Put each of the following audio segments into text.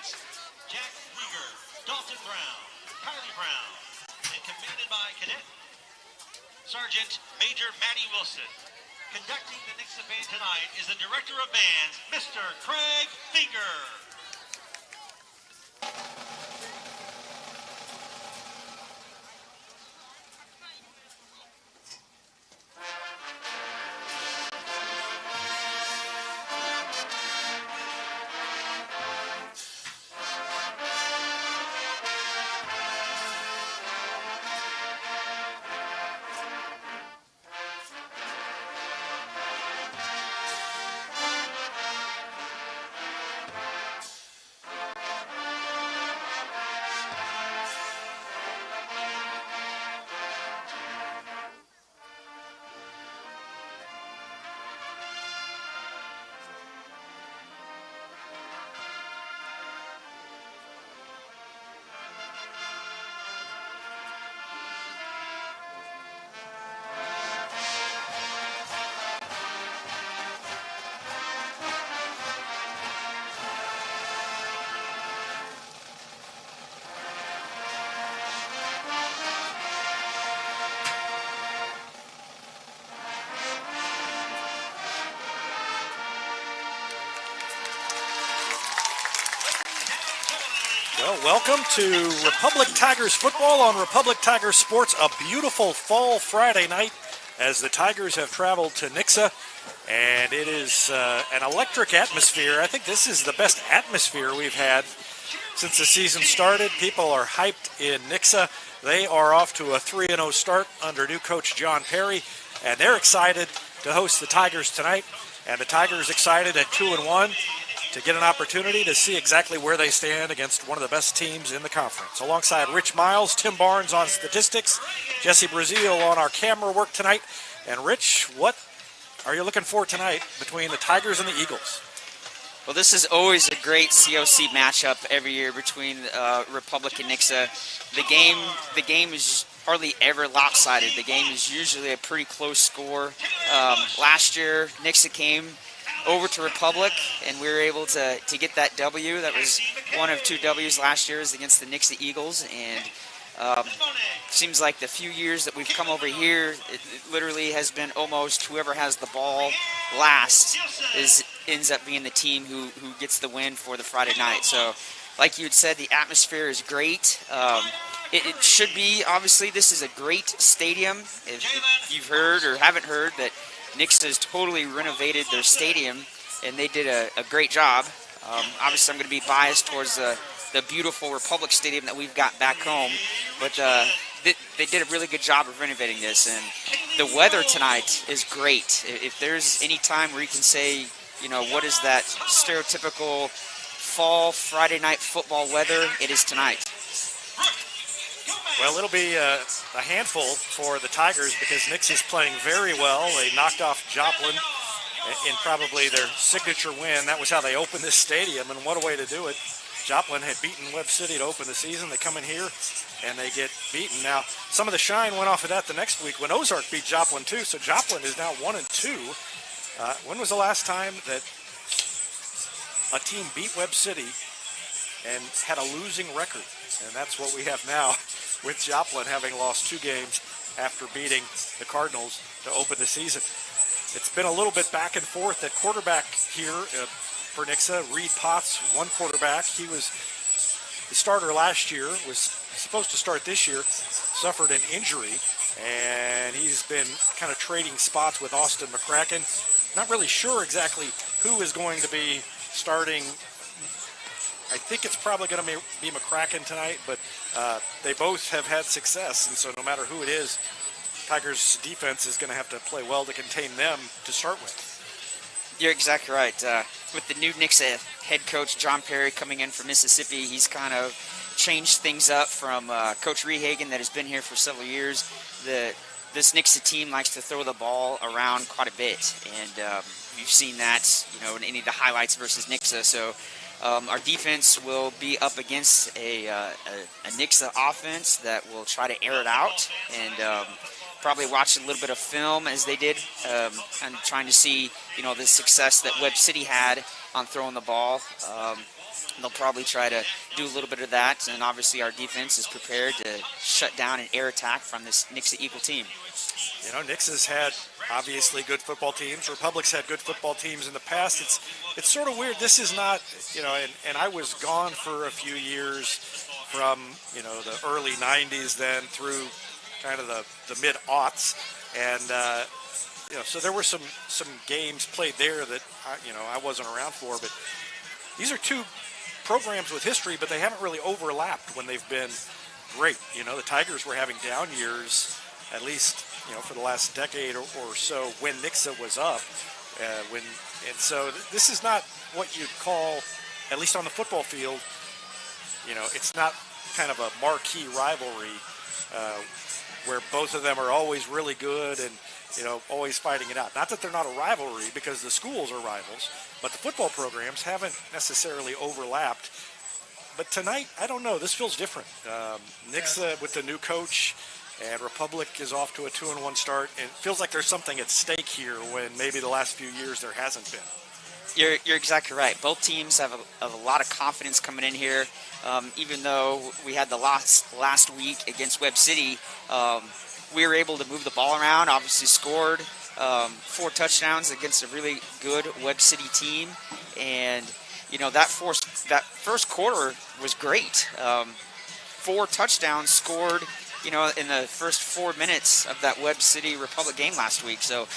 Lieutenants Jack Rieger, Dalton Brown, Kylie Brown, and commanded by Cadet Sergeant Major Matty Wilson. Conducting the Nixa band tonight is the Director of Bands, Mr. Craig Finger. Well, welcome to Republic Tigers football on Republic Tigers Sports. A beautiful fall Friday night as the Tigers have traveled to Nixa, and it is an electric atmosphere. I think this is the best atmosphere we've had since the season started. People are hyped in Nixa. They are off to a 3-0 start under new coach John Perry, and they're excited to host the Tigers tonight. And the Tigers excited at 2-1. to get an opportunity to see exactly where they stand against one of the best teams in the conference. Alongside Rich Miles, Tim Barnes on statistics, Jesse Brazil on our camera work tonight. And Rich, what are you looking for tonight between the Tigers and the Eagles? Well, this is always a great COC matchup every year between Republic and Nixa. The game is hardly ever lopsided. The game is usually a pretty close score. Last year, Nixa came over to Republic, and we were able to get that W. That was one of 2 W's last year against the Nixa Eagles. And seems like the few years that we've come over here, it literally has been almost whoever has the ball last ends up being the team who gets the win for the Friday night. So, like you had said, the atmosphere is great. It should be, obviously, this is a great stadium. If you've heard or haven't heard that Nixa has totally renovated their stadium, and they did a great job. Obviously, I'm going to be biased towards the beautiful Republic Stadium that we've got back home, but they did a really good job of renovating this, and the weather tonight is great. If there's any time where you can say, you know, what is that stereotypical fall Friday night football weather, it is tonight. Well, it'll be a handful for the Tigers because Nixa's playing very well. They knocked off Joplin in probably their signature win. That was how they opened this stadium, and what a way to do it. Joplin had beaten Webb City to open the season. They come in here, and they get beaten. Now, some of the shine went off of that the next week when Ozark beat Joplin, too, so Joplin is now 1-2. When was the last time that a team beat Webb City and had a losing record? And that's what we have now with Joplin having lost 2 games after beating the Cardinals to open the season. It's been a little bit back and forth at quarterback here for Nixa. Reed Potts, one quarterback. He was the starter last year, was supposed to start this year, suffered an injury, and he's been kind of trading spots with Austin McCracken. Not really sure exactly who is going to be starting. I think it's probably going to be McCracken tonight, but they both have had success, and so no matter who it is, Tigers' defense is going to have to play well to contain them to start with. You're exactly right. With the new Nixa head coach, John Perry, coming in from Mississippi, he's kind of changed things up from Coach Rehagen that has been here for several years. This Nixa team likes to throw the ball around quite a bit, and you've seen that, you know, in any of the highlights versus Nixa. So our defense will be up against a Nixa offense that will try to air it out, and probably watch a little bit of film as they did, and trying to see, you know, the success that Webb City had on throwing the ball. they'll probably try to do a little bit of that. And obviously our defense is prepared to shut down an air attack from this Nixa Eagle team. You know, Nixa's had obviously good football teams. Republic's had good football teams in the past. It's sort of weird. This is not, you know, and I was gone for a few years from, you know, the early 90s then through kind of the mid-aughts. And, you know, so there were some games played there that, I wasn't around for. But these are two programs with history, but they haven't really overlapped when they've been great. You know, the Tigers were having down years, at least, you know, for the last decade or so when Nixa was up. And so this is not what you'd call, at least on the football field, you know, it's not kind of a marquee rivalry where both of them are always really good and, you know, always fighting it out. Not that they're not a rivalry because the schools are rivals, but the football programs haven't necessarily overlapped. But tonight, I don't know. This feels different. Nixa with the new coach, and Republic is off to a 2-1 start. And it feels like there's something at stake here when maybe the last few years there hasn't been. You're exactly right. Both teams have a lot of confidence coming in here. Even though we had the last week against Webb City, we were able to move the ball around, obviously scored 4 touchdowns against a really good Webb City team. And, you know, that first quarter was great. 4 touchdowns scored, you know, in the first 4 minutes of that Webb City Republic game last week. So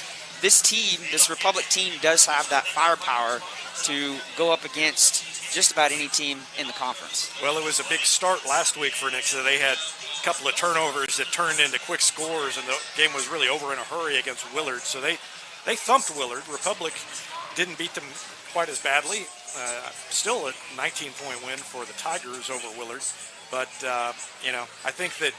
this Republic team does have that firepower to go up against just about any team in the conference. Well, it was a big start last week for Nixa. They had a couple of turnovers that turned into quick scores, and the game was really over in a hurry against Willard. So they thumped Willard. Republic didn't beat them quite as badly. Still a 19-point win for the Tigers over Willard. But, you know, I think that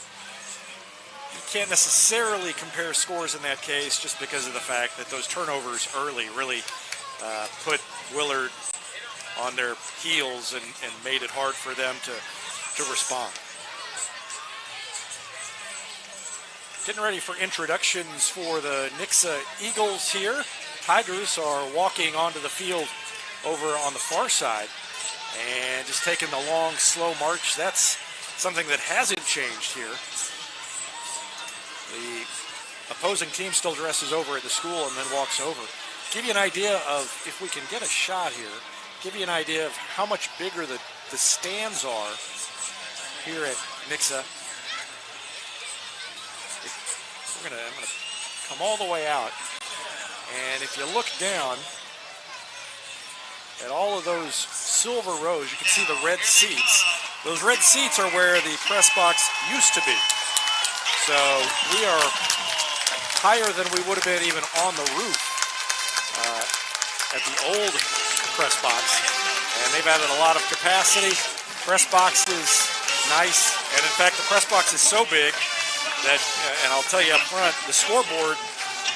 you can't necessarily compare scores in that case just because of the fact that those turnovers early really put Willard on their heels and made it hard for them to respond. Getting ready for introductions for the Nixa Eagles here. Tigers are walking onto the field over on the far side and just taking the long, slow march. That's something that hasn't changed here. The opposing team still dresses over at the school and then walks over. Give you an idea of, if we can get a shot here, give you an idea of how much bigger the stands are here at Nixa. I'm gonna come all the way out, and if you look down at all of those silver rows, you can see the red seats. Those red seats are where the press box used to be. So we are higher than we would have been even on the roof at the old press box. And they've added a lot of capacity. Press box is nice. And in fact, the press box is so big that, and I'll tell you up front, the scoreboard,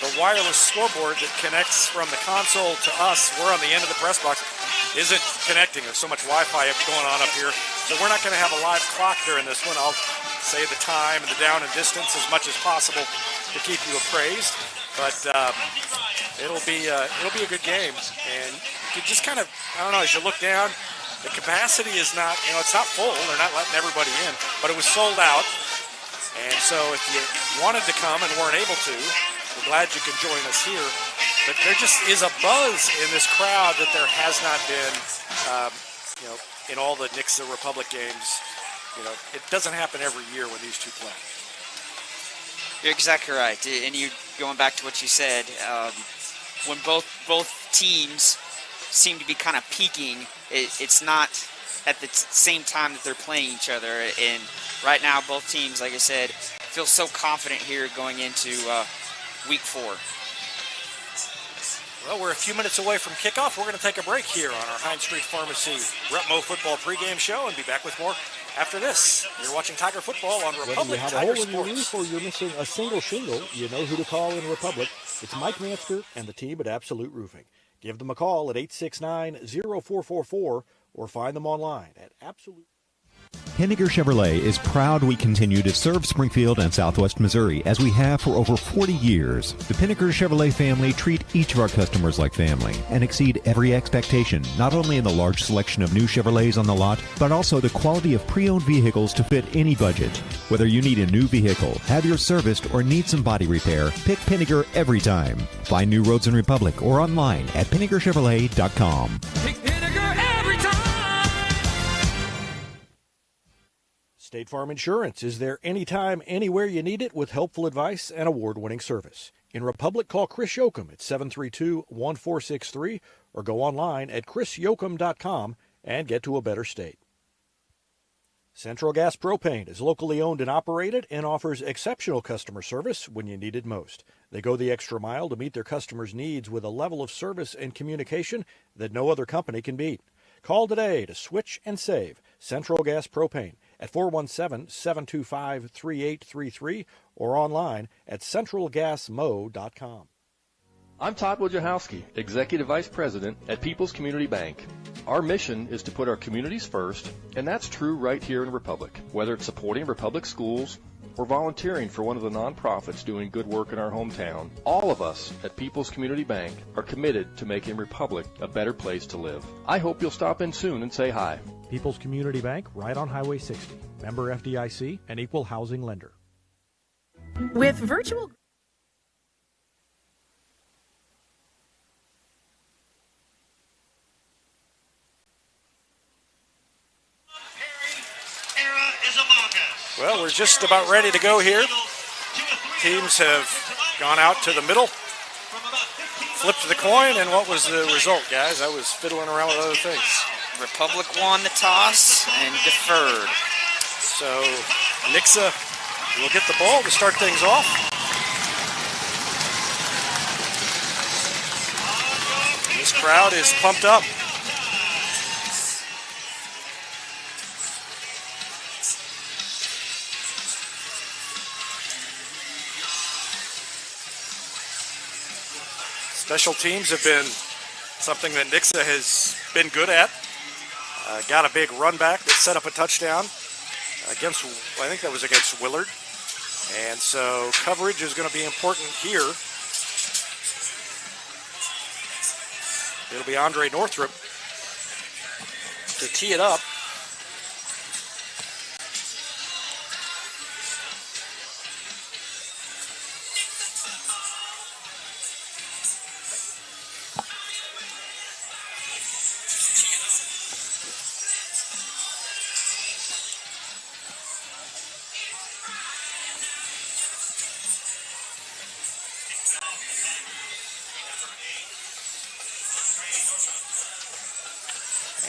the wireless scoreboard that connects from the console to us, we're on the end of the press box, isn't connecting. There's so much Wi-Fi going on up here. So we're not going to have a live clock during this one. I'll say the time and the down and distance as much as possible to keep you appraised. But it'll be a good game. And you just kind of, I don't know, as you look down, the capacity is not, you know, it's not full. They're not letting everybody in, but it was sold out. And so if you wanted to come and weren't able to, we're glad you can join us here. But there just is a buzz in this crowd that there has not been, you know, in all the Nixa Republic games. You know, it doesn't happen every year when these two play. You're exactly right. And you going back to what you said, when both teams seem to be kind of peaking, it's not at the same time that they're playing each other. And right now, both teams, like I said, feel so confident here going into week 4. Well, we're a few minutes away from kickoff. We're going to take a break here on our Hines Street Pharmacy Retmo Football pregame show and be back with more after this. You're watching Tiger Football on Republic Tiger Sports. Whether you have a hole in your roof or you're missing a single shingle, you know who to call in Republic. It's Mike Mansker and the team at Absolute Roofing. Give them a call at 869-0444 or find them online at Absolute. Henniger Chevrolet is proud we continue to serve Springfield and Southwest Missouri as we have for over 40 years. The Pinnaker Chevrolet family treat each of our customers like family and exceed every expectation, not only in the large selection of new Chevrolets on the lot, but also the quality of pre-owned vehicles to fit any budget. Whether you need a new vehicle, have yours serviced, or need some body repair, pick Pinnaker every time. Find new roads in Republic or online at PinnakerChevrolet.com. Pick Pinnaker every time. State Farm Insurance is there anytime, anywhere you need it with helpful advice and award-winning service. In Republic, call Chris Yoakum at 732-1463 or go online at chrisyoakum.com and get to a better state. Central Gas Propane is locally owned and operated and offers exceptional customer service when you need it most. They go the extra mile to meet their customers' needs with a level of service and communication that no other company can beat. Call today to switch and save Central Gas Propane at 417-725-3833 or online at centralgasmo.com. I'm Todd Wojciechowski, Executive Vice President at People's Community Bank. Our mission is to put our communities first, and that's true right here in Republic. Whether it's supporting Republic schools or volunteering for one of the nonprofits doing good work in our hometown, all of us at People's Community Bank are committed to making Republic a better place to live. I hope you'll stop in soon and say hi. People's Community Bank, right on Highway 60. Member FDIC, an equal housing lender. With virtual... Well, we're just about ready to go here. Teams have gone out to the middle, flipped the coin, and what was the result, guys? I was fiddling around with other things. Republic won the toss and deferred. So Nixa will get the ball to start things off. This crowd is pumped up. Special teams have been something that Nixa has been good at. Got a big run back that set up a touchdown against, I think that was against Willard. And so coverage is going to be important here. It'll be Andre Northrup to tee it up.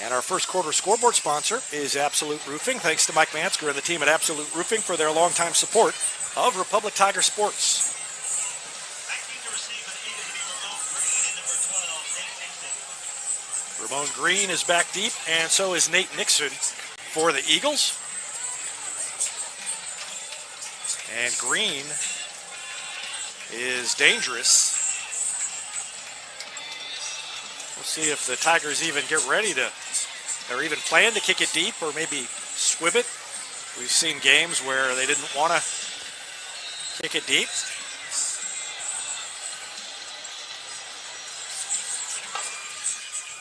And our first quarter scoreboard sponsor is Absolute Roofing. Thanks to Mike Mansker and the team at Absolute Roofing for their longtime support of Republic Tiger Sports. Ramon Green is back deep, and so is Nate Nixon for the Eagles. And Green is dangerous. We'll see if the Tigers even get ready to, or even plan to kick it deep, or maybe swib it. We've seen games where they didn't want to kick it deep.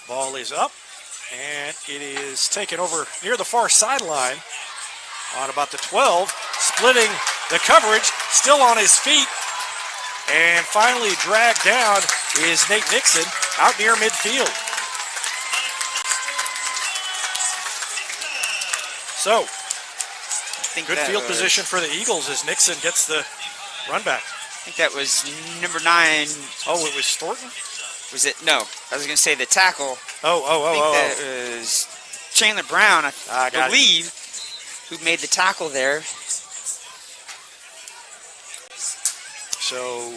Ball is up, and it is taken over near the far sideline on about the 12, splitting the coverage, still on his feet, and finally dragged down is Nate Nixon out near midfield. So, good field position for the Eagles as Nixon gets the run back. I think that was number 9. Oh, it was Thornton? Was it? No, I was going to say the tackle. I think that was Chandler Brown, I believe, who made the tackle there. So,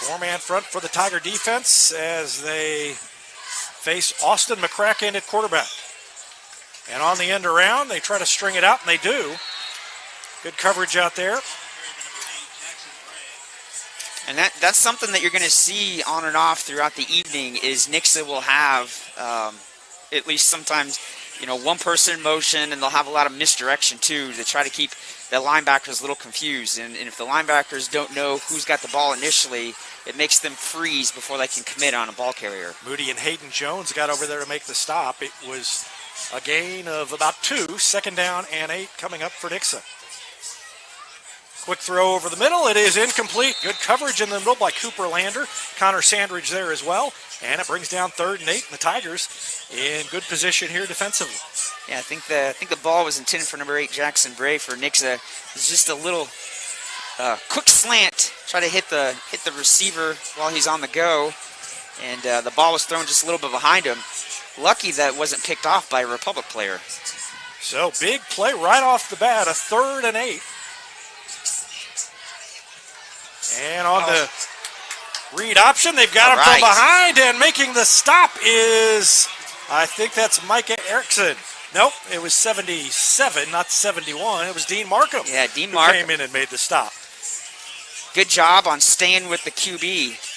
four-man front for the Tiger defense as they face Austin McCracken at quarterback. And on the end around, they try to string it out, and they do. Good coverage out there. And that's something that you're going to see on and off throughout the evening is Nixa will have, at least sometimes one person in motion, and they'll have a lot of misdirection too to try to keep the linebackers a little confused. And if the linebackers don't know who's got the ball initially, it makes them freeze before they can commit on a ball carrier. Moody and Hayden Jones got over there to make the stop. It was a gain of about 2, 2nd down and 8 coming up for Nixa. Quick throw over the middle. It is incomplete. Good coverage in the middle by Cooper Lander. Connor Sandridge there as well. And it brings down 3rd and 8. And the Tigers in good position here defensively. Yeah, I think the ball was intended for number 8, Jackson Bray for Nixa. It's just a little quick slant. Try to hit the receiver while he's on the go. And the ball was thrown just a little bit behind him. Lucky that wasn't picked off by a Republic player. So big play right off the bat. A 3rd and 8. And on the read option, they've got him from behind, and making the stop is, I think that's Micah Erickson. Nope, it was 77, not 71. It was Dean Markham. Yeah, Dean Markham came in and made the stop. Good job on staying with the QB.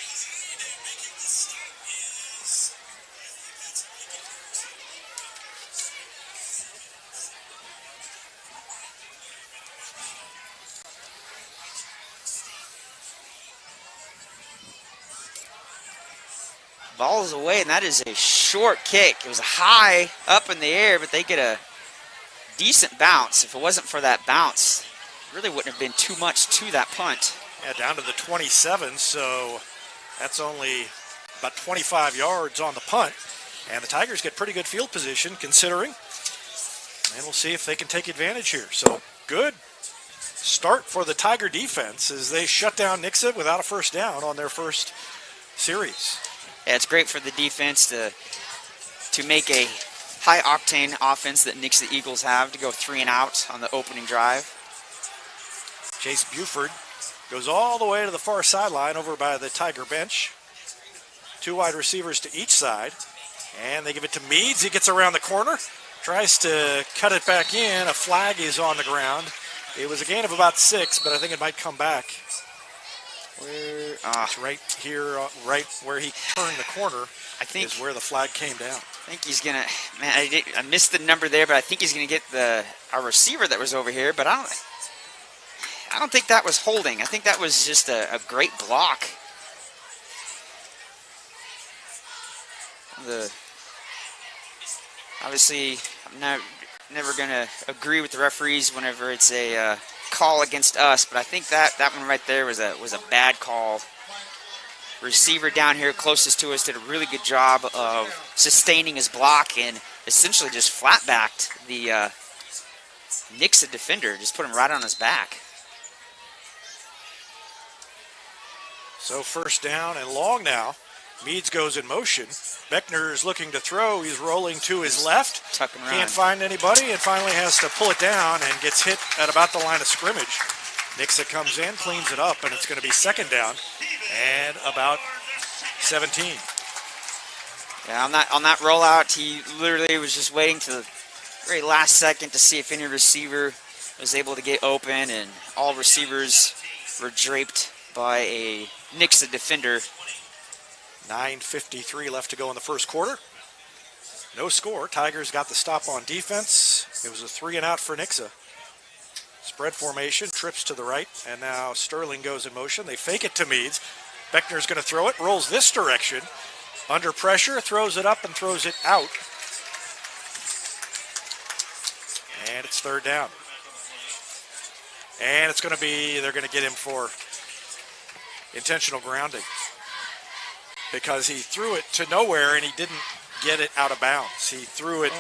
Ball is away, and that is a short kick. It was high up in the air, but they get a decent bounce. If it wasn't for that bounce, it really wouldn't have been too much to that punt. Yeah, down to the 27, so that's only about 25 yards on the punt. And the Tigers get pretty good field position considering. And we'll see if they can take advantage here. So good start for the Tiger defense as they shut down Nixa without a first down on their first series. Yeah, it's great for the defense to make a high-octane offense that Nixa Eagles have to go 3 and out on the opening drive. Chase Buford goes all the way to the far sideline over by the Tiger bench. 2 wide receivers to each side. And they give it to Meads. He gets around the corner, tries to cut it back in. A flag is on the ground. It was a gain of about 6, but I think it might come back. It's right here, right where he turned the corner, I think, is where the flag came down. I think he's going to, man, I missed the number there, but I think he's going to get our receiver that was over here, but I don't think that was holding. I think that was just a great block. Obviously, I'm never going to agree with the referees whenever it's a call against us, but I think that one right there was a bad call. Receiver down here closest to us did a really good job of sustaining his block and essentially just flat-backed the Nixa defender, just put him right on his back. So first down and long now. Meads goes in motion. Beckner is looking to throw. He's rolling to his left. Tuck and run. Can't find anybody and finally has to pull it down and gets hit at about the line of scrimmage. Nixa comes in, cleans it up, and it's going to be 2nd down and about 17. Yeah, on that rollout, he literally was just waiting to the very last second to see if any receiver was able to get open, and all receivers were draped by a Nixa defender. 9:53 left to go in the first quarter. No score. Tigers got the stop on defense. It was a 3 and out for Nixa. Spread formation, trips to the right, and now Sterling goes in motion. They fake it to Meads. Beckner's going to throw it, rolls this direction. Under pressure, throws it up and throws it out. And it's 3rd down. And it's going to be, they're going to get him for intentional grounding, because he threw it to nowhere and he didn't get it out of bounds. He threw it,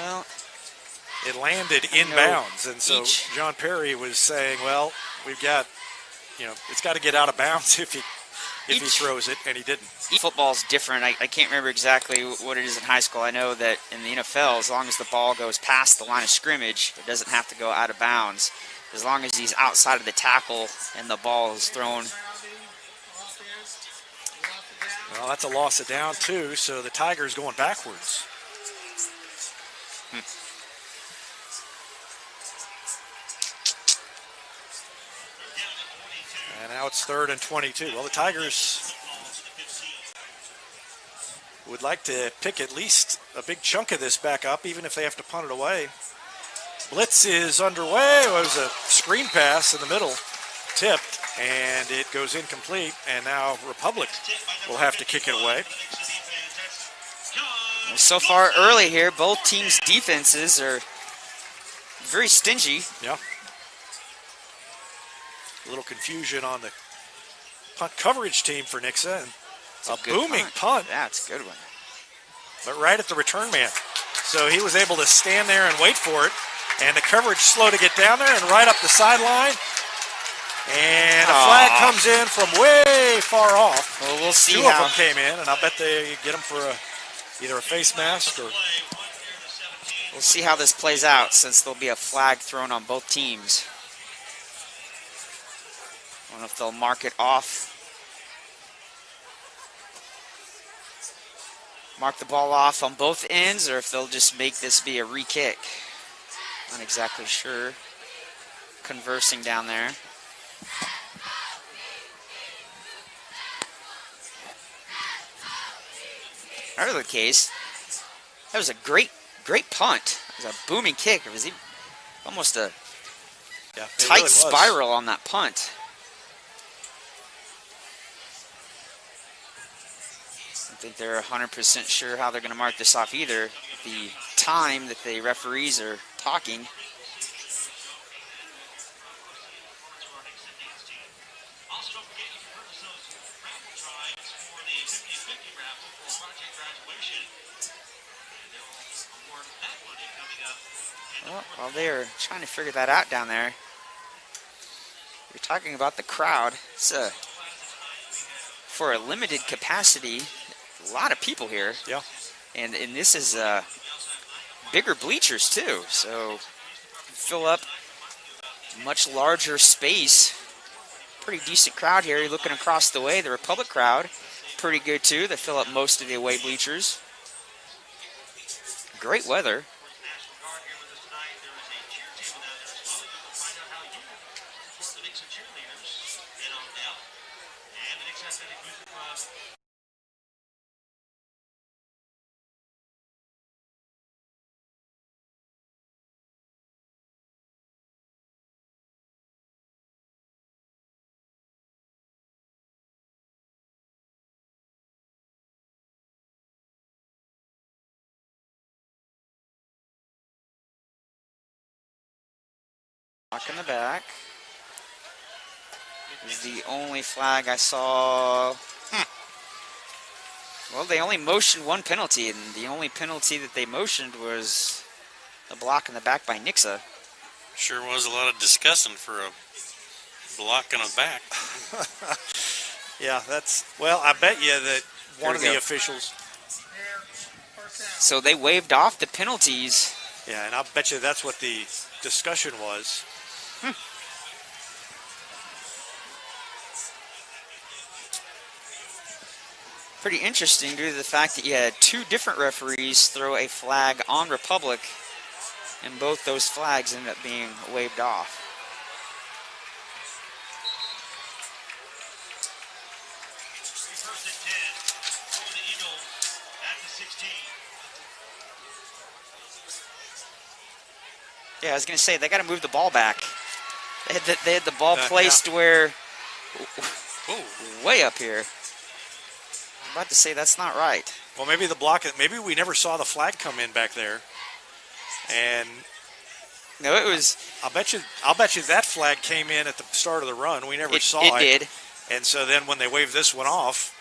it landed inbounds. And so John Perry was saying, well, we've got, it's got to get out of bounds if he throws it, and he didn't. Football's different. I can't remember exactly what it is in high school. I know that in the NFL, as long as the ball goes past the line of scrimmage, it doesn't have to go out of bounds. As long as he's outside of the tackle and the ball is thrown. Well, that's a loss of down, too, so the Tigers going backwards. And now it's 3rd and 22. Well, the Tigers would like to pick at least a big chunk of this back up, even if they have to punt it away. Blitz is underway. It was a screen pass in the middle, tipped, and it goes incomplete. And now Republic will have to kick it away. So far early here, both teams' defenses are very stingy. Yeah. A little confusion on the punt coverage team for Nixa. And a booming punt. That's a good one. But right at the return man. So he was able to stand there and wait for it. And the coverage slow to get down there and right up the sideline. And a flag comes in from way far off. Well, we'll see. Two of them came in, and I bet they get them for either a face mask or... We'll see how this plays out, since there'll be a flag thrown on both teams. I don't know if they'll mark it off. Mark the ball off on both ends, or if they'll just make this be a re-kick. Not exactly sure. Conversing down there. Whatever the case, that was a great punt. It was a booming kick. It was even almost a tight spiral on that punt. I think they're 100% sure how they're going to mark this off either. The time that the referees are talking. Well, while they're trying to figure that out down there, you're talking about the crowd. It's for a limited capacity, a lot of people here. Yeah. And this is bigger bleachers too, so fill up much larger space. Pretty decent crowd here. You're looking across the way, the Republic crowd, pretty good too. They fill up most of the away bleachers. Great weather. Block in the back is the only flag I saw. Well, they only motioned one penalty, and the only penalty that they motioned was a block in the back by Nixa. Sure was a lot of discussing for a block in the back. Yeah, well, I bet you that one of the officials. So they waived off the penalties. Yeah, and I bet you that's what the discussion was. Pretty interesting due to the fact that you had two different referees throw a flag on Republic, and both those flags ended up being waved off. First and 10 for the Eagles at the 16. Yeah, I was going to say, they got to move the ball back. They had the ball placed where, way up here. I'm about to say that's not right. Well, maybe maybe we never saw the flag come in back there. And no, it was. I'll bet you that flag came in at the start of the run. We never saw it. It did. And so then when they waved this one off,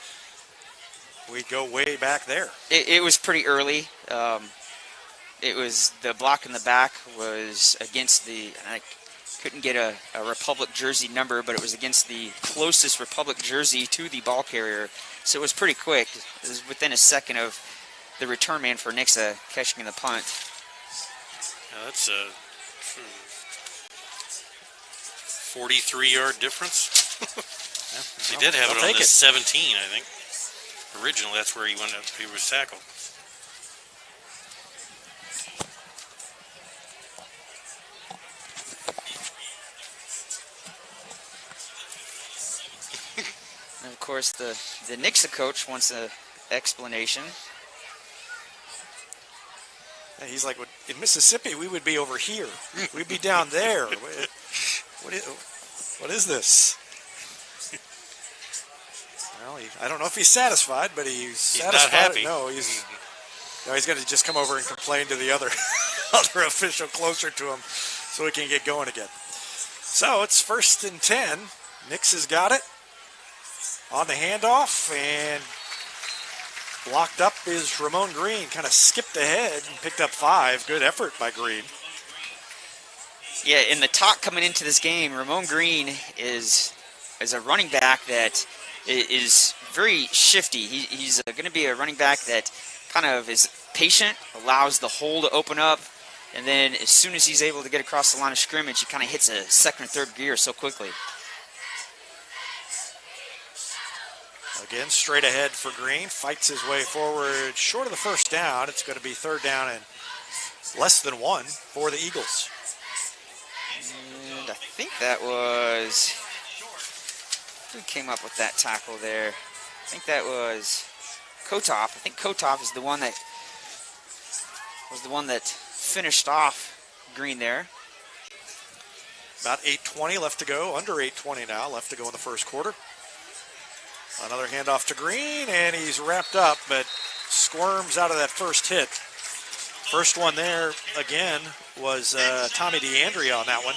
we go way back there. It was pretty early. It was the block in the back was against I couldn't get a Republic jersey number, but it was against the closest Republic jersey to the ball carrier. So it was pretty quick. It was within a second of the return man for Nixa catching the punt. That's a 43-yard difference. He did have it on the 17, I think. Originally, that's where he was tackled. And of course, the Nixa coach wants an explanation. And he's like, in Mississippi, we would be over here. We'd be down there. What is this? Well, I don't know if he's satisfied, but he's satisfied. Not happy. No, he's going to just come over and complain to the other official closer to him so he can get going again. So it's 1st and 10. Nixa's got it on the handoff, and blocked up is Ramon Green. Kind of skipped ahead and picked up 5. Good effort by Green. Yeah, in the talk coming into this game, Ramon Green is a running back that is very shifty. He's going to be a running back that kind of is patient, allows the hole to open up, and then as soon as he's able to get across the line of scrimmage, he kind of hits a second or third gear so quickly. Again, straight ahead for Green. Fights his way forward short of the first down. It's going to be 3rd down and less than 1 for the Eagles. And I think that was... Who came up with that tackle there? I think that was Kotov. I think Kotov is the one that finished off Green there. About 8:20 left to go. Under 8:20 now left to go in the first quarter. Another handoff to Green, and he's wrapped up, but squirms out of that first hit. First one there, again, was Tommy DeAndrea on that one,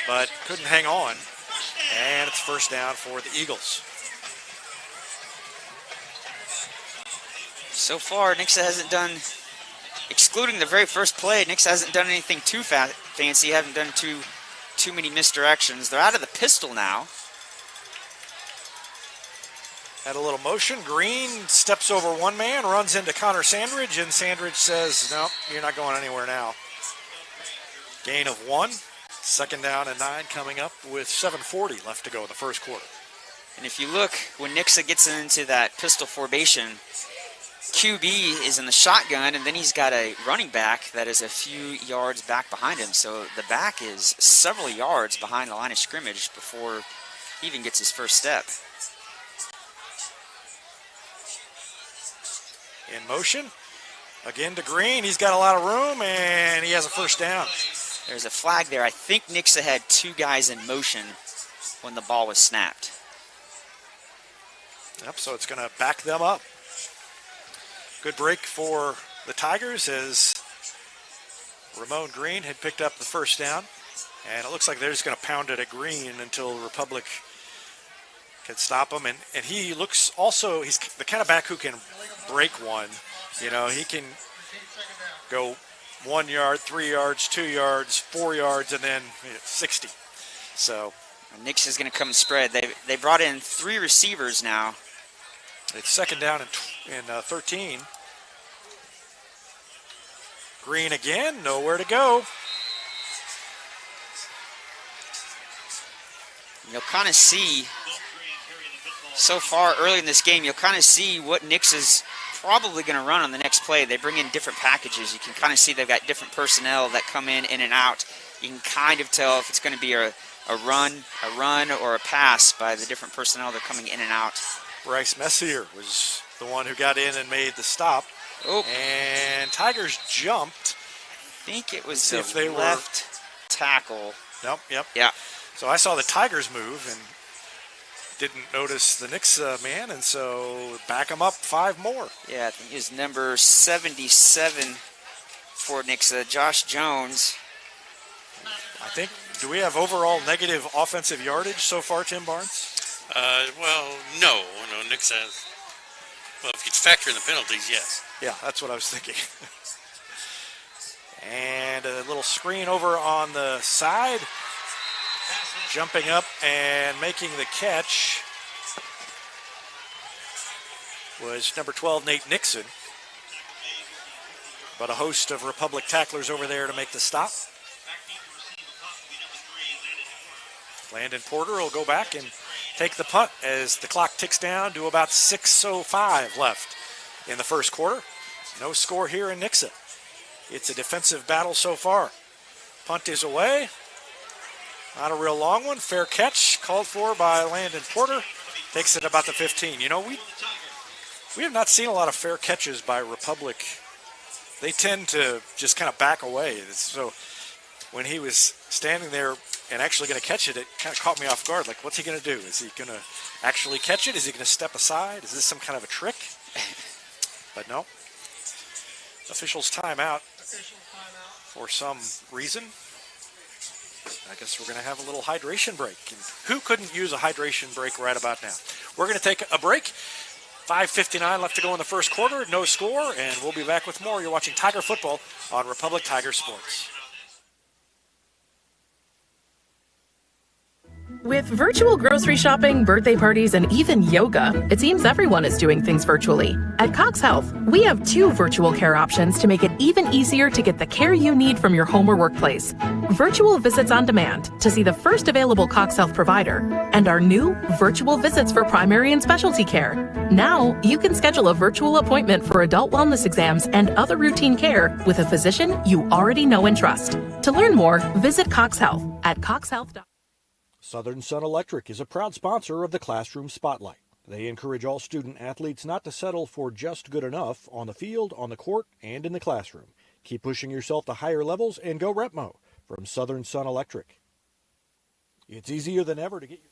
but couldn't hang on. And it's 1st down for the Eagles. So far, Nixa hasn't done, excluding the very first play, Nixa hasn't done anything too fancy, haven't done too many misdirections. They're out of the pistol now. Had a little motion. Green steps over one man, runs into Connor Sandridge, and Sandridge says, no, you're not going anywhere now. Gain of 1. 2nd down and 9 coming up with 7:40 left to go in the first quarter. And if you look, when Nixa gets into that pistol formation, QB is in the shotgun, and then he's got a running back that is a few yards back behind him. So the back is several yards behind the line of scrimmage before he even gets his first step. In motion. Again to Green. He's got a lot of room, and he has a 1st down. There's a flag there. I think Nixa had 2 guys in motion when the ball was snapped. Yep, so it's going to back them up. Good break for the Tigers as Ramon Green had picked up the 1st down. And it looks like they're just going to pound it at Green until Republic can stop him. And he looks also, he's the kind of back who can break one. You know, he can go 1 yard, 3 yards, 2 yards, 4 yards, and then 60. So Nix is going to come and spread. They brought in 3 receivers now. It's 2nd down and 13. Green again, nowhere to go. You'll kind of see, so far early in this game, you'll kind of see what Nix is probably going to run on the next play. They bring in different packages. You can kind of see they've got different personnel that come in and out. You can kind of tell if it's going to be a run, or a pass by the different personnel that are coming in and out. Bryce Messier was the one who got in and made the stop. Oh. And Tigers jumped. I think it was the left tackle. Nope, yep. Yeah. So I saw the Tigers move and didn't notice the Nixa man, and so back them up 5 more. Yeah, I think it was number 77 for Nixa, Josh Jones. I think, do we have overall negative offensive yardage so far, Tim Barnes? Well, no, Nixa. Well, if you factor in the penalties, yes. Yeah, that's what I was thinking. And a little screen over on the side. Jumping up and making the catch was number 12, Nate Nixon. But a host of Republic tacklers over there to make the stop. Landon Porter will go back and take the punt as the clock ticks down to about 6:05 left in the first quarter. No score here in Nixa. It's a defensive battle so far. Punt is away. Not a real long one. Fair catch called for by Landon Porter. Takes it about the 15. You know, we have not seen a lot of fair catches by Republic they tend to just kind of back away. So when he was standing there and actually going to catch it, it kind of caught me off guard. Like, what's he going to do? Is he going to actually catch it? Is he going to step aside? Is this some kind of a trick? But no. Officials timeout for some reason. I guess we're going to have a little hydration break. And who couldn't use a hydration break right about now? We're going to take a break. 5:59 left to go in the first quarter. No score, and we'll be back with more. You're watching Tiger Football on Republic Tiger Sports. With virtual grocery shopping, birthday parties, and even yoga, it seems everyone is doing things virtually. At Cox Health, we have 2 virtual care options to make it even easier to get the care you need from your home or workplace. Virtual visits on demand to see the first available Cox Health provider, and our new virtual visits for primary and specialty care. Now, you can schedule a virtual appointment for adult wellness exams and other routine care with a physician you already know and trust. To learn more, visit Cox Health at coxhealth.com. Southern Sun Electric is a proud sponsor of the Classroom Spotlight. They encourage all student athletes not to settle for just good enough on the field, on the court, and in the classroom. Keep pushing yourself to higher levels and go Repmo from Southern Sun Electric. It's easier than ever to get your...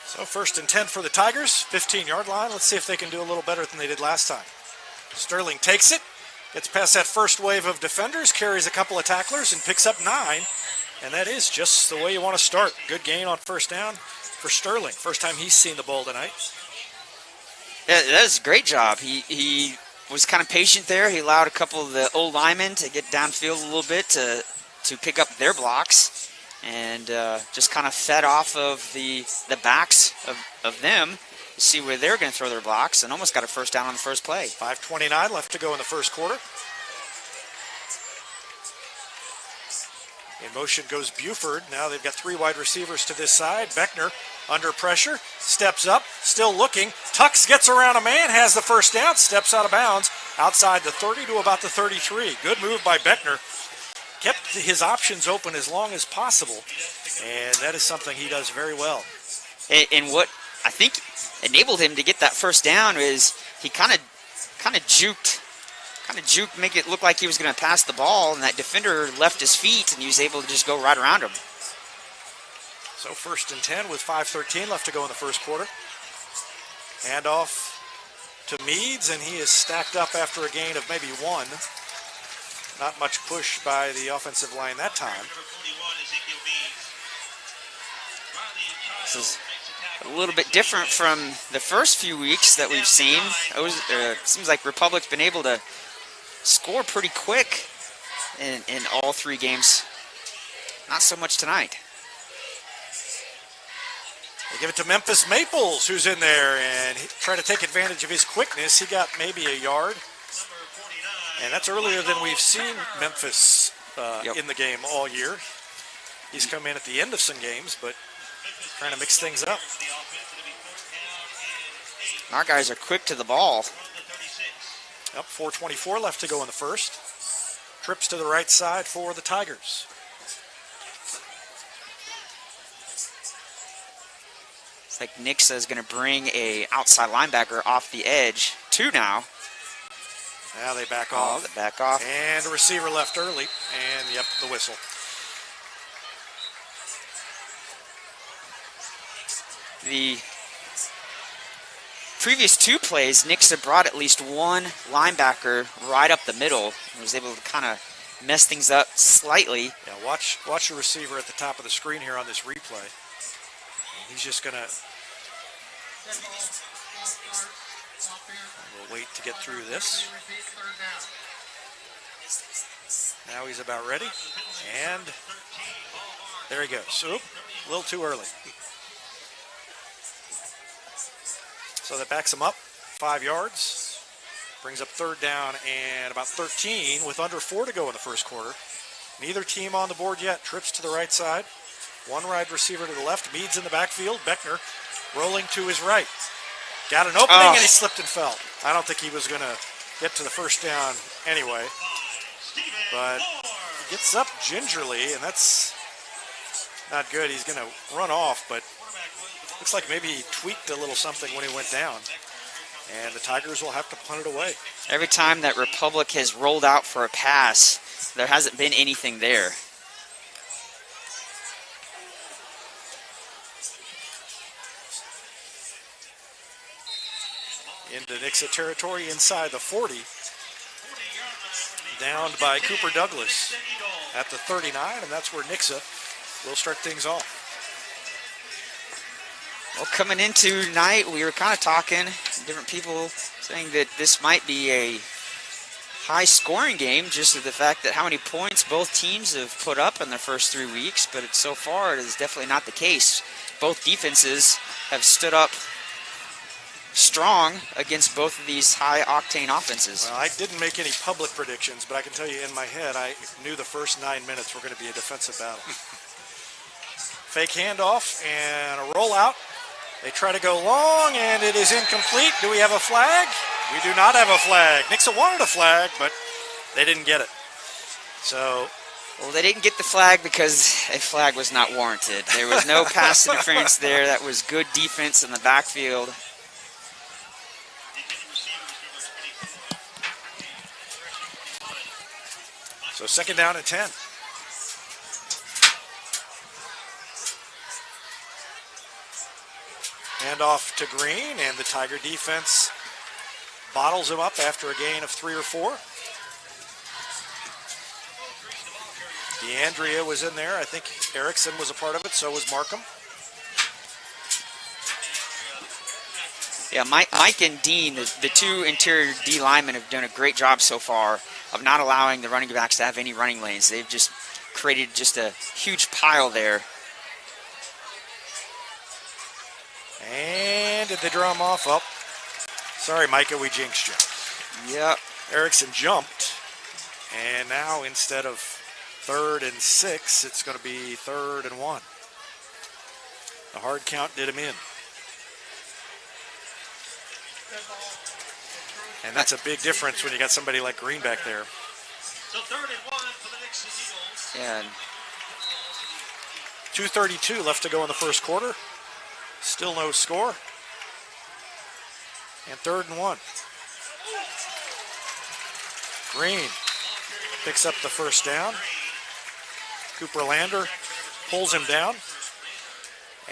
So 1st and 10 for the Tigers, 15-yard line. Let's see if they can do a little better than they did last time. Sterling takes it. Gets past that first wave of defenders, carries a couple of tacklers, and picks up 9. And that is just the way you want to start. Good gain on first down for Sterling. First time he's seen the ball tonight. Yeah, that was a great job. He was kind of patient there. He allowed a couple of the old linemen to get downfield a little bit to pick up their blocks. And just kind of fed off of the backs of them. See where they're going to throw their blocks, and almost got a first down on the first play. 5:29 left to go in the first quarter. In motion goes Buford. Now they've got 3 wide receivers to this side. Beckner under pressure, steps up, still looking. Tucks gets around a man, has the first down, steps out of bounds outside the 30 to about the 33. Good move by Beckner. Kept his options open as long as possible, and that is something he does very well. And what I think enabled him to get that first down is he kind of juked, make it look like he was going to pass the ball, and that defender left his feet, and he was able to just go right around him. So 1st and 10 with 5:13 left to go in the first quarter. Handoff to Meads, and he is stacked up after a gain of maybe 1. Not much push by the offensive line that time. This is a little bit different from the first few weeks that we've seen. It seems like Republic's been able to score pretty quick in all 3 games. Not so much tonight. They give it to Memphis Maples, who's in there, and try to take advantage of his quickness. He got maybe a yard, and that's earlier than we've seen Memphis in the game all year. He's come in at the end of some games, but trying to mix things up. Our guys are quick to the ball. Yep, 4:24 left to go in the first. Trips to the right side for the Tigers. It's like Nixa is going to bring a outside linebacker off the edge. 2 now. Now they back off. They back off. And the receiver left early. And, yep, the whistle. The previous 2 plays, Nixa brought at least 1 linebacker right up the middle and was able to kind of mess things up slightly. Yeah, watch the receiver at the top of the screen here on this replay. He's just going to... We'll wait to get through this. Now he's about ready. And there he goes. Oop, a little too early. So that backs him up 5 yards. Brings up 3rd down and about 13 with under 4 to go in the first quarter. Neither team on the board yet. Trips to the right side. 1 wide receiver to the left. Meads in the backfield. Beckner rolling to his right. Got an opening and he slipped and fell. I don't think he was going to get to the first down anyway. But he gets up gingerly, and that's not good. He's going to run off, but looks looks like maybe he tweaked a little something when he went down. And the Tigers will have to punt it away. Every time that Republic has rolled out for a pass, there hasn't been anything there. Into Nixa territory inside the 40. Downed by Cooper Douglas at the 39, and that's where Nixa will start things off. Well, coming into tonight, we were kind of talking, different people saying that this might be a high-scoring game, just to the fact that how many points both teams have put up in their first 3 weeks, but so far it is definitely not the case. Both defenses have stood up strong against both of these high-octane offenses. Well, I didn't make any public predictions, but I can tell you in my head, I knew the first 9 minutes were going to be a defensive battle. Fake handoff and a rollout. They try to go long, and it is incomplete. Do we have a flag? We do not have a flag. Nixa wanted a flag, but they didn't get it. So, well, they didn't get the flag because a flag was not warranted. There was no pass interference there. That was good defense in the backfield. So second down and 10. Hand off to Green, and the Tiger defense bottles him up after a gain of 3 or 4. DeAndrea was in there. I think Erickson was a part of it, so was Markham. Yeah, Mike and Dean, the two interior D linemen, have done a great job so far of not allowing the running backs to have any running lanes. They've just created just a huge pile there. And did they draw him off? Oh, sorry, Micah, we jinxed you. Yep. Erickson jumped, and now instead of 3rd and 6, it's going to be 3rd and 1. The hard count did him in. And that's a big difference when you got somebody like Green back there. So 3rd and 1 for the Nixa Eagles. And 2:32 left to go in the first quarter. Still no score. And 3rd and 1. Green picks up the first down. Cooper Lander pulls him down.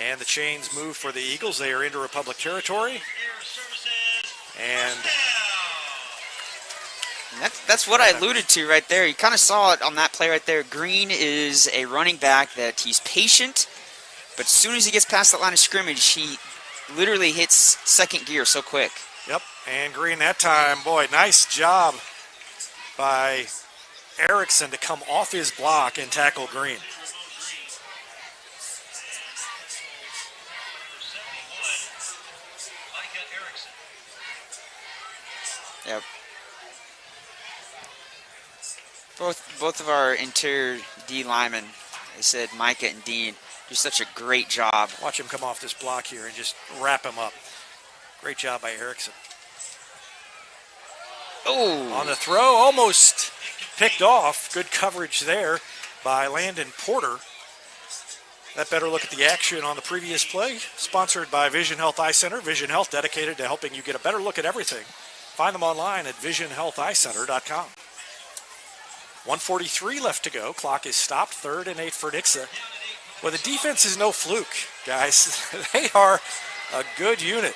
And the chains move for the Eagles. They are into Republic territory. And that's what I alluded to right there. You kind of saw it on that play right there. Green is a running back that he's patient, but as soon as he gets past that line of scrimmage, he literally hits second gear so quick. Yep, and Green that time, boy, nice job by Erickson to come off his block and tackle Green. Yep. Both of our interior D linemen, they said Micah and Dean, do such a great job. Watch him come off this block here and just wrap him up. Great job by Erickson. Oh! On the throw, almost picked off. Good coverage there by Landon Porter. That better look at the action on the previous play. Sponsored by Vision Health Eye Center. Vision Health dedicated to helping you get a better look at everything. Find them online at visionhealtheyecenter.com. 1:43 left to go. Clock is stopped. 3rd and 8 for Nixa. Well, the defense is no fluke, guys. They are a good unit.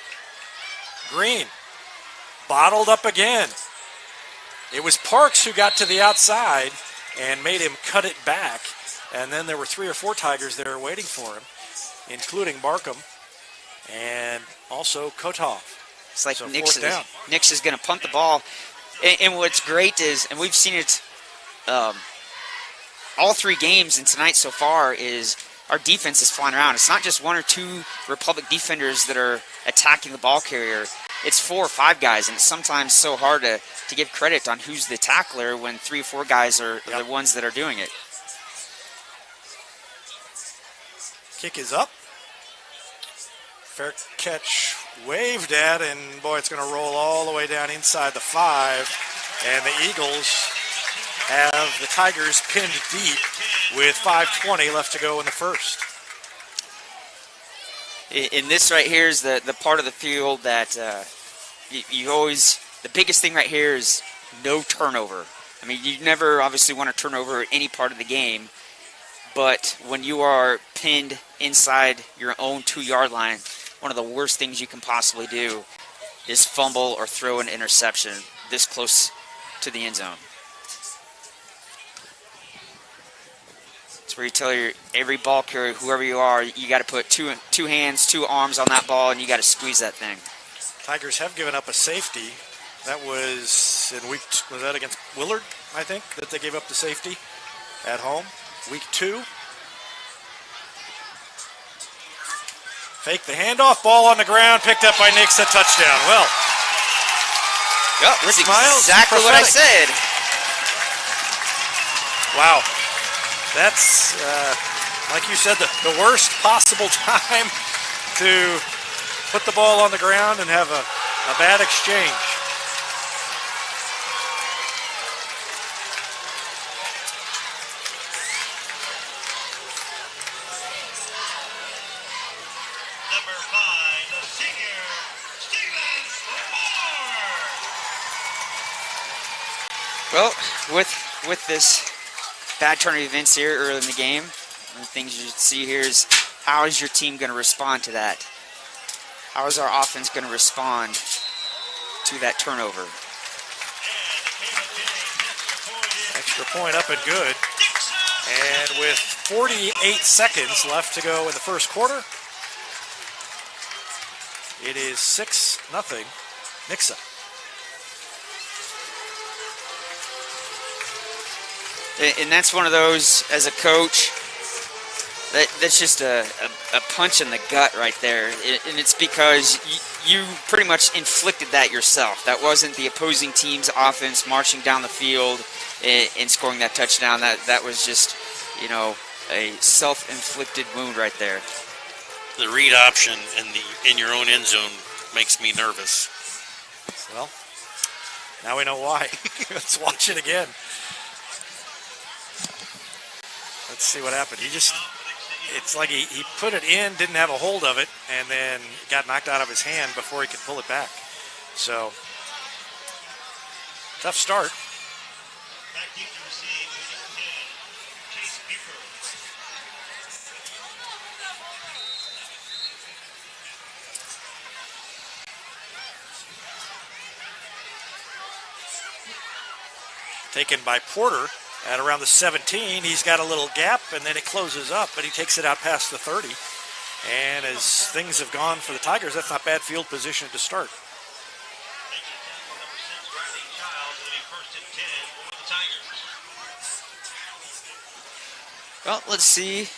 Green bottled up again. It was Parks who got to the outside and made him cut it back. And then there were 3 or 4 Tigers there waiting for him, including Markham and also Kotov. It's like so Nixa is going to punt the ball. And what's great is, and we've seen it all 3 games in tonight so far, is our defense is flying around. It's not just 1 or 2 Republic defenders that are attacking the ball carrier. It's 4 or 5 guys, and it's sometimes so hard to give credit on who's the tackler when 3 or 4 guys are the ones that are doing it. Kick is up. Fair catch waved at, and boy, it's going to roll all the way down inside the 5. And the Eagles have the Tigers pinned deep with 5:20 left to go in the first. In this right here is the part of the field that you always, the biggest thing right here is no turnover. I mean, you never obviously want to turn over any part of the game, but when you are pinned inside your own 2-yard line, one of the worst things you can possibly do is fumble or throw an interception this close to the end zone. It's where you tell every ball carrier, whoever you are, you got to put two hands, 2 arms on that ball, and you got to squeeze that thing. Tigers have given up a safety. That was in was that against Willard, I think, that they gave up the safety at home. Week 2. Fake the handoff, ball on the ground, picked up by Nixa, touchdown. Well, yep, that's exactly what I said. Wow. That's, like you said, the worst possible time to put the ball on the ground and have a bad exchange. Number 5, the senior, Stephen Moore. Well, with this bad turn of events here early in the game, one of the things you should see here is how is your team going to respond to that? How is our offense going to respond to that turnover? Extra point up and good. And with 48 seconds left to go in the first quarter, it is 6-0 Nixa. And that's one of those, as a coach, that's just a punch in the gut right there. And it's because you pretty much inflicted that yourself. That wasn't the opposing team's offense marching down the field and scoring that touchdown. That was just, a self-inflicted wound right there. The read option in your own end zone makes me nervous. Well, now we know why. Let's watch it again. Let's see what happened. It's like he put it in, didn't have a hold of it, and then got knocked out of his hand before he could pull it back. So, tough start. Back deep to receive, number 10, Chase Buford. Taken by Porter at around the 17. He's got a little gap, and then it closes up, but he takes it out past the 30. And as things have gone for the Tigers, that's not bad field position to start. Well, let's see.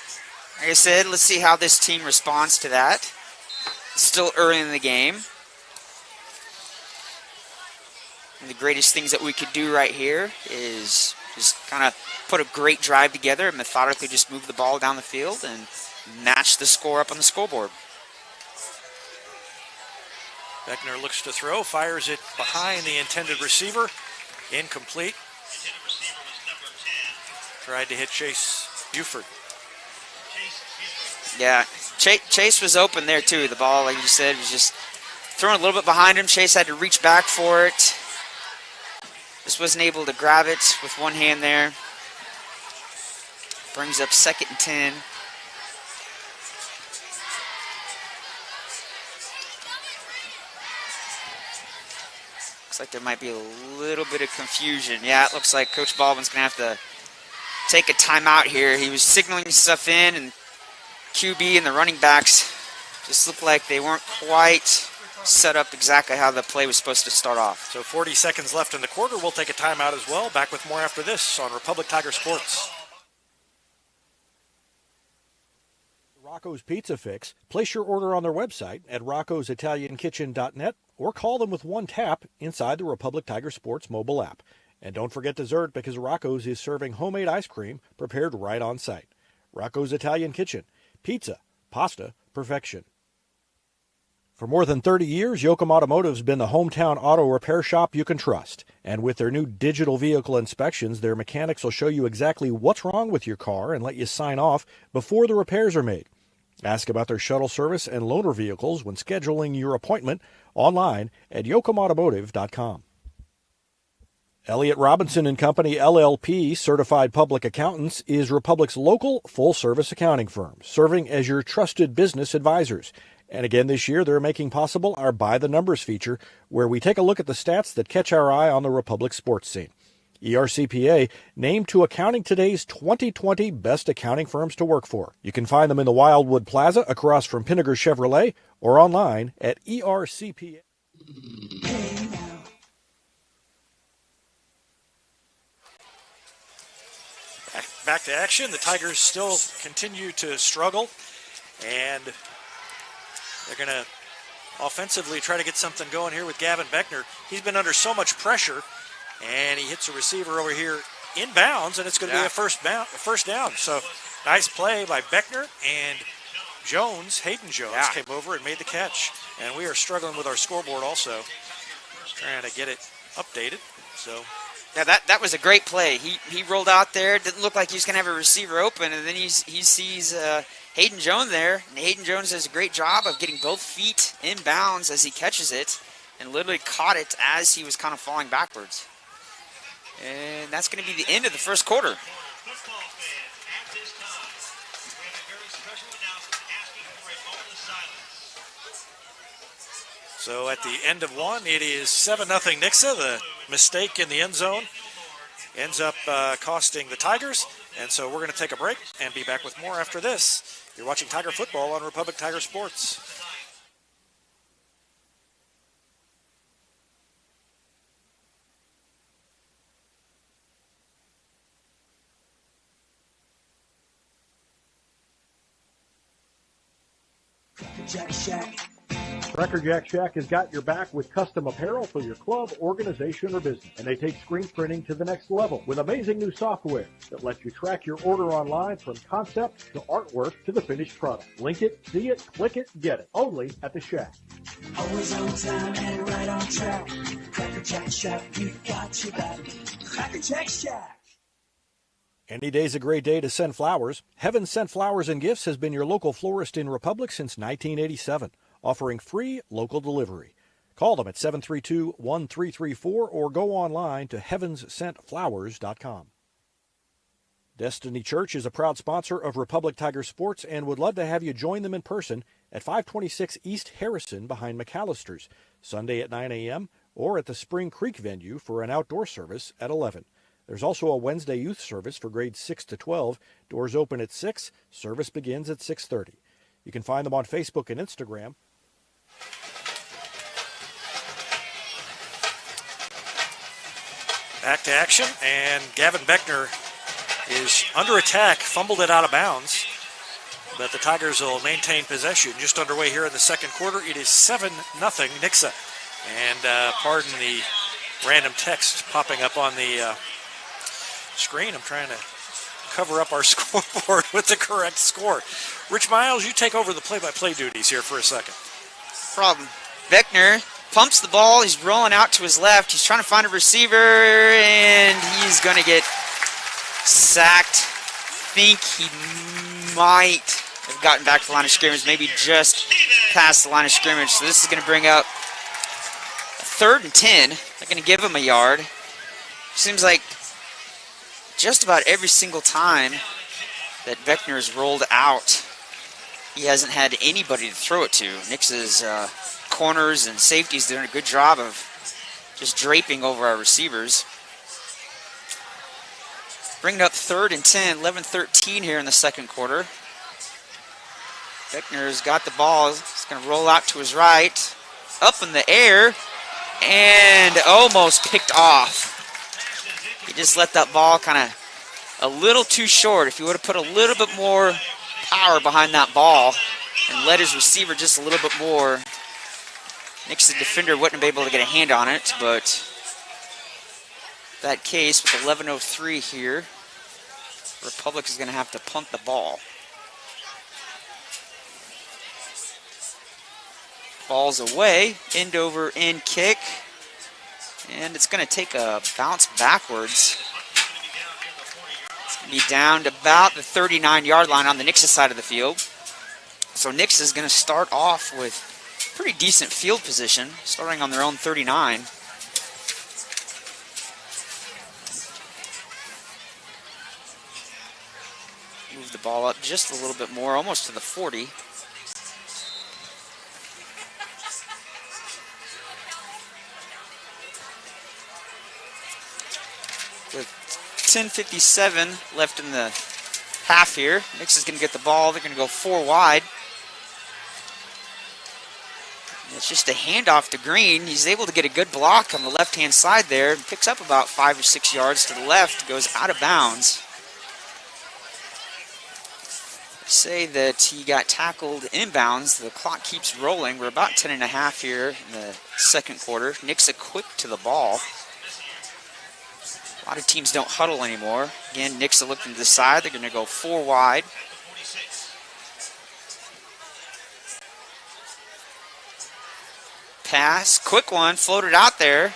Like I said, let's see how this team responds to that. It's still early in the game. And the greatest things that we could do right here is just kind of put a great drive together and methodically just move the ball down the field and match the score up on the scoreboard. Beckner looks to throw, fires it behind the intended receiver. Incomplete. Intended receiver was number 10. Tried to hit Chase Buford. Yeah, Chase was open there too. The ball, like you said, was just thrown a little bit behind him. Chase had to reach back for it. Just wasn't able to grab it with one hand there. Brings up 2nd and 10. Looks like there might be a little bit of confusion. Yeah, it looks like Coach Baldwin's going to have to take a timeout here. He was signaling stuff in, and QB and the running backs just looked like they weren't quite set up exactly how the play was supposed to start off. So 40 seconds left in the quarter. We'll take a timeout as well. Back with more after this on Republic Tiger Sports. Rocco's Pizza Fix. Place your order on their website at roccositaliankitchen.net or call them with one tap inside the Republic Tiger Sports mobile app. And don't forget dessert, because Rocco's is serving homemade ice cream prepared right on site. Rocco's Italian Kitchen. Pizza, pasta, perfection. For more than 30 years, Yoakum Automotive's been the hometown auto repair shop you can trust. And with their new digital vehicle inspections, their mechanics will show you exactly what's wrong with your car and let you sign off before the repairs are made. Ask about their shuttle service and loaner vehicles when scheduling your appointment online at yoakumautomotive.com. Elliott Robinson and Company, LLP, Certified Public Accountants, is Republic's local full-service accounting firm, serving as your trusted business advisors. And again this year, they're making possible our By the Numbers feature, where we take a look at the stats that catch our eye on the Republic sports scene. ERCPA named to Accounting Today's 2020 Best Accounting Firms to Work For. You can find them in the Wildwood Plaza across from Pinnaker Chevrolet or online at ERCPA. Back to action. The Tigers still continue to struggle, and they're going to offensively try to get something going here with Gavin Beckner. He's been under so much pressure, and he hits a receiver over here inbounds, and it's going to be a first down. So nice play by Beckner, and Hayden Jones came over and made the catch. And we are struggling with our scoreboard also, trying to get it updated. So. Yeah, that was a great play. He rolled out there. Didn't look like he was going to have a receiver open, and then he sees Hayden Jones there. And Hayden Jones does a great job of getting both feet in bounds as he catches it, and literally caught it as he was kind of falling backwards. And that's going to be the end of the first quarter. So at the end of one, it is 7-0 Nixa. The mistake in the end zone ends up costing the Tigers. And so we're going to take a break and be back with more after this. You're watching Tiger Football on Republic Tiger Sports. Cracker Jack Shack has got your back with custom apparel for your club, organization, or business. And they take screen printing to the next level with amazing new software that lets you track your order online from concept to artwork to the finished product. Link it, see it, click it, get it. Only at the Shack. Always on time and right on track. Cracker Jack Shack, we've got your back. Cracker Jack Shack. Any day's a great day to send flowers. Heaven Sent Flowers and Gifts has been your local florist in Republic since 1987, offering free local delivery. Call them at 732-1334 or go online to heavenssentflowers.com. Destiny Church is a proud sponsor of Republic Tiger Sports and would love to have you join them in person at 526 East Harrison behind McAllister's, Sunday at 9 a.m. or at the Spring Creek venue for an outdoor service at 11. There's also a Wednesday youth service for grades 6 to 12. Doors open at 6. Service begins at 6:30. You can find them on Facebook and Instagram. Back to action, and Gavin Beckner is under attack, fumbled it out of bounds, but the Tigers will maintain possession. Just underway here in the second quarter. It is 7-0 Nixa. And pardon the random text popping up on the screen. I'm trying to cover up our scoreboard with the correct score. Rich Miles, you take over the play-by-play duties here for a second. Problem. Beckner pumps the ball. He's rolling out to his left. He's trying to find a receiver, and he's going to get sacked. I think he might have gotten back to the line of scrimmage, maybe just past the line of scrimmage. So this is going to bring up 3rd and 10. They're going to give him a yard. Seems like just about every single time that Beckner has rolled out, he hasn't had anybody to throw it to. Nix's corners and safeties doing a good job of just draping over our receivers. Bringing up 3rd and 10, 11-13 here in the second quarter. Beckner's got the ball. He's going to roll out to his right, up in the air, and almost picked off. He just let that ball kind of a little too short. If he would have put a little bit more power behind that ball and let his receiver just a little bit more, Nixa defender wouldn't have been able to get a hand on it, but that case with 11:03 here, Republic is going to have to punt the ball. Ball's away, end over end kick, and it's going to take a bounce backwards. It's going to be down to about the 39-yard line on the Nixa side of the field. So Nixa is going to start off with pretty decent field position, starting on their own 39. Move the ball up just a little bit more, almost to the 40. With 10:57 left in the half here, Nixa is going to get the ball. They're going to go 4 wide. It's just a handoff to Green. He's able to get a good block on the left-hand side there. Picks up about 5 or 6 yards to the left. Goes out of bounds. Say that he got tackled inbounds. The clock keeps rolling. We're about 10.5 here in the second quarter. Nixa quick to the ball. A lot of teams don't huddle anymore. Again, Nixa looking to the side. They're going to go 4 wide. Pass, quick one, floated out there.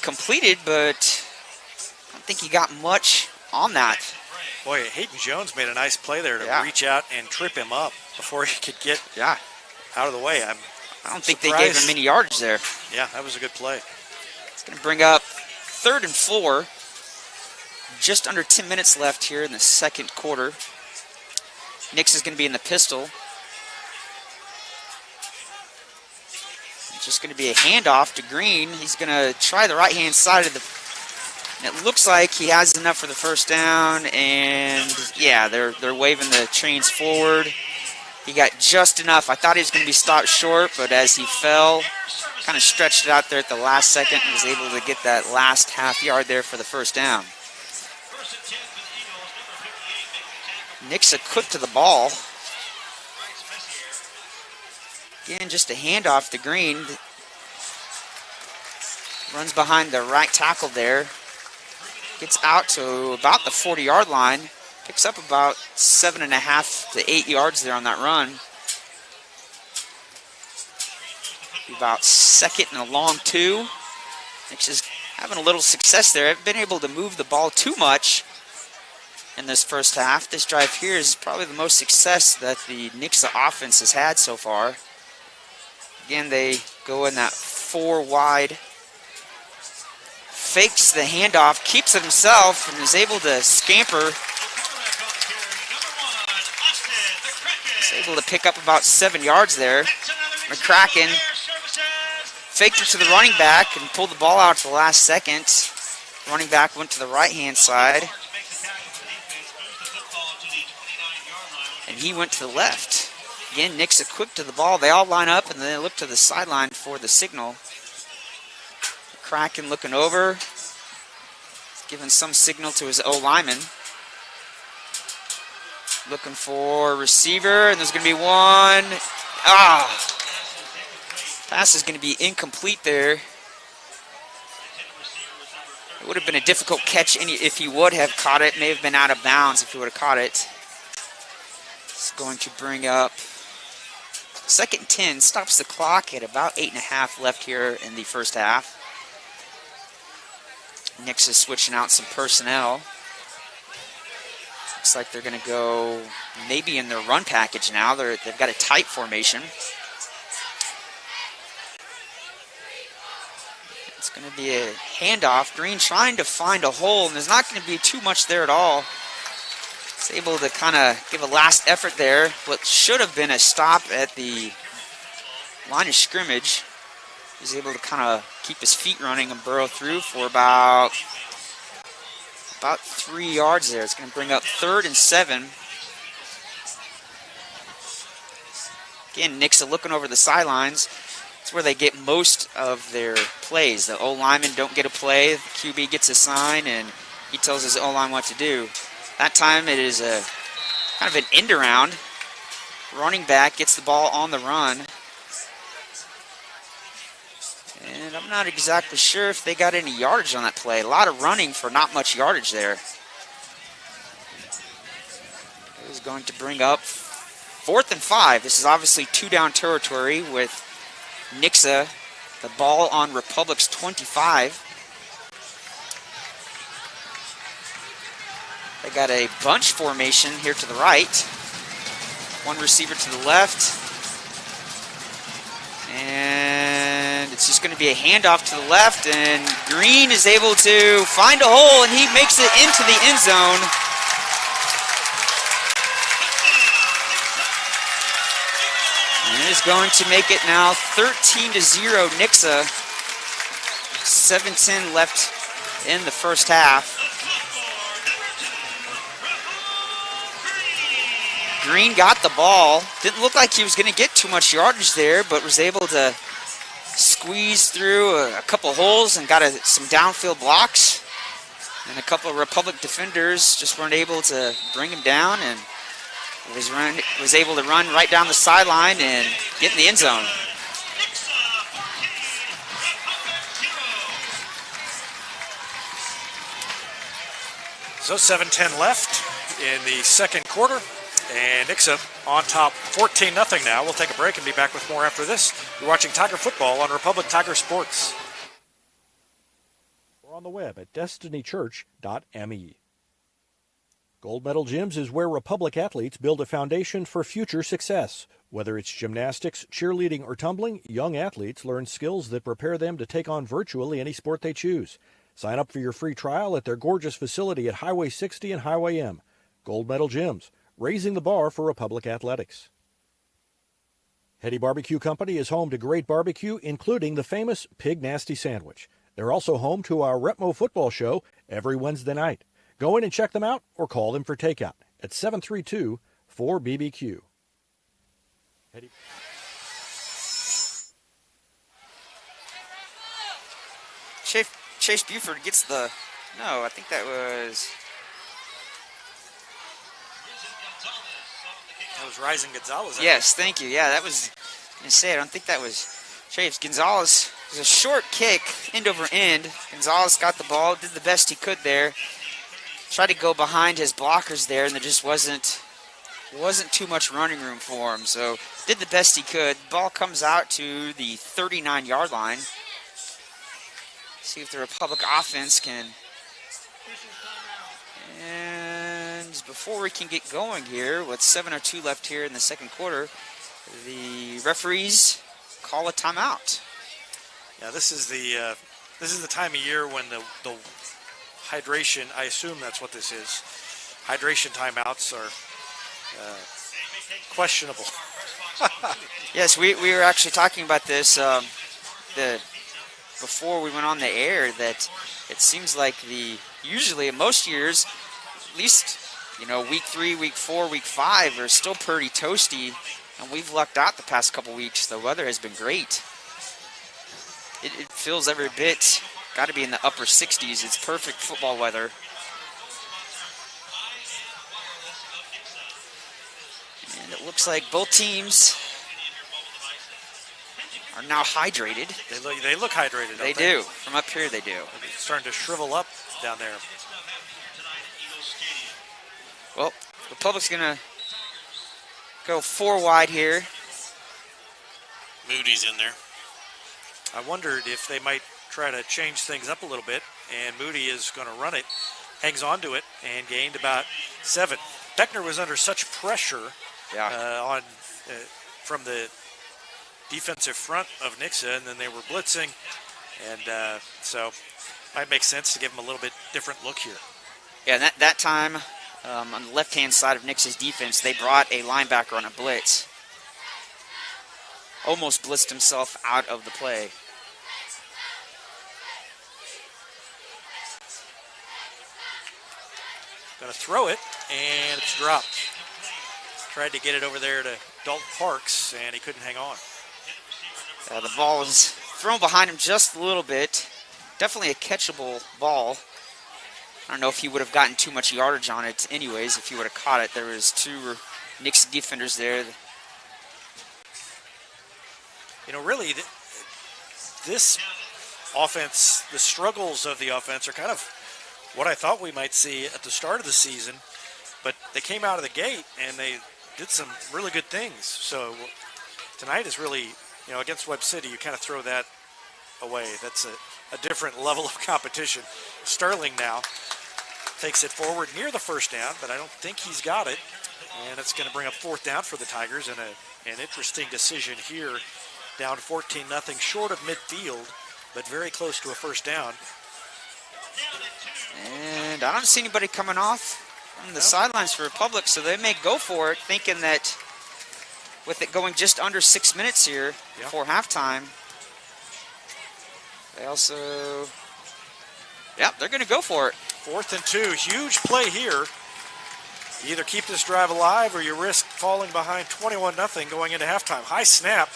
Completed, but I don't think he got much on that. Boy, Hayden Jones made a nice play there to reach out and trip him up before he could get out of the way. I don't think they gave him any yardage there. Yeah, that was a good play. It's going to bring up 3rd and 4. Just under 10 minutes left here in the second quarter. Nixa is going to be in the pistol. It's just going to be a handoff to Green. He's going to try the right-hand side of the... And it looks like he has enough for the first down. And, yeah, they're waving the chains forward. He got just enough. I thought he was going to be stopped short, but as he fell, kind of stretched it out there at the last second and was able to get that last half yard there for the first down. Nixa quick to the ball. Again, just a handoff to Green. Runs behind the right tackle there. Gets out to about the 40-yard line. Picks up about 7.5 to 8 yards there on that run. About 2nd and a long 2. Nixa's having a little success there. Haven't been able to move the ball too much in this first half. This drive here is probably the most success that the Nixa offense has had so far. Again, they go in that 4 wide. Fakes the handoff, keeps it himself, and is able to scamper. Is able to pick up about 7 yards there. McCracken faked it to the running back and pulled the ball out at the last second. Running back went to the right-hand side. And he went to the left. Again, Nixa quick to the ball. They all line up and then they look to the sideline for the signal. Kraken looking over, giving some signal to his O-lineman. Looking for receiver, and there's going to be one. Pass is going to be incomplete there. It would have been a difficult catch if he would have caught it. May have been out of bounds if he would have caught it. It's going to bring up 2nd and 10. Stops the clock at about 8.5 left here in the first half. Nixa switching out some personnel. Looks like they're going to go maybe in their run package now. They've got a tight formation. It's going to be a handoff. Green trying to find a hole, and there's not going to be too much there at all. He's able to kind of give a last effort there. What should have been a stop at the line of scrimmage. He's able to kind of keep his feet running and burrow through for about 3 yards there. It's going to bring up 3rd and 7. Again, Nixa looking over the sidelines. It's where they get most of their plays. The O-linemen don't get a play. The QB gets a sign, and he tells his O-line what to do. That time it is a kind of an end around. Running back gets the ball on the run. And I'm not exactly sure if they got any yardage on that play. A lot of running for not much yardage there. It is going to bring up 4th and 5. This is obviously 2-down territory with Nixa, the ball on Republic's 25. They got a bunch formation here to the right. One receiver to the left. And it's just going to be a handoff to the left, and Green is able to find a hole, and he makes it into the end zone. And is going to make it now 13-0 Nixa. 7:10 left in the first half. Green got the ball. Didn't look like he was going to get too much yardage there, but was able to squeeze through a couple holes and got some downfield blocks. And a couple of Republic defenders just weren't able to bring him down, and was able to run right down the sideline and get in the end zone. So 7:10 left in the second quarter. And Nixa on top 14-0 now. We'll take a break and be back with more after this. You're watching Tiger Football on Republic Tiger Sports. Or on the web at destinychurch.me. Gold Medal Gyms is where Republic athletes build a foundation for future success. Whether it's gymnastics, cheerleading, or tumbling, young athletes learn skills that prepare them to take on virtually any sport they choose. Sign up for your free trial at their gorgeous facility at Highway 60 and Highway M. Gold Medal Gyms, raising the bar for Republic athletics. Hetty Barbecue Company is home to great barbecue, including the famous Pig Nasty Sandwich. They're also home to our Retmo football show every Wednesday night. Go in and check them out or call them for takeout at 732-4BBQ. Hetty. Chase Buford gets the... No, I think that was... That was Rising Gonzalez. Yes, thank you. Yeah, that was... I don't think that was Chase. Gonzalez. It was a short kick, end over end. Gonzalez got the ball, did the best he could there. Tried to go behind his blockers there, and there just wasn't too much running room for him. So did the best he could. Ball comes out to the 39-yard line. See if the Republic offense can... And before we can get going here, with 7:02 left here in the second quarter, the referees call a timeout. Yeah, this is the time of year when the hydration, I assume that's what this is, hydration timeouts are questionable. Yes, we were actually talking about this before we went on the air, that it seems like usually in most years, at least, week 3, week 4, week 5 are still pretty toasty, and we've lucked out the past couple weeks. The weather has been great. It feels every bit, got to be in the upper 60s. It's perfect football weather. And it looks like both teams are now hydrated. They look hydrated, don't they? They do. From up here, they do. They're starting to shrivel up down there. Well, Republic's going to go 4 wide here. Moody's in there. I wondered if they might try to change things up a little bit, and Moody is going to run it, hangs on to it, and gained about 7. Beckner was under such pressure from the defensive front of Nixa, and then they were blitzing, and so might make sense to give him a little bit different look here. Yeah, that time on the left-hand side of Nixa's defense, they brought a linebacker on a blitz. Almost blitzed himself out of the play. Going to throw it, and it's dropped. Tried to get it over there to Dalton Parks, and he couldn't hang on. The ball was thrown behind him just a little bit. Definitely a catchable ball. I don't know if he would have gotten too much yardage on it anyways if he would have caught it. There was 2 Knicks defenders there. Really, this offense, the struggles of the offense are kind of what I thought we might see at the start of the season, but they came out of the gate and they did some really good things. So tonight is really, against Webb City, you kind of throw that away. That's a different level of competition. Sterling now takes it forward near the first down, but I don't think he's got it. And it's going to bring up fourth down for the Tigers, and an interesting decision here. Down 14-0, short of midfield, but very close to a first down. And I don't see anybody coming off on the sidelines for Republic, so they may go for it, thinking that with it going just under 6 minutes here before halftime, they also, they're going to go for it. 4th and 2, huge play here. You either keep this drive alive or you risk falling behind 21-0 going into halftime. High snap.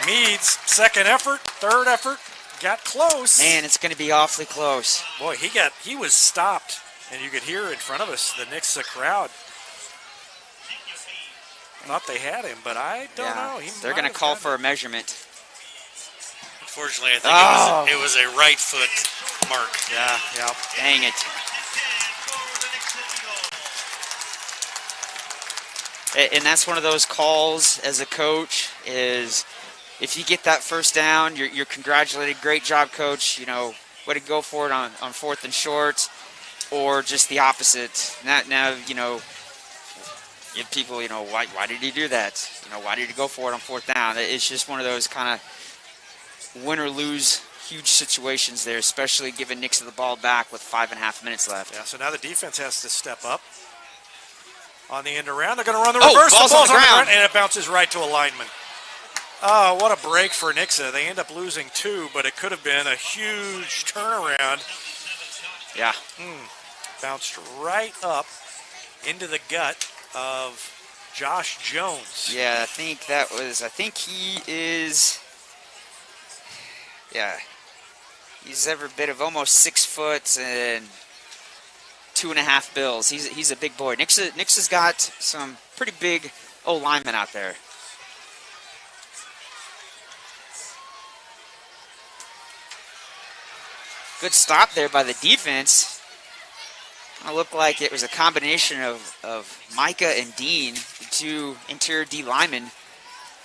Meads, second effort, third effort, got close. Man, it's going to be awfully close. Boy, he was stopped, and you could hear in front of us the Nixa crowd. Thought they had him, but I don't know. They're going to call for a measurement. Unfortunately, I think it was a right foot mark. Yeah. Dang it. And that's one of those calls as a coach is if you get that first down, you're congratulated. Great job, coach. Way to go for it on 4th and short, or just the opposite. Now people, why did he do that? Why did he go for it on 4th down? It's just one of those kind of win or lose huge situations there, especially giving Nixa the ball back with 5.5 minutes left. Yeah, so now the defense has to step up. On the end around, they're going to run the reverse. Ball's on the ground. And it bounces right to a lineman. Oh, what a break for Nixa. They end up losing 2, but it could have been a huge turnaround. Yeah. Bounced right up into the gut of Josh Jones. Yeah, I think he is, he's every bit of almost 6 foot and 2.5 bills. He's a big boy. Nixa's got some pretty big linemen out there. Good stop there by the defense. It looked like it was a combination of Micah and Dean, the 2 interior D linemen,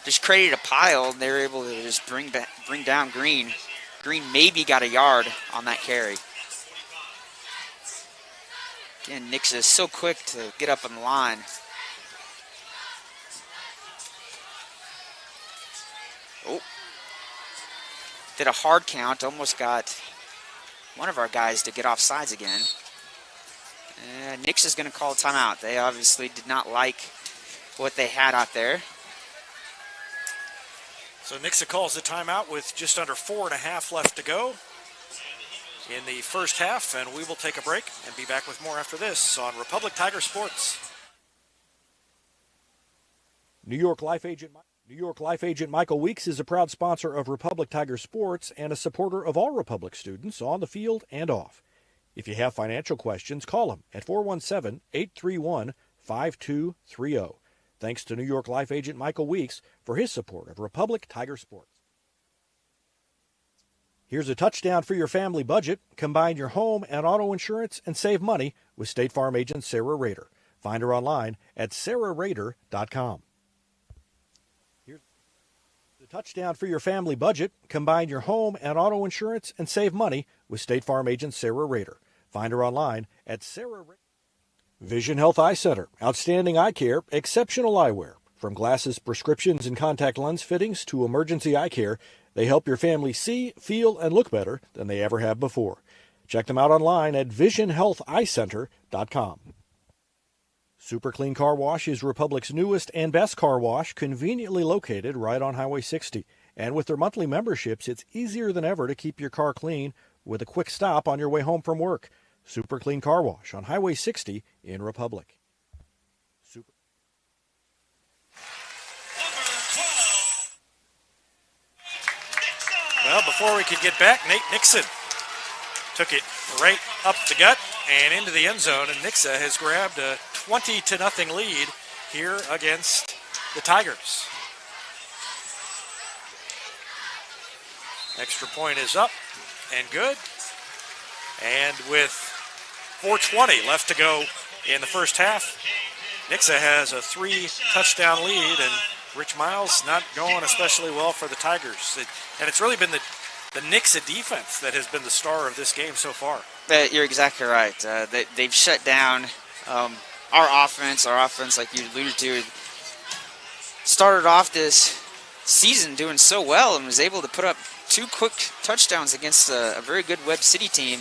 just created a pile, and they were able to just bring down Green. Green maybe got a yard on that carry. Again, Nixa is so quick to get up on the line. Did a hard count, almost got one of our guys to get off sides again. And Nixa's going to call a timeout. They obviously did not like what they had out there. So Nixa calls the timeout with just under 4.5 left to go in the first half, and we will take a break and be back with more after this on Republic Tiger Sports. New York Life agent Michael Weeks is a proud sponsor of Republic Tiger Sports and a supporter of all Republic students on the field and off. If you have financial questions, call him at 417-831-5230. Thanks to New York Life agent Michael Weeks for his support of Republic Tiger Sports. Here's a touchdown for your family budget. Combine your home and auto insurance and save money with State Farm agent Sarah Rader. Find her online at sarahrader.com. Here's a touchdown for your family budget. Combine your home and auto insurance and save money with State Farm agent Sarah Rader. Find her online at sarahrader. Vision Health Eye Center. Outstanding eye care, exceptional eyewear. From glasses, prescriptions, and contact lens fittings to emergency eye care, they help your family see, feel, and look better than they ever have before. Check them out online at visionhealtheyecenter.com. Super Clean Car Wash is Republic's newest and best car wash, conveniently located right on Highway 60. And with their monthly memberships, it's easier than ever to keep your car clean with a quick stop on your way home from work. Super Clean Car Wash on Highway 60 in Republic. Well, before we could get back, Nate Nixon took it right up the gut and into the end zone, and Nixa has grabbed a 20-0 lead here against the Tigers. Extra point is up and good. And with 4:20 left to go in the first half, Nixa has a 3-touchdown lead, and Rich Miles not going especially well for the Tigers. And it's really been the Nixa defense that has been the star of this game so far. You're exactly right. They've shut down our offense, like you alluded to, started off this season doing so well and was able to put up 2 quick touchdowns against a very good Webb City team.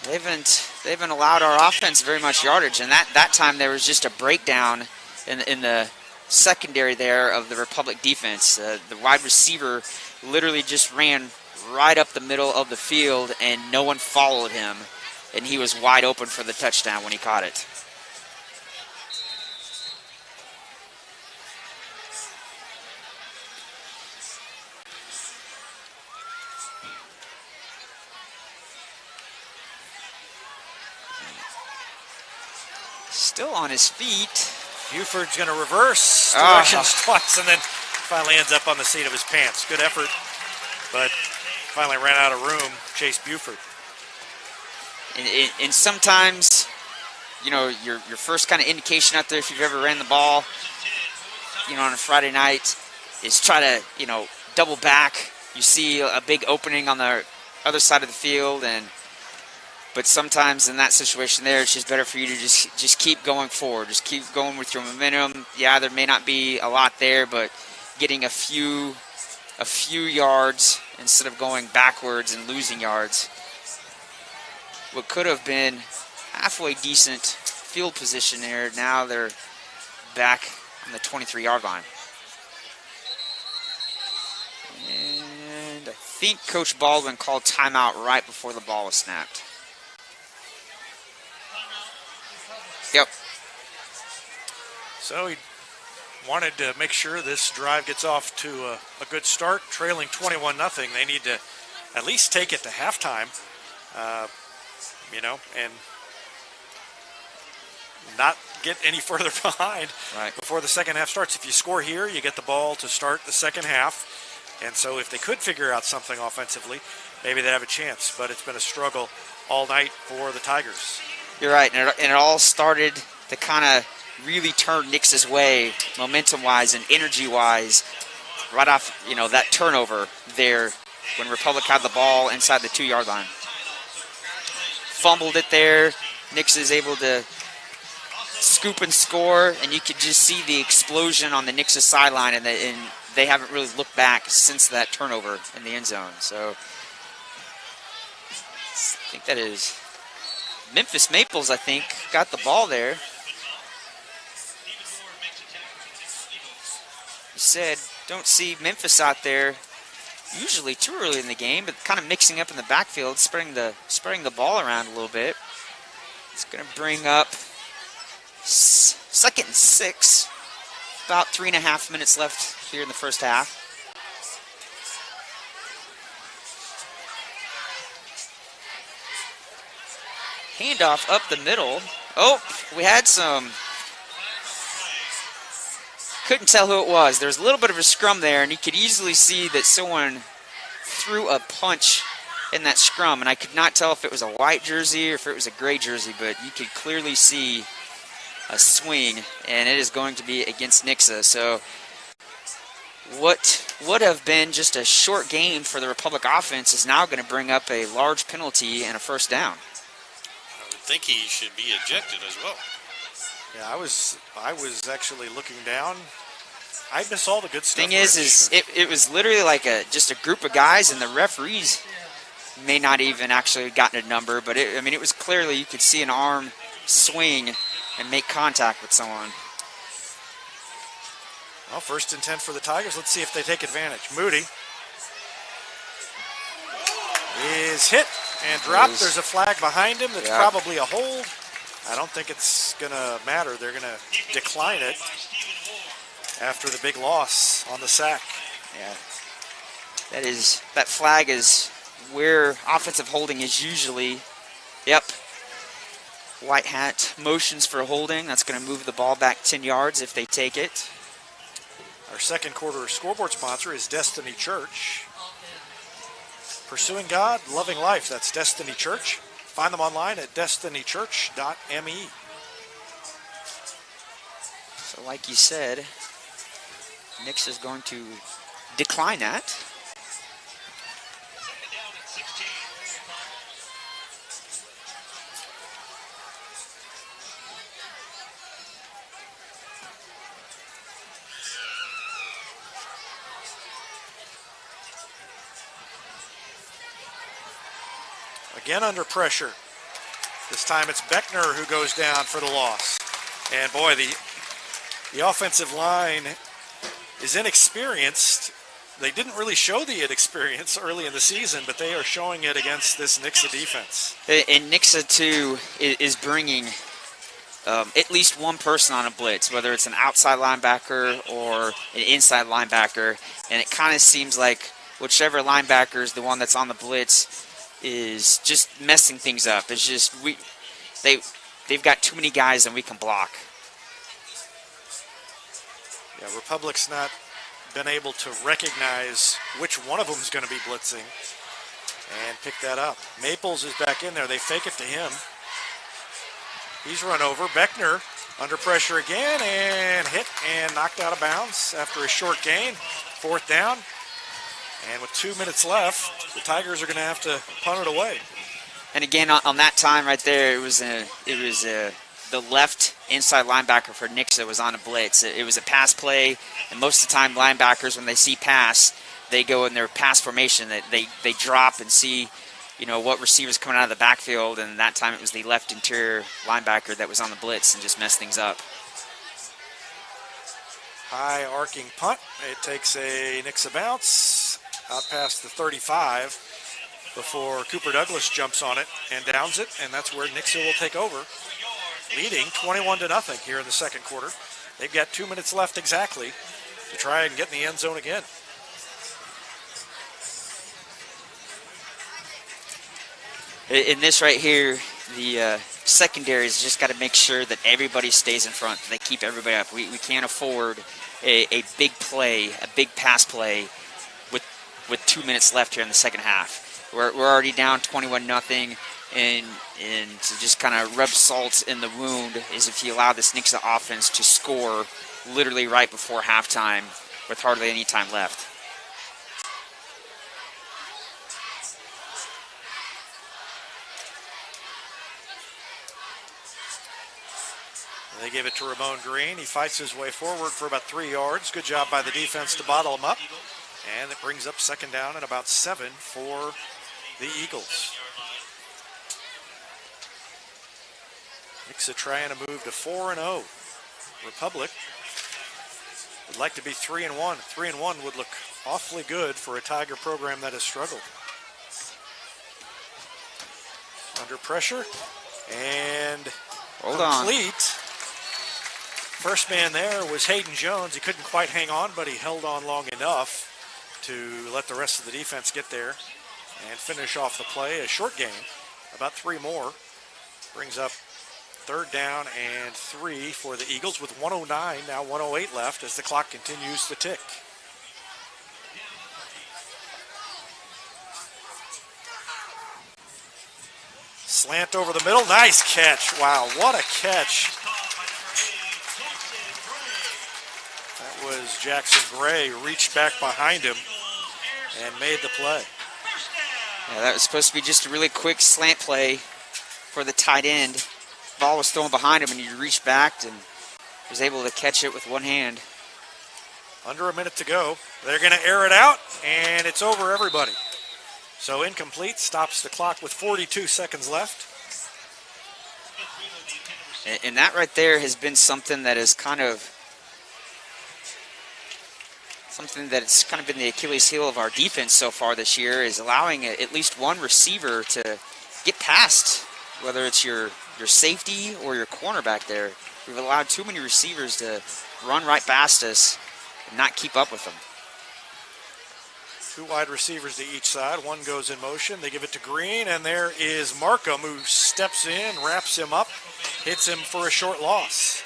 They haven't allowed our offense very much yardage, and that time there was just a breakdown in the secondary there of the Republic defense. The wide receiver literally just ran right up the middle of the field, and no one followed him, and he was wide open for the touchdown when he caught it. Still on his feet. Buford's going to reverse directions twice and then finally ends up on the seat of his pants. Good effort, but finally ran out of room. Chase Buford. And sometimes, you know, your first kind of indication out there, if you've ever ran the ball, you know, on a Friday night, is try to, you know, double back. You see a big opening on the other side of the field, but sometimes in that situation there, it's just better for you to just keep going forward. Just keep going with your momentum. Yeah, there may not be a lot there, but getting a few yards instead of going backwards and losing yards. What could have been halfway decent field position there, now they're back on the 23-yard line. And I think Coach Baldwin called timeout right before the ball was snapped. Yep. So he wanted to make sure this drive gets off to a good start, trailing 21-0. They need to at least take it to halftime, you know, and not get any further behind before the second half starts. If you score here, you get the ball to start the second half. And so if they could figure out something offensively, maybe they'd have a chance. But it's been a struggle all night for the Tigers. You're right, and it all started to kind of really turn Nix's way, momentum-wise and energy-wise, right off, you know, that turnover there when Republic had the ball inside the 2-yard line. Fumbled it there. Nix is able to scoop and score, and you could just see the explosion on the Nixa sideline, and they haven't really looked back since that turnover in the end zone. So I think that is Memphis Maples, I think, got the ball there. You said, don't see Memphis out there usually too early in the game, but kind of mixing up in the backfield, spreading the ball around a little bit. It's going to bring up 2nd and 6. About 3.5 minutes left here in the first half. Handoff up the middle. Oh, we had some. Couldn't tell who it was. There was a little bit of a scrum there, and you could easily see that someone threw a punch in that scrum, and I could not tell if it was a white jersey or if it was a gray jersey, but you could clearly see a swing, and it is going to be against Nixa. So what would have been just a short game for the Republic offense is now going to bring up a large penalty and a first down. I would think he should be ejected as well. Yeah, I was actually looking down. I miss all the good stuff. Thing is it was literally like just a group of guys, and the referees may not even actually have gotten a number, but it was clearly, you could see an arm swing and make contact with someone. Well, 1st and 10 for the Tigers. Let's see if they take advantage. Moody is hit and dropped. There's a flag behind him that's probably a hold. I don't think it's going to matter. They're going to decline it after the big loss on the sack. Yeah. That flag is where offensive holding is usually. Yep. White hat motions for holding. That's going to move the ball back 10 yards if they take it. Our second quarter scoreboard sponsor is Destiny Church. Pursuing God, loving life. That's Destiny Church. Find them online at destinychurch.me. So like you said, Nix is going to decline that. Again under pressure. This time it's Beckner who goes down for the loss. And boy, the offensive line is inexperienced. They didn't really show the inexperience early in the season, but they are showing it against this Nixa defense. And Nixa, too, is bringing at least one person on a blitz, whether it's an outside linebacker or an inside linebacker. And it kind of seems like whichever linebacker is the one that's on the blitz is just messing things up. It's just they've got too many guys and we can block. Yeah, Republic's not been able to recognize which one of them is going to be blitzing and pick that up. Maples is back in there. They fake it to him. He's run over. Beckner under pressure again and hit and knocked out of bounds after a short gain. 4th down. And with 2 minutes left, the Tigers are going to have to punt it away. And again, on that time right there, it was the left inside linebacker for Nixa was on a blitz. It was a pass play, and most of the time linebackers, when they see pass, they go in their pass formation. They drop and see, what receiver's coming out of the backfield, and that time it was the left interior linebacker that was on the blitz and just messed things up. High arcing punt. It takes a Nixa bounce out past the 35 before Cooper Douglas jumps on it and downs it, and that's where Nixa will take over, leading 21-0 here in the second quarter. They've got 2 minutes left exactly to try and get in the end zone again. In this right here, the secondary has just got to make sure that everybody stays in front. They keep everybody up. We can't afford a big play, a big pass play with 2 minutes left here in the second half. We're already down 21-0. And to just kind of rub salt in the wound is if you allow this Nixa offense to score literally right before halftime with hardly any time left. They give it to Ramon Green. He fights his way forward for about 3 yards. Good job by the defense to bottle him up. And it brings up 2nd down and about 7 for the Eagles. Nixa trying to move to 4-0. Republic would like to be 3-1. 3-1 would look awfully good for a Tiger program that has struggled. Under pressure and complete. First man there was Hayden Jones. He couldn't quite hang on, but he held on long enough to let the rest of the defense get there and finish off the play. A short gain, about 3 more. Brings up 3rd down and 3 for the Eagles with 109, now 108 left as the clock continues to tick. Slant over the middle, nice catch. Wow, what a catch. That was Jackson Gray, reached back behind him and made the play. Yeah, that was supposed to be just a really quick slant play for the tight end. Ball was thrown behind him and he reached back and was able to catch it with one hand. Under a minute to go. They're going to air it out and it's over everybody. So incomplete, stops the clock with 42 seconds left. And that right there has been something that is kind of been the Achilles heel of our defense so far this year, is allowing at least one receiver to get past, whether it's your safety or your cornerback there. We've allowed too many receivers to run right past us and not keep up with them. 2 wide receivers to each side. One goes in motion. They give it to Green, and there is Markham who steps in, wraps him up, hits him for a short loss.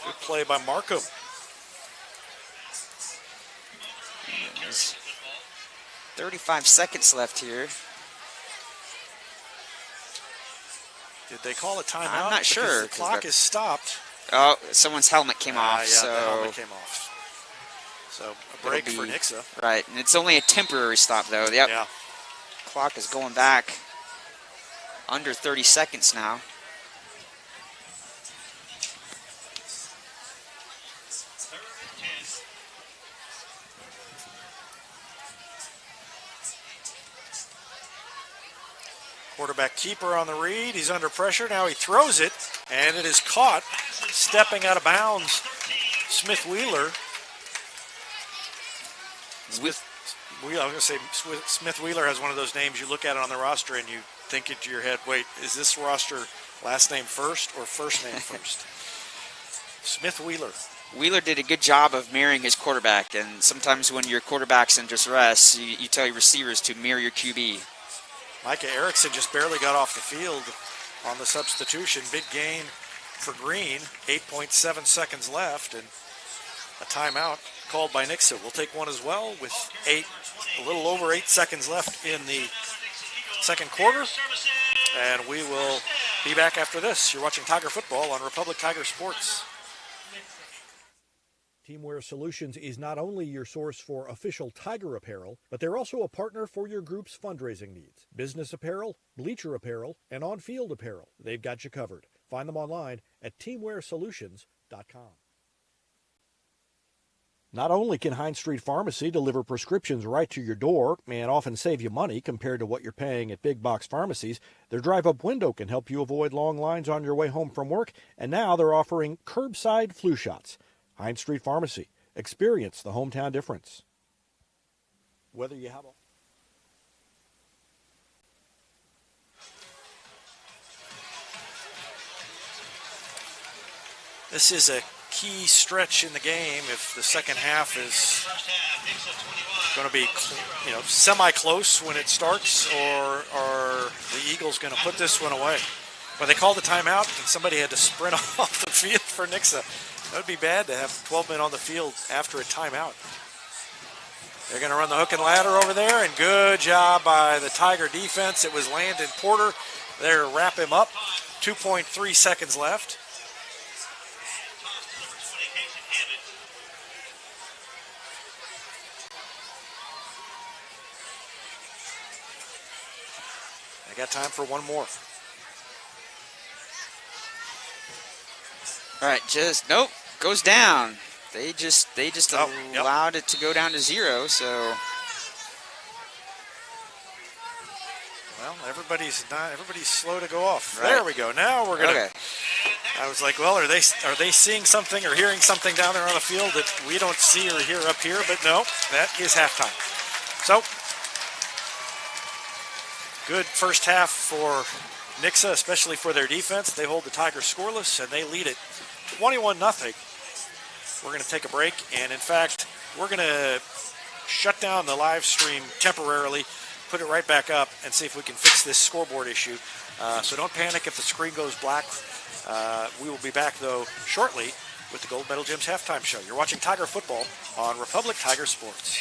Good play by Markham. There's 35 seconds left here. Did they call a timeout? I'm not sure. The clock is stopped. Oh, someone's helmet came off. Yeah, so the helmet came off. So a break for Nixa. Right, and it's only a temporary stop, though. Yep. Yeah. Clock is going back under 30 seconds now. Quarterback keeper on the read. He's under pressure. Now he throws it, and it is caught. Stepping out of bounds, Smith Wheeler. I'm going to say Smith Wheeler has one of those names you look at it on the roster and you think into your head, wait, is this roster last name first or first name first? Smith Wheeler. Wheeler did a good job of mirroring his quarterback, and sometimes when your quarterback's in distress, you tell your receivers to mirror your QB. Micah Erickson just barely got off the field on the substitution. Big gain for Green. 8.7 seconds left, and a timeout called by Nixa. We'll take one as well with a little over 8 seconds left in the second quarter, and we will be back after this. You're watching Tiger Football on Republic Tiger Sports. Teamwear Solutions is not only your source for official Tiger apparel, but they're also a partner for your group's fundraising needs. Business apparel, bleacher apparel, and on-field apparel. They've got you covered. Find them online at teamwearsolutions.com. Not only can Hines Street Pharmacy deliver prescriptions right to your door and often save you money compared to what you're paying at big box pharmacies, their drive-up window can help you avoid long lines on your way home from work, and now they're offering curbside flu shots. Hines Street Pharmacy. Experience the hometown difference. Whether you have a... This is a key stretch in the game if the second half is going to be, semi-close when it starts, or are the Eagles going to put this one away? Well, they called the timeout, and somebody had to sprint off the field for Nixa. That would be bad to have 12 men on the field after a timeout. They're going to run the hook and ladder over there, and good job by the Tiger defense. It was Landon Porter there to wrap him up. 2.3 seconds left. I got time for one more. All right, nope, goes down. They just allowed it to go down to 0. So, well, everybody's slow to go off. Right. There we go. Now we're gonna. Okay. I was like, well, are they seeing something or hearing something down there on the field that we don't see or hear up here? But no, that is halftime. So, good first half for Nixa, especially for their defense. They hold the Tigers scoreless, and they lead it 21-0. We're going to take a break, and in fact, we're going to shut down the live stream temporarily, put it right back up, and see if we can fix this scoreboard issue. So don't panic if the screen goes black. We will be back, though, shortly with the Gold Medal Gyms halftime show. You're watching Tiger Football on Republic Tiger Sports.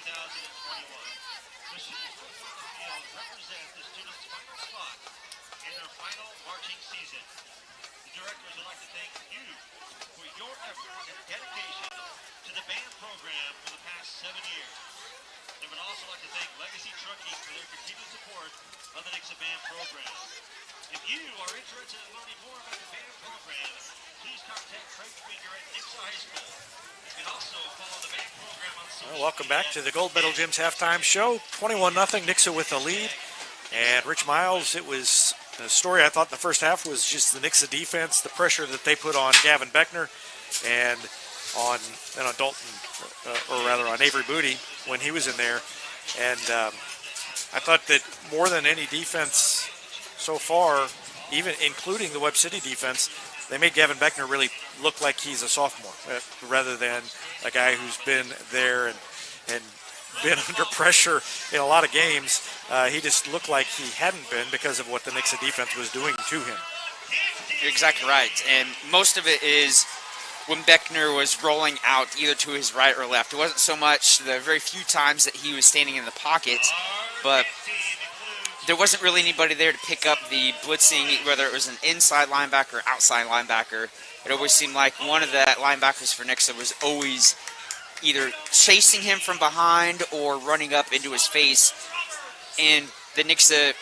The shoes on the field represent the students' final spot in their final marching season. The directors would like to thank you for your effort and dedication to the band program for the past 7 years. They would also like to thank Legacy Trucking for their continued support of the Nixa Band program. If you are interested in learning more about the band program, please contact Craig Finger at Nixa High School. You can also follow the band program on social Well, welcome back to the Gold Medal Gym's halftime show. 21-0, Nixa with the lead. And Rich Miles, it was a story I thought in the first half was just the Nixa defense, the pressure that they put on Gavin Beckner and on Dalton, or rather on Avery Booty when he was in there. And I thought that more than any defense so far, even including the Webb City defense, they made Gavin Beckner really look like he's a sophomore rather than a guy who's been there and been under pressure in a lot of games. He just looked like he hadn't been because of what the Nixa defense was doing to him. You're exactly right. And most of it is when Beckner was rolling out either to his right or left. It wasn't so much the very few times that he was standing in the pocket, but there wasn't really anybody there to pick up the blitzing, whether it was an inside linebacker or outside linebacker. It always seemed like one of the linebackers for Nixa was always either chasing him from behind or running up into his face. And the Nixa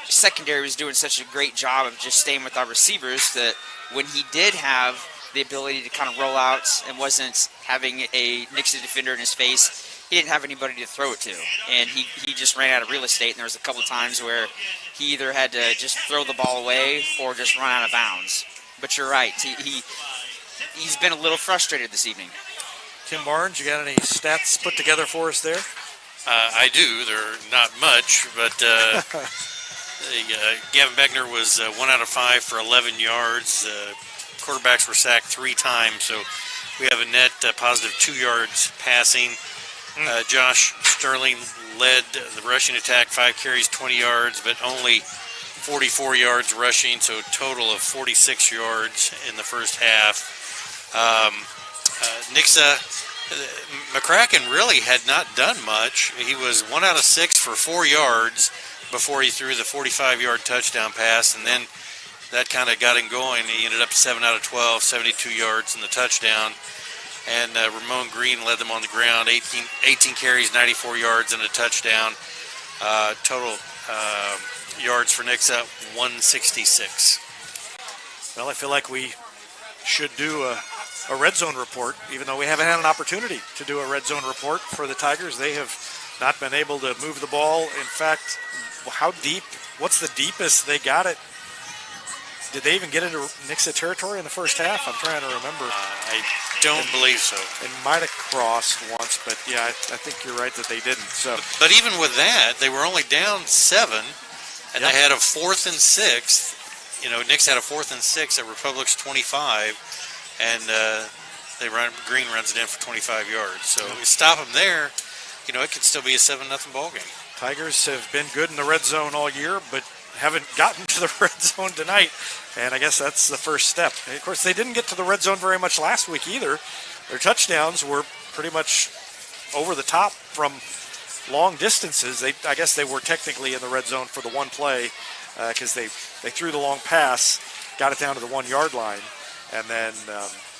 secondary was doing such a great job of just staying with our receivers that when he did have the ability to kind of roll out and wasn't having a Nixa defender in his face, he didn't have anybody to throw it to. And he just ran out of real estate, and there was a couple of times where he either had to just throw the ball away or just run out of bounds. But you're right, he's been a little frustrated this evening. Tim Barnes, you got any stats put together for us there? I do. They're not much, but Gavin Beckner was 1 out of 5 for 11 yards. Quarterbacks were sacked 3 times, so we have a net positive 2 yards passing. Josh Sterling led the rushing attack, 5 carries, 20 yards, but only 44 yards rushing, so a total of 46 yards in the first half. Nixa, McCracken really had not done much. He was 1 out of 6 for 4 yards before he threw the 45-yard touchdown pass, and then that kind of got him going. He ended up 7 out of 12, 72 yards in the touchdown. And Ramon Green led them on the ground, 18 carries, 94 yards, and a touchdown. Total yards for Nixa, 166. Well, I feel like we should do a red zone report, even though we haven't had an opportunity to do a red zone report for the Tigers. They have not been able to move the ball. In fact, how deep, what's the deepest they got it? Did they even get into Nixa territory in the first half? I'm trying to remember. I don't believe so. It might have crossed once, but yeah, I think you're right that they didn't. So, but even with that, they were only down 7, and they had a 4th and 6. You know, Nixa had a 4th and 6 at Republic's 25, and Green runs it in for 25 yards. So we stop them there, you know, it could still be a 7-0 ball game. Tigers have been good in the red zone all year, but haven't gotten to the red zone tonight, and I guess that's the first step. And of course, they didn't get to the red zone very much last week either. Their touchdowns were pretty much over the top from long distances. I guess they were technically in the red zone for the one play because they threw the long pass, got it down to the 1-yard line, and then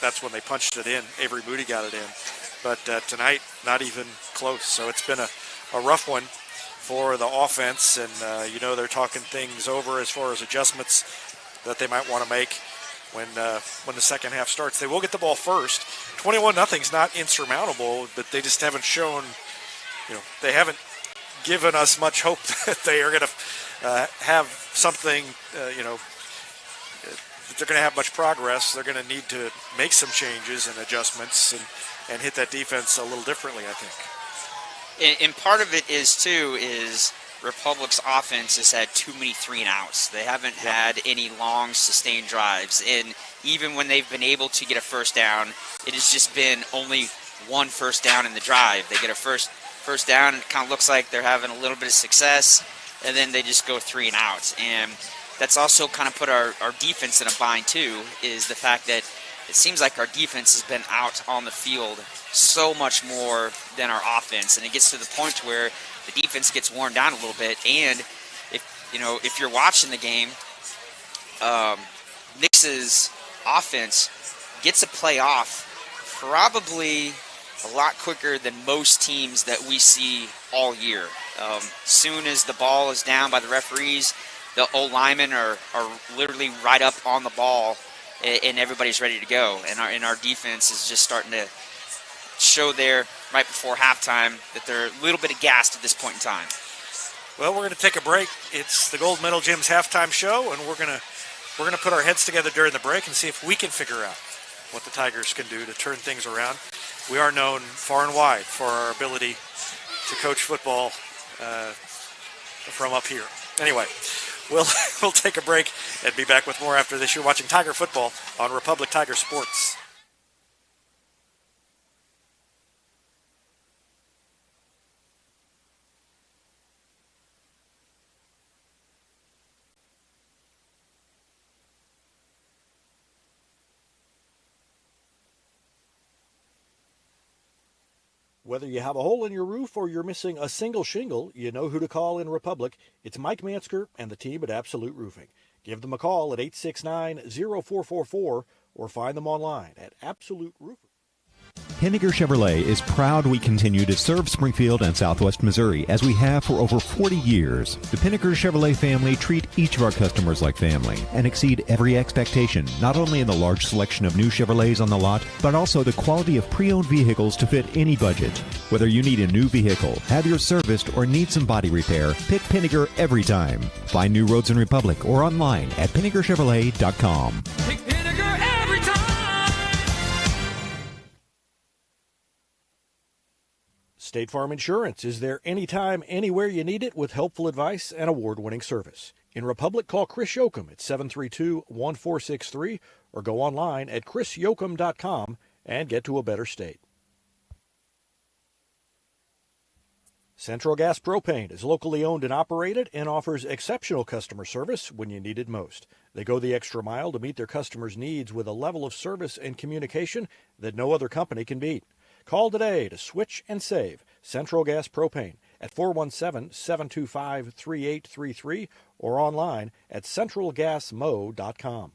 that's when they punched it in. Avery Moody got it in. But tonight, not even close. So it's been a rough one for the offense, and they're talking things over as far as adjustments that they might want to make when the second half starts. They will get the ball first. 21-0's not insurmountable, but they just haven't shown, they haven't given us much hope that they are going to have something, that they're going to have much progress. They're going to need to make some changes and adjustments and hit that defense a little differently, I think. And part of it is Republic's offense has had too many 3-and-outs. They haven't had any long, sustained drives. And even when they've been able to get a first down, it has just been only one first down in the drive. They get a first down, and it kind of looks like they're having a little bit of success, and then they just go 3-and-out. And that's also kind of put our defense in a bind, too, is the fact that it seems like our defense has been out on the field so much more than our offense, and it gets to the point where the defense gets worn down a little bit. And if you're watching the game, Nixa's offense gets a play off probably a lot quicker than most teams that we see all year. Soon as the ball is down by the referees, the O-linemen are literally right up on the ball, and everybody's ready to go. And our defense is just starting to show there right before halftime that they're a little bit gassed at this point in time. Well, we're going to take a break. It's the Gold Medal Gym's halftime show, and we're going to put our heads together during the break and see if we can figure out what the Tigers can do to turn things around. We are known far and wide for our ability to coach football from up here. Anyway, we'll take a break and be back with more after this. You're watching Tiger Football on Republic Tiger Sports. Whether you have a hole in your roof or you're missing a single shingle, you know who to call in Republic. It's Mike Mansker and the team at Absolute Roofing. Give them a call at 869-0444 or find them online at Absolute Roofing. Henniger Chevrolet is proud we continue to serve Springfield and Southwest Missouri as we have for over 40 years. The Pinnaker Chevrolet family treat each of our customers like family and exceed every expectation, not only in the large selection of new Chevrolets on the lot, but also the quality of pre-owned vehicles to fit any budget. Whether you need a new vehicle, have yours serviced, or need some body repair, pick Pinnaker every time. Find new roads in Republic or online at PinnakerChevrolet.com. Pick Pinnaker every time. State Farm Insurance is there anytime, anywhere you need it with helpful advice and award-winning service. In Republic, call Chris Yoakum at 732-1463 or go online at chrisyoakum.com and get to a better state. Central Gas Propane is locally owned and operated and offers exceptional customer service when you need it most. They go the extra mile to meet their customers' needs with a level of service and communication that no other company can beat. Call today to switch and save Central Gas Propane at 417-725-3833 or online at centralgasmo.com.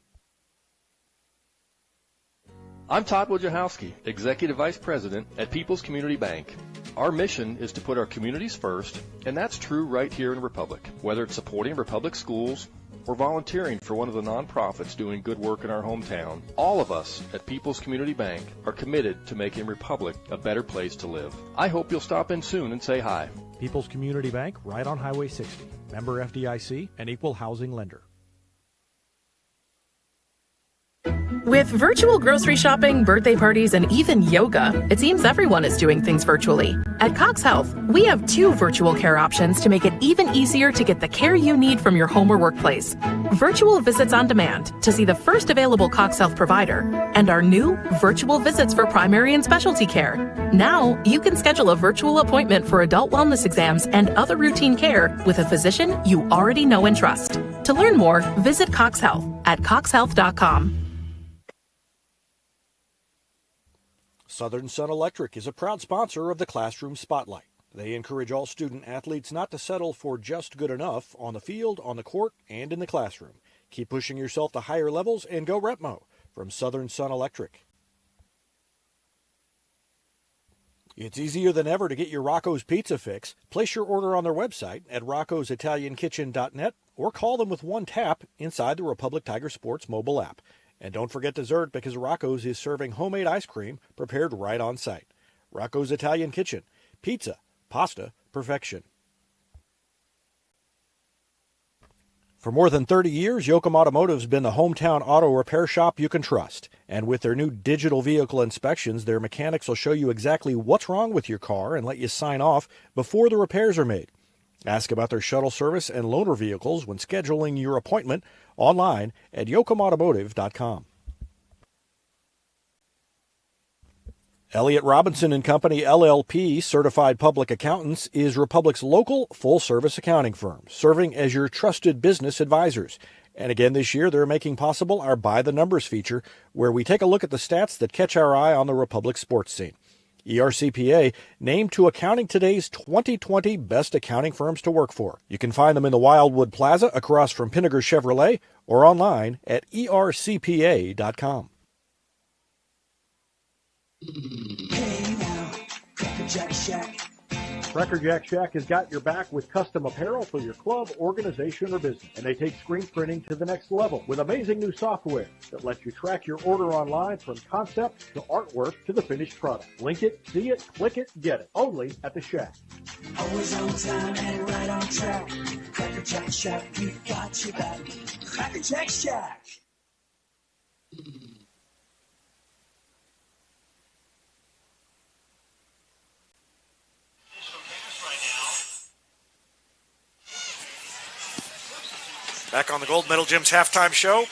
I'm Todd Wojciechowski, Executive Vice President at People's Community Bank. Our mission is to put our communities first, and that's true right here in Republic. Whether it's supporting Republic schools or volunteering for one of the nonprofits doing good work in our hometown, all of us at People's Community Bank are committed to making Republic a better place to live. I hope you'll stop in soon and say hi. People's Community Bank, right on Highway 60. Member FDIC, an equal housing lender. With virtual grocery shopping, birthday parties, and even yoga, it seems everyone is doing things virtually. At Cox Health, we have 2 virtual care options to make it even easier to get the care you need from your home or workplace. Virtual visits on demand to see the first available Cox Health provider, and our new virtual visits for primary and specialty care. Now, you can schedule a virtual appointment for adult wellness exams and other routine care with a physician you already know and trust. To learn more, visit Cox Health at coxhealth.com. Southern Sun Electric is a proud sponsor of the Classroom Spotlight. They encourage all student athletes not to settle for just good enough on the field, on the court, and in the classroom. Keep pushing yourself to higher levels and go Repmo from Southern Sun Electric. It's easier than ever to get your Rocco's Pizza fix. Place your order on their website at roccositaliankitchen.net or call them with one tap inside the Republic Tiger Sports mobile app. And don't forget dessert because Rocco's is serving homemade ice cream prepared right on site. Rocco's Italian Kitchen. Pizza, pasta, perfection. For more than 30 years, Yoakum Automotive's been the hometown auto repair shop you can trust. And with their new digital vehicle inspections, their mechanics will show you exactly what's wrong with your car and let you sign off before the repairs are made. Ask about their shuttle service and loaner vehicles when scheduling your appointment online at yoakumautomotive.com. Elliott Robinson and Company, LLP, Certified Public Accountants, is Republic's local full-service accounting firm, serving as your trusted business advisors. And again this year, they're making possible our By the Numbers feature, where we take a look at the stats that catch our eye on the Republic sports scene. ERCPA named to Accounting Today's 2020 Best Accounting Firms to Work For. You can find them in the Wildwood Plaza across from Pinnaker Chevrolet or online at ercpa.com. Hey now, Cracker Jack Shack. Cracker Jack Shack has got your back with custom apparel for your club, organization, or business. And they take screen printing to the next level with amazing new software that lets you track your order online from concept to artwork to the finished product. Link it, see it, click it, get it. Only at the Shack. Always on time and right on track. Cracker Jack Shack, we got your back. Cracker Jack Shack. Back on the Gold Medal Gym's halftime show.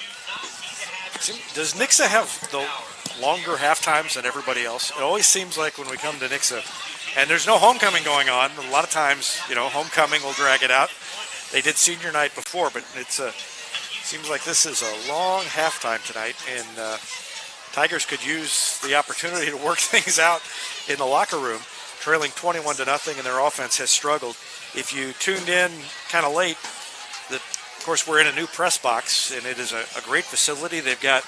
Does Nixa have the longer half times than everybody else? It always seems like when we come to Nixa, and there's no homecoming going on, a lot of times, homecoming will drag it out. They did senior night before, but it seems like this is a long halftime tonight, and Tigers could use the opportunity to work things out in the locker room, trailing 21-0, and their offense has struggled. If you tuned in kind of late, of course, we're in a new press box, and it is a great facility. They've got,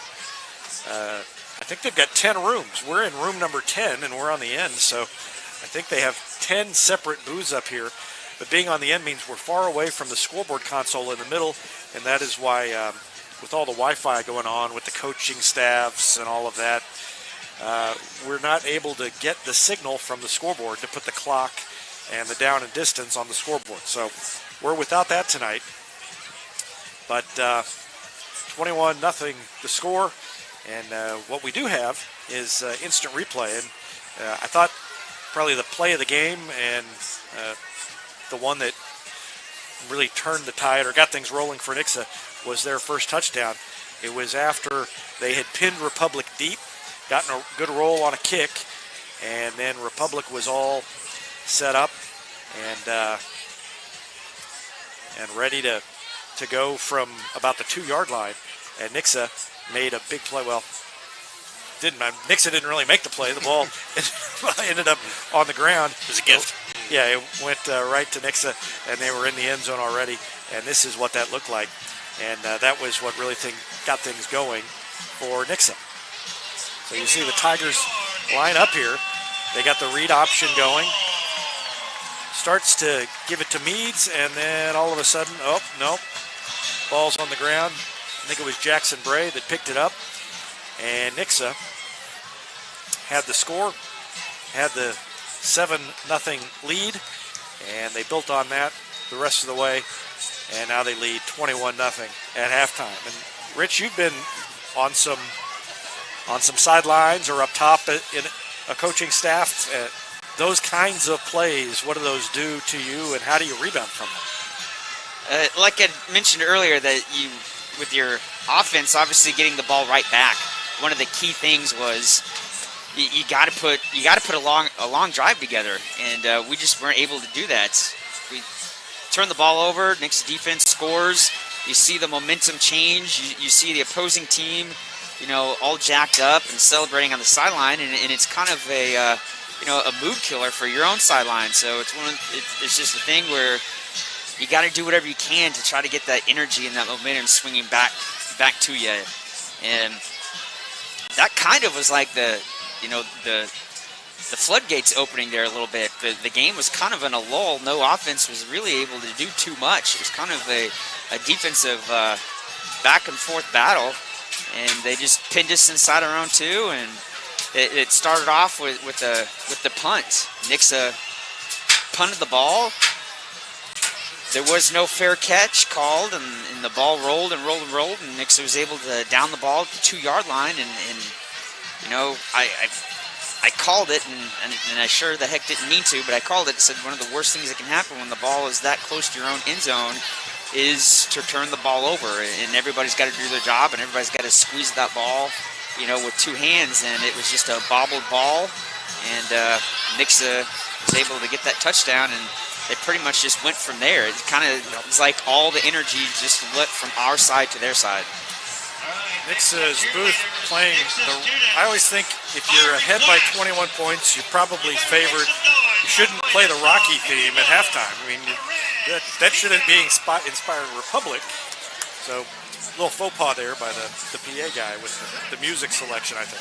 I think they've got 10 rooms. We're in room number 10, and we're on the end, so I think they have 10 separate booths up here. But being on the end means we're far away from the scoreboard console in the middle, and that is why, with all the Wi-Fi going on with the coaching staffs and all of that, we're not able to get the signal from the scoreboard to put the clock and the down and distance on the scoreboard. So we're without that tonight. But 21-0 the score, and what we do have is instant replay. And I thought probably the play of the game and the one that really turned the tide or got things rolling for Nixa was their first touchdown. It was after they had pinned Republic deep, gotten a good roll on a kick, and then Republic was all set up and ready to go from about the 2-yard line, and Nixa made a big play. Well, Nixa didn't really make the play. The ball ended up on the ground. It was a gift. Yeah, it went right to Nixa, and they were in the end zone already, and this is what that looked like. And that was what really got things going for Nixa. So you see the Tigers line up here. They got the read option going. Starts to give it to Meads, and then all of a sudden, oh, no. Ball's on the ground. I think it was Jackson Bray that picked it up. And Nixa had the score, had the 7-0 lead, and they built on that the rest of the way. And now they lead 21-0 at halftime. And Rich, you've been on some sidelines or up top in a coaching staff. Those kinds of plays, what do those do to you, and how do you rebound from them? Like I mentioned earlier, that you, with your offense, obviously getting the ball right back. One of the key things was you got to put a long drive together, and we just weren't able to do that. We turn the ball over, Nick's defense scores. You see the momentum change. You see the opposing team, all jacked up and celebrating on the sideline, and it's kind of a mood killer for your own sideline. So it's just a thing where you got to do whatever you can to try to get that energy and that momentum swinging back to you. And that kind of was like the floodgates opening there a little bit. The game was kind of in a lull. No offense was really able to do too much. It was kind of a defensive back and forth battle, and they just pinned us inside our own 2, and it started off with the punt. Nixa punted the ball. There was no fair catch called, and the ball rolled and rolled and rolled, and Nixa was able to down the ball at the 2-yard line, and I called it, and I sure the heck didn't mean to, but I called it. Said one of the worst things that can happen when the ball is that close to your own end zone is to turn the ball over, and everybody's got to do their job, and everybody's got to squeeze that ball, with 2 hands, and it was just a bobbled ball, and Nixa was able to get that touchdown, and they pretty much just went from there. It kind of was like all the energy just went from our side to their side. Nixa's booth playing I always think if you're ahead by 21 points, you're probably favored. You shouldn't play the Rocky theme at halftime. I mean, that shouldn't be inspiring Republic. So, a little faux pas there by the PA guy with the music selection, I think.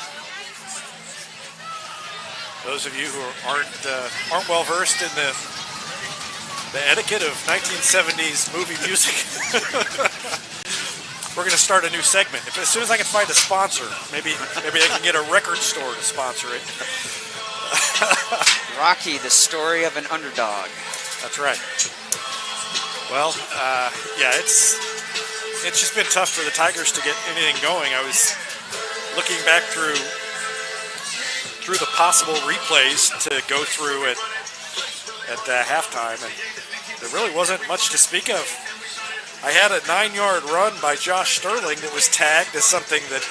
Those of you who aren't well versed in the etiquette of 1970s movie music, we're going to start a new segment. As soon as I can find a sponsor, maybe I can get a record store to sponsor it. Rocky, the story of an underdog. That's right. Well, yeah, it's just been tough for the Tigers to get anything going. I was looking back through the possible replays to go through at halftime, and there really wasn't much to speak of. I had a 9-yard run by Josh Sterling that was tagged as something that,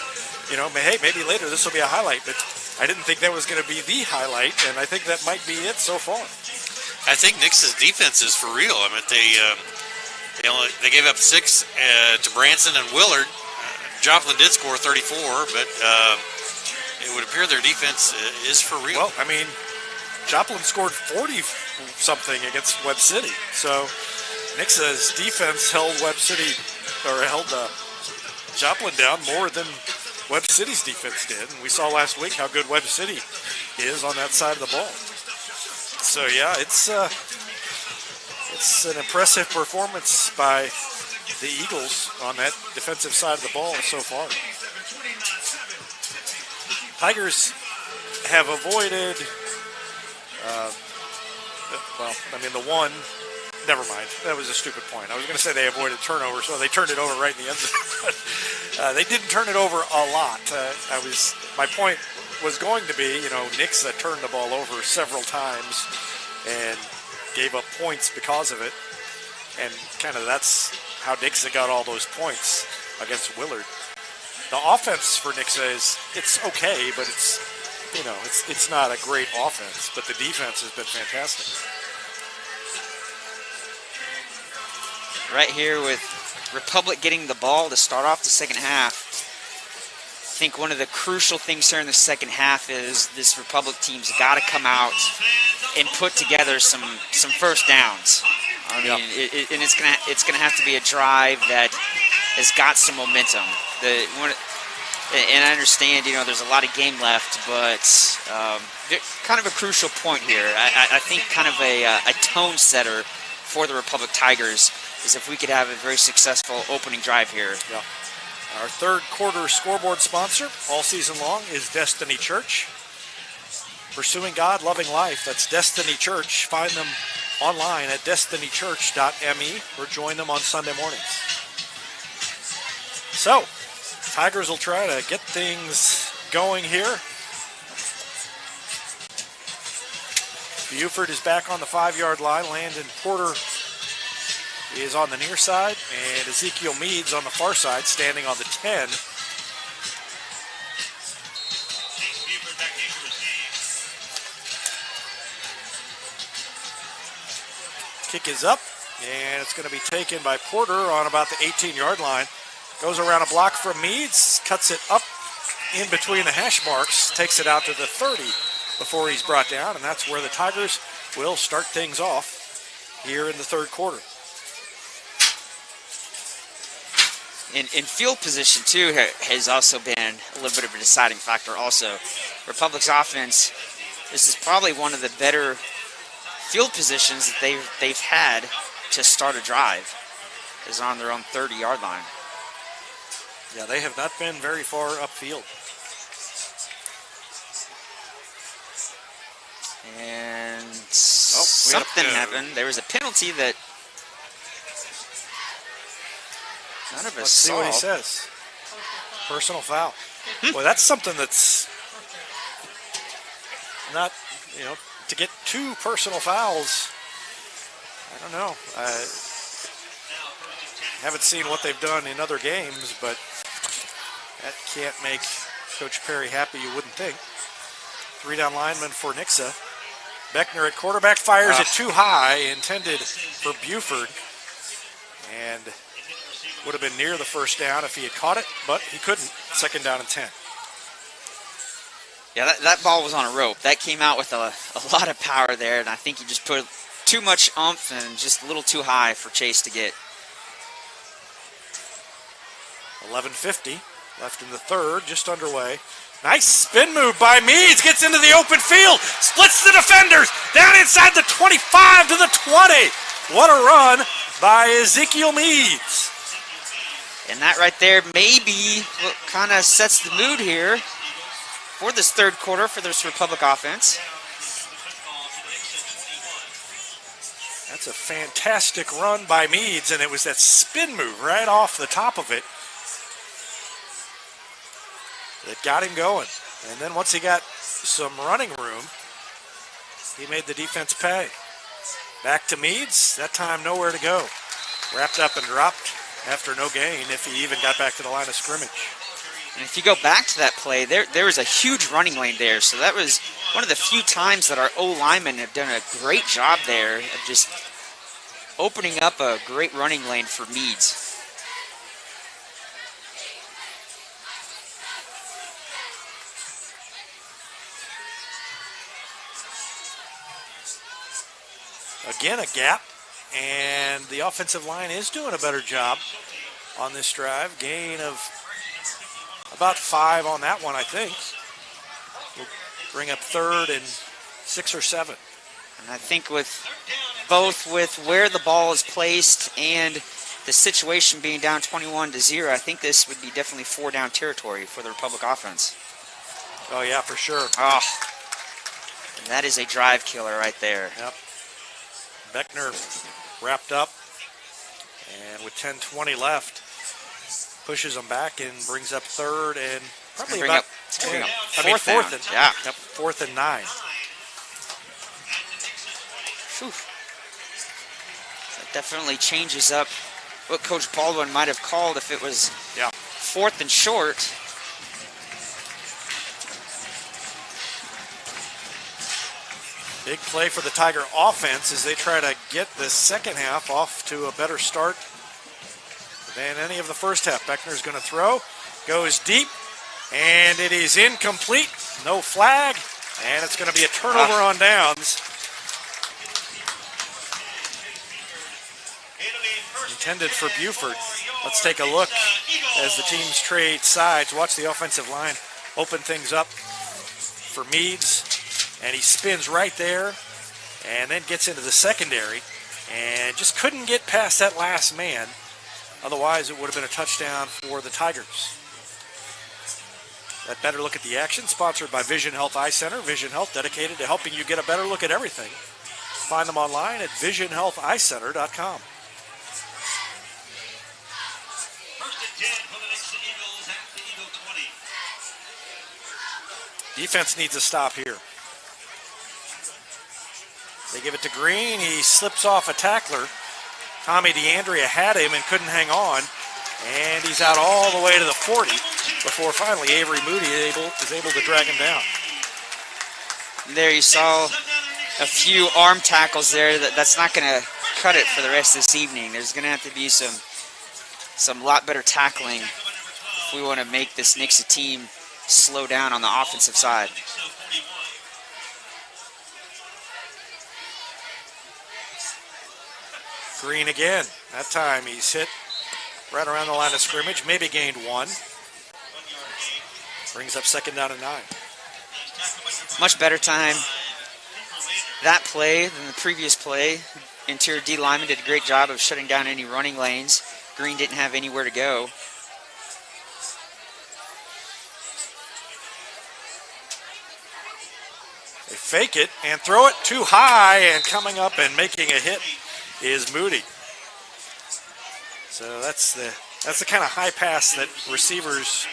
hey, maybe later this will be a highlight, but I didn't think that was going to be the highlight, and I think that might be it so far. I think Nix's defense is for real. I mean, they gave up 6 to Branson and Willard. Joplin did score 34, but it would appear their defense is for real. Well, I mean, Joplin scored 40-something against Webb City, so Nixa's defense held Joplin down more than Webb City's defense did, and we saw last week how good Webb City is on that side of the ball. So yeah, it's an impressive performance by the Eagles on that defensive side of the ball so far. Tigers have avoided, never mind. That was a stupid point. I was going to say they avoided turnovers, so they turned it over right in the end zone. They didn't turn it over a lot. My point was going to be, Nixa turned the ball over several times and gave up points because of it. And kind of that's how Nixa got all those points against Willard. The offense for Nixa it's okay, but it's not a great offense, but the defense has been fantastic. Right here with Republic getting the ball to start off the second half. I think one of the crucial things here in the second half is this Republic team's got to come out and put together some first downs. I mean, and it's gonna have to be a drive that has got some momentum. And I understand, there's a lot of game left, but kind of a crucial point here. I think kind of a tone setter for the Republic Tigers is if we could have a very successful opening drive here. Yeah. Our third quarter scoreboard sponsor all season long is Destiny Church. Pursuing God, loving life. That's Destiny Church. Find them online at destinychurch.me or join them on Sunday mornings. So, Tigers will try to get things going here. Buford is back on the 5-yard line. Landon Porter is on the near side, and Ezekiel Meads on the far side, standing on the 10. Kick is up, and it's going to be taken by Porter on about the 18-yard line. Goes around a block from Meads, cuts it up in between the hash marks, takes it out to the 30 before he's brought down, and that's where the Tigers will start things off here in the third quarter. In field position, too, has also been a little bit of a deciding factor also. Republic's offense, this is probably one of the better field positions that they've had to start a drive, is on their own 30-yard line. Yeah, they have not been very far upfield. And something happened. There was a penalty that none of us saw. Let's see what he says. Personal foul. Well, that's something that's not, to get 2 personal fouls. I don't know. I haven't seen what they've done in other games, but that can't make Coach Perry happy, you wouldn't think. 3 down lineman for Nixa. Beckner at quarterback fires it too high, intended for Buford, and would have been near the first down if he had caught it, but he couldn't. Second down and 10. Yeah, that ball was on a rope. That came out with a lot of power there, and I think he just put too much oomph and just a little too high for Chase to get. 11:50 left in the third, just underway. Nice spin move by Meads, gets into the open field, splits the defenders, down inside the 25 to the 20. What a run by Ezekiel Meads. And that right there maybe what kind of sets the mood here for this third quarter for this Republic offense. That's a fantastic run by Meads, and it was that spin move right off the top of it that got him going. And then once he got some running room, he made the defense pay. Back to Meads, that time nowhere to go. Wrapped up and dropped after no gain, if he even got back to the line of scrimmage. And if you go back to that play, there was a huge running lane there. So that was one of the few times that our O-linemen have done a great job there of just opening up a great running lane for Meads. Again, a gap, and the offensive line is doing a better job on this drive. Gain of about 5 on that one, I think. We'll bring up third and 6 or 7. And I think with both with where the ball is placed and the situation being down 21-0, I think this would be definitely 4-down territory for the Republic offense. Oh, yeah, for sure. Oh, and that is a drive killer right there. Yep. Beckner wrapped up, and with 10:20 left, pushes them back and brings up third and probably about fourth and yeah, yep, 4th and 9. Whew. That definitely changes up what Coach Baldwin might have called if it was 4th and short. Big play for the Tiger offense as they try to get the second half off to a better start than any of the first half. Beckner's going to throw, goes deep, and it is incomplete. No flag, and it's going to be a turnover on downs. Intended for Buford. Let's take a look as the teams trade sides. Watch the offensive line open things up for Meads. And he spins right there and then gets into the secondary and just couldn't get past that last man. Otherwise, it would have been a touchdown for the Tigers. That better look at the action, sponsored by Vision Health Eye Center. Vision Health, dedicated to helping you get a better look at everything. Find them online at visionhealtheyecenter.com. First and 10 for the Nixa Eagles at the Eagle 20. Defense needs a stop here. They give it to Green. He slips off a tackler. Tommy DeAndrea had him and couldn't hang on. And he's out all the way to the 40 before finally Avery Moody is able to drag him down. There you saw a few arm tackles there. That's not going to cut it for the rest of this evening. There's going to have to be some lot better tackling if we want to make this Nixa team slow down on the offensive side. Green again. That time he's hit right around the line of scrimmage, maybe gained 1. Brings up second down and 9. Much better time that play than the previous play. Interior D lineman did a great job of shutting down any running lanes. Green didn't have anywhere to go. They fake it and throw it too high, and coming up and making a hit is Moody. So that's the kind of high pass that receivers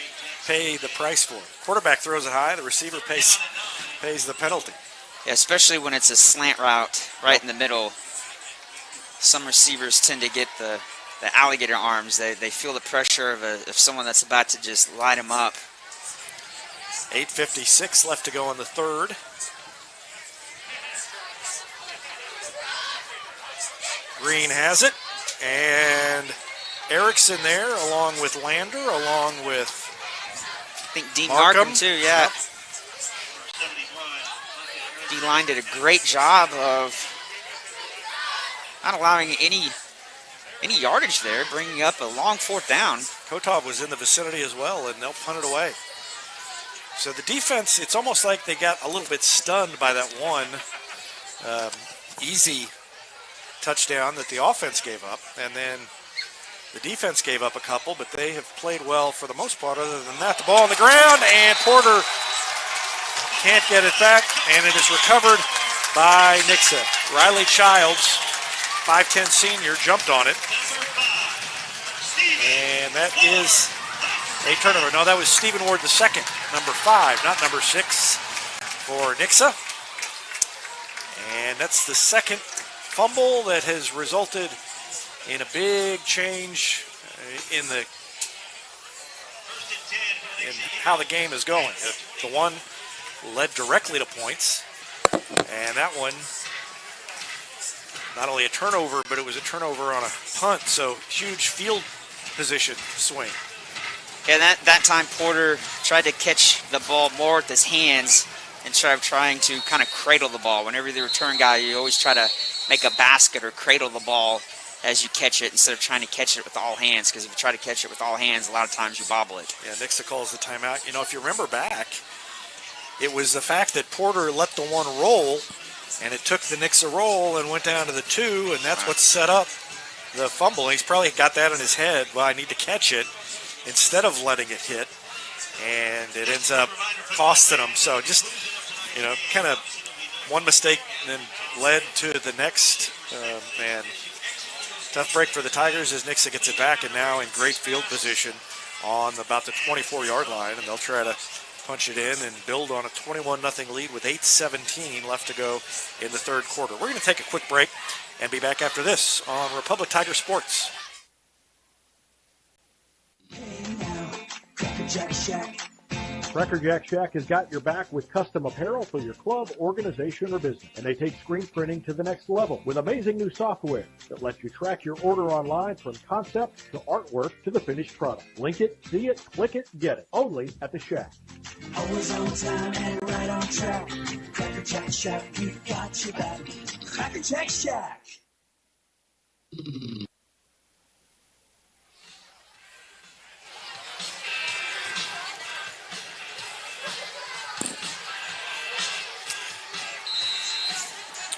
pay the price for. Quarterback throws it high, the receiver pays the penalty. Yeah, especially when it's a slant route right in the middle. Some receivers tend to get the alligator arms. They feel the pressure of someone that's about to just light them up. 8:56 left to go in the third. Green has it, and Erickson there, along with Lander, along with I think Dean Markham. Markham too, yeah. Yep. D-line did a great job of not allowing any yardage there, bringing up a long fourth down. Kotov was in the vicinity as well, and they'll punt it away. So the defense, it's almost like they got a little bit stunned by that one easy touchdown that the offense gave up, and then the defense gave up a couple, but they have played well for the most part. Other than that, the ball on the ground, and Porter can't get it back, and it is recovered by Nixa. Riley Childs, 5'10" senior, jumped on it, and that is a turnover. No, that was Stephen Ward II, number 5, not number 6 for Nixa. And that's the second fumble that has resulted in a big change in how the game is going. The one led directly to points, and that one, not only a turnover, but it was a turnover on a punt, so huge field position swing. Yeah, that time Porter tried to catch the ball more with his hands instead of trying to kind of cradle the ball. Whenever the return guy, you always try to make a basket or cradle the ball as you catch it instead of trying to catch it with all hands, because if you try to catch it with all hands, a lot of times you bobble it. Yeah, Nixa calls the timeout. You know, if you remember back, it was the fact that Porter let the one roll, and it took the Nixa roll and went down to the 2, and that's what set up the fumble. He's probably got that in his head. Well, I need to catch it instead of letting it hit, and it ends up costing him. So just, you know, kind of one mistake and then led to the next. And tough break for the Tigers as Nixa gets it back, and now in great field position on about the 24-yard line, and they'll try to punch it in and build on a 21-0 lead with 8:17 left to go in the third quarter. We're going to take a quick break and be back after this on Republic Tiger Sports. Hey now, Cracker Jack Shack. Cracker Jack Shack has got your back with custom apparel for your club, organization, or business. And they take screen printing to the next level with amazing new software that lets you track your order online from concept to artwork to the finished product. Link it, see it, click it, get it. Only at the Shack. Always on time and right on track. Cracker Jack Shack, you got your back. Cracker Jack Shack.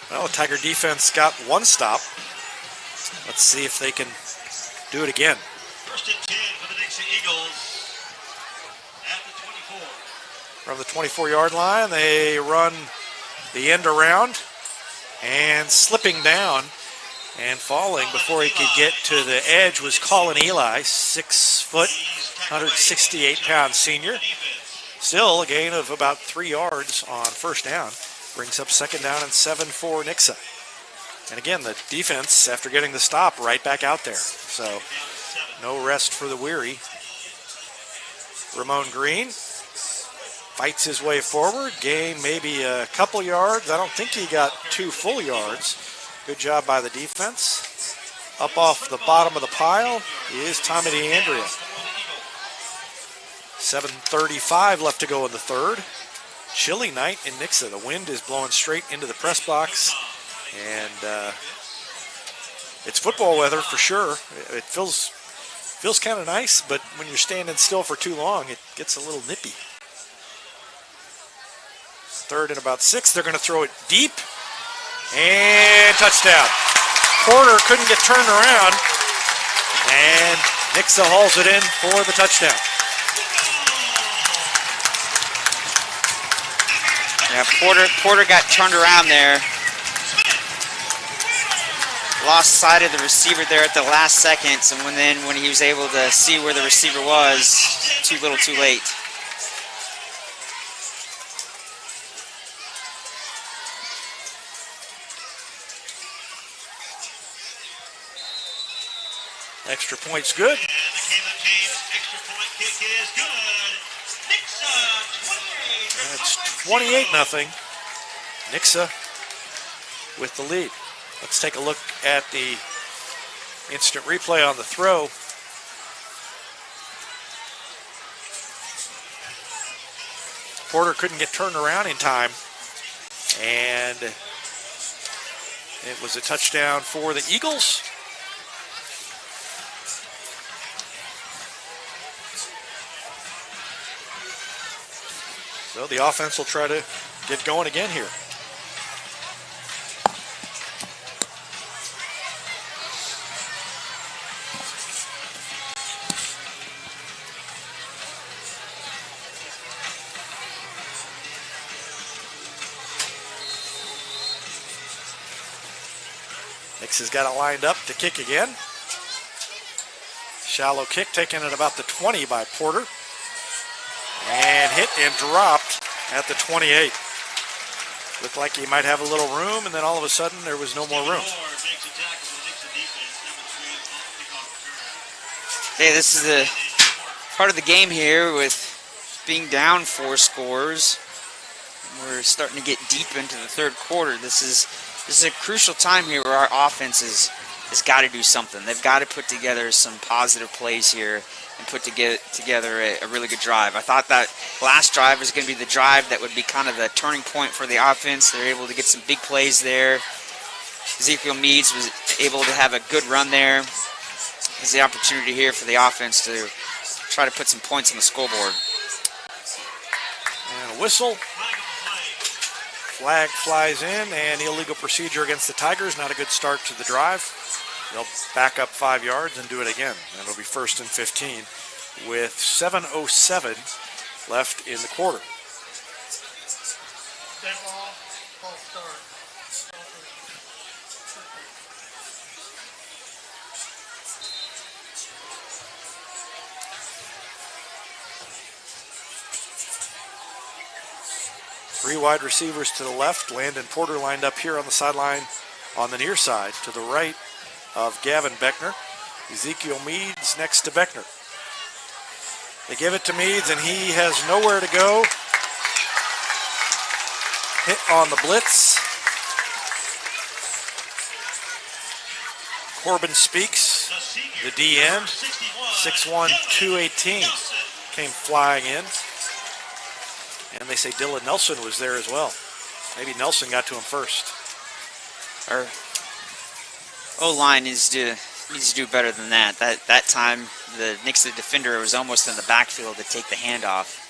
Well, the Tiger defense got one stop. Let's see if they can do it again. 1st and 10 for the Nixa Eagles at the 24. From the 24-yard line, they run the end around, and slipping down and falling before he could get to the edge was Colin Eli, 6 foot, 168-pound senior. Still a gain of about 3 yards on first down. Brings up 2nd down and 7 for Nixa. And again, the defense, after getting the stop, right back out there. So no rest for the weary. Ramon Green fights his way forward, gain maybe a couple yards. I don't think he got 2 full yards. Good job by the defense. Up off the bottom of the pile is Tommy DeAndrea. 7:35 left to go in the third. Chilly night in Nixa. The wind is blowing straight into the press box, and it's football weather for sure. It feels kind of nice, but when you're standing still for too long, it gets a little nippy. 3rd and about 6. They're going to throw it deep, and touchdown. Porter couldn't get turned around, and Nixa hauls it in for the touchdown. Yeah, Porter got turned around there. Lost sight of the receiver there at the last seconds, and when he was able to see where the receiver was, too little, too late. Extra point's good. And the Caleb James extra point kick is good. Nixa 28. It's 28-0. Nixa with the lead. Let's take a look at the instant replay on the throw. Porter couldn't get turned around in time, and it was a touchdown for the Eagles. So the offense will try to get going again here. Nixa's got it lined up to kick again. Shallow kick taken at about the 20 by Porter. And hit and dropped at the 28. Looked like he might have a little room, and then all of a sudden there was no more room. Hey, this is the part of the game here with being down 4 scores. We're starting to get deep into the third quarter. This is a crucial time here where our offense has got to do something. They've got to put together some positive plays here and put together a really good drive. I thought that last drive was going to be the drive that would be kind of the turning point for the offense. They're able to get some big plays there. Ezekiel Meads was able to have a good run there. There's the opportunity here for the offense to try to put some points on the scoreboard. And a whistle. Flag flies in, and illegal procedure against the Tigers. Not a good start to the drive. They'll back up 5 yards and do it again. And it'll be 1st and 15 with 7:07 left in the quarter. Three wide receivers to the left. Landon Porter lined up here on the sideline on the near side to the right of Gavin Beckner. Ezekiel Meads next to Beckner. They give it to Meads, and he has nowhere to go. Hit on the blitz. Corbin Speaks, the DN, 6'1", 218, came flying in. And they say Dylan Nelson was there as well. Maybe Nelson got to him first. Our O-line needs to do better than that. That time, the Nixa defender was almost in the backfield to take the handoff.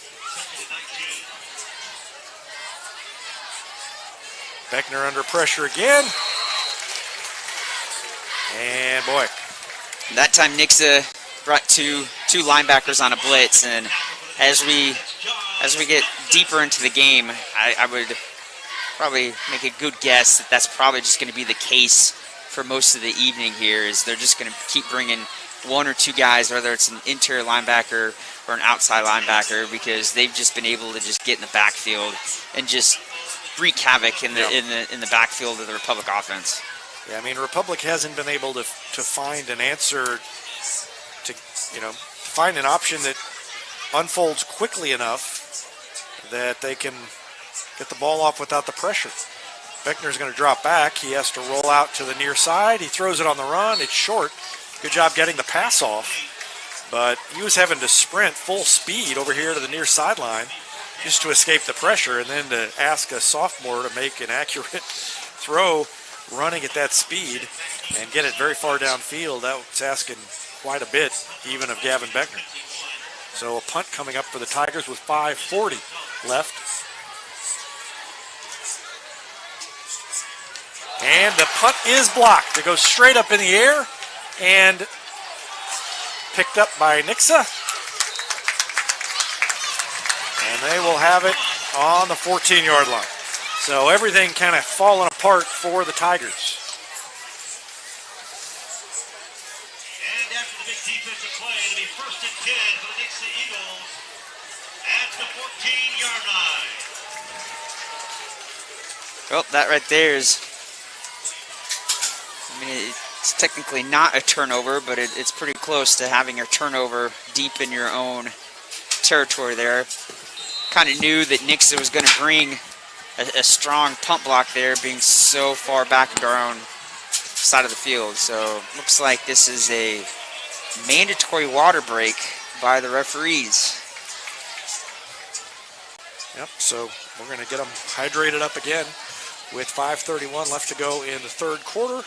Beckner under pressure again. And boy. That time Nixa brought two linebackers on a blitz, and as we get deeper into the game, I would probably make a good guess that that's probably just going to be the case for most of the evening here, is they're just going to keep bringing 1 or 2 guys, whether it's an interior linebacker or an outside linebacker, because they've just been able to just get in the backfield and just wreak havoc in the backfield of the Republic offense. Yeah, I mean, Republic hasn't been able to find an answer to, find an option that unfolds quickly enough that they can get the ball off without the pressure. Beckner's going to drop back. He has to roll out to the near side. He throws it on the run. It's short. Good job getting the pass off. But he was having to sprint full speed over here to the near sideline just to escape the pressure, and then to ask a sophomore to make an accurate throw running at that speed and get it very far downfield. That's asking quite a bit even of Gavin Beckner. So a punt coming up for the Tigers with 5:40 left. And the punt is blocked. It goes straight up in the air and picked up by Nixa. And they will have it on the 14-yard line. So everything kind of falling apart for the Tigers. And after the big defensive play, it'll be 1st and 10 for the Nixa Eagles at the 14-yard line. Well, that right there is, it's technically not a turnover, but it's pretty close to having a turnover deep in your own territory there. Kind of knew that Nixa was going to bring a strong punt block there, being so far back into our own side of the field. So looks like this is a mandatory water break by the referees. Yep, so we're going to get them hydrated up again with 5:31 left to go in the third quarter.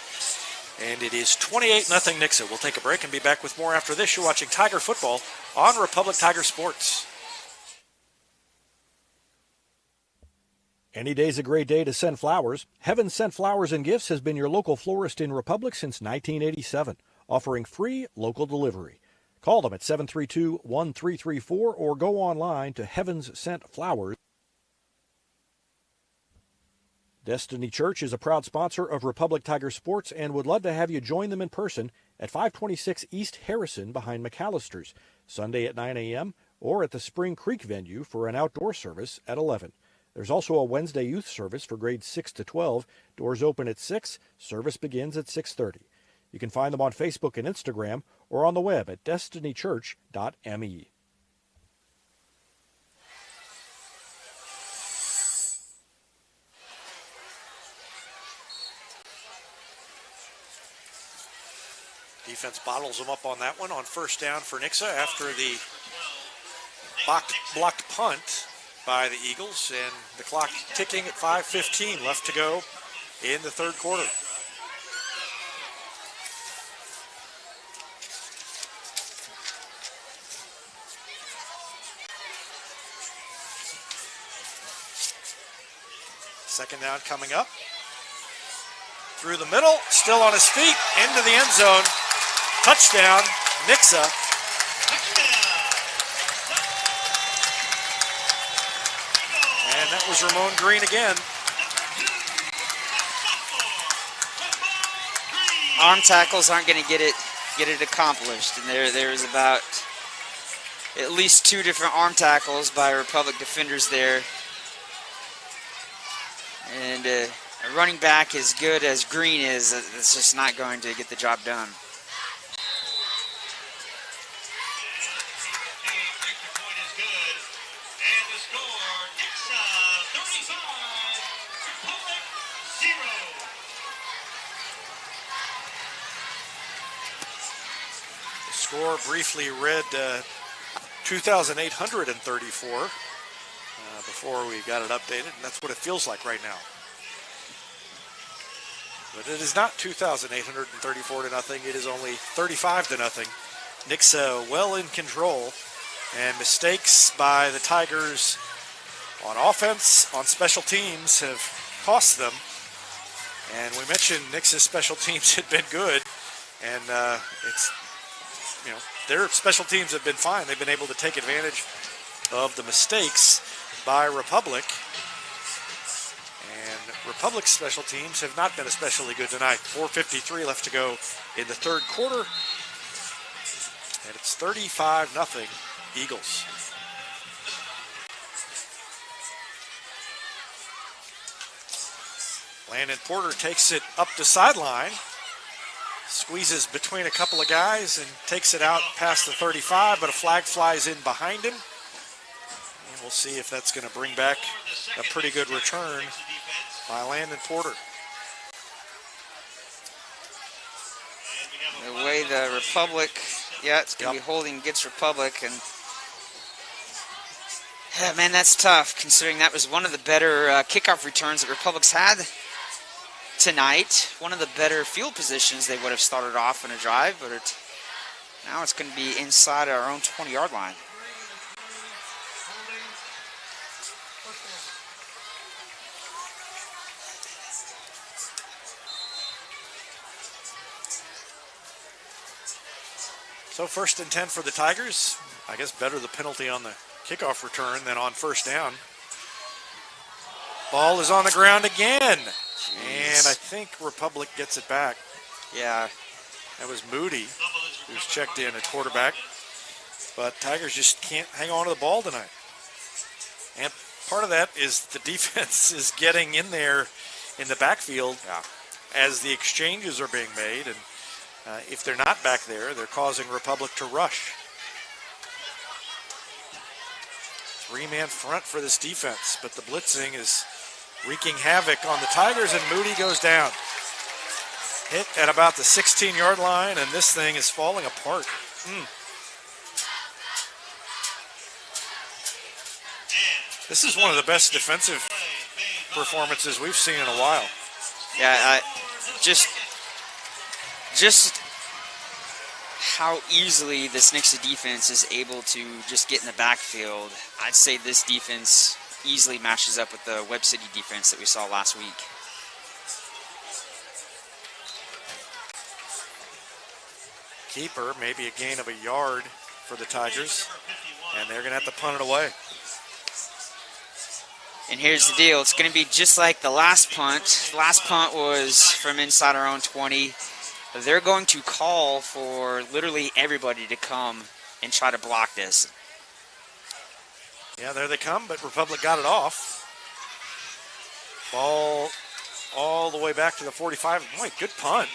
And it is 28-0 Nixa. We'll take a break and be back with more after this. You're watching Tiger Football on Republic Tiger Sports. Any day's a great day to send flowers. Heaven Sent Flowers and Gifts has been your local florist in Republic since 1987, offering free local delivery. Call them at 732-1334 or go online to Heavens Sent Flowers. Destiny Church is a proud sponsor of Republic Tiger Sports and would love to have you join them in person at 526 East Harrison behind McAllister's, Sunday at 9 a.m. or at the Spring Creek venue for an outdoor service at 11. There's also a Wednesday youth service for grades 6 to 12. Doors open at 6. Service begins at 6:30. You can find them on Facebook and Instagram or on the web at destinychurch.me. Defense bottles them up on that one on first down for Nixa after the blocked punt by the Eagles, and the clock ticking at 5:15 left to go in the third quarter. Second down coming up. Through the middle, still on his feet, into the end zone. Touchdown, Nixa. And that was Ramon Green again. Arm tackles aren't going to get it accomplished, and there's about at least 2 different arm tackles by Republic defenders there. And a running back as good as Green is, it's just not going to get the job done. Score briefly read 2,834 before we got it updated, and that's what it feels like right now. But it is not 2,834 to nothing. It is only 35 to nothing. Nixa well in control, and mistakes by the Tigers on offense, on special teams have cost them. And we mentioned Nixa's special teams had been good, and their special teams have been fine. They've been able to take advantage of the mistakes by Republic. And Republic's special teams have not been especially good tonight. 4:53 left to go in the third quarter. And it's 35-0 Eagles. Landon Porter takes it up the sideline. Squeezes between a couple of guys and takes it out past the 35, but a flag flies in behind him. And we'll see if that's going to bring back a pretty good return by Landon Porter. The way the Republic, it's going to be holding against Republic. And man, that's tough, considering that was one of the better kickoff returns that Republic's had tonight. One of the better field positions they would have started off in a drive, but now it's going to be inside our own 20-yard line. So 1st and 10 for the Tigers. I guess better the penalty on the kickoff return than on first down. Ball is on the ground again. And I think Republic gets it back. Yeah. That was Moody, who's checked in at quarterback. But Tigers just can't hang on to the ball tonight. And part of that is the defense is getting in there in the backfield as the exchanges are being made. And if they're not back there, they're causing Republic to rush. 3-man front for this defense, but the blitzing is wreaking havoc on the Tigers, and Moody goes down. Hit at about the 16-yard line, and this thing is falling apart. This is one of the best defensive performances we've seen in a while. Yeah, just how easily this Nixa defense is able to just get in the backfield. I'd say this defense easily matches up with the Webb City defense that we saw last week. Keeper, maybe a gain of a yard for the Tigers, and they're going to have to punt it away. And here's the deal. It's going to be just like the last punt. The last punt was from inside our own 20. They're going to call for literally everybody to come and try to block this. Yeah, there they come, but Republic got it off. Ball all the way back to the 45. Boy, good punt.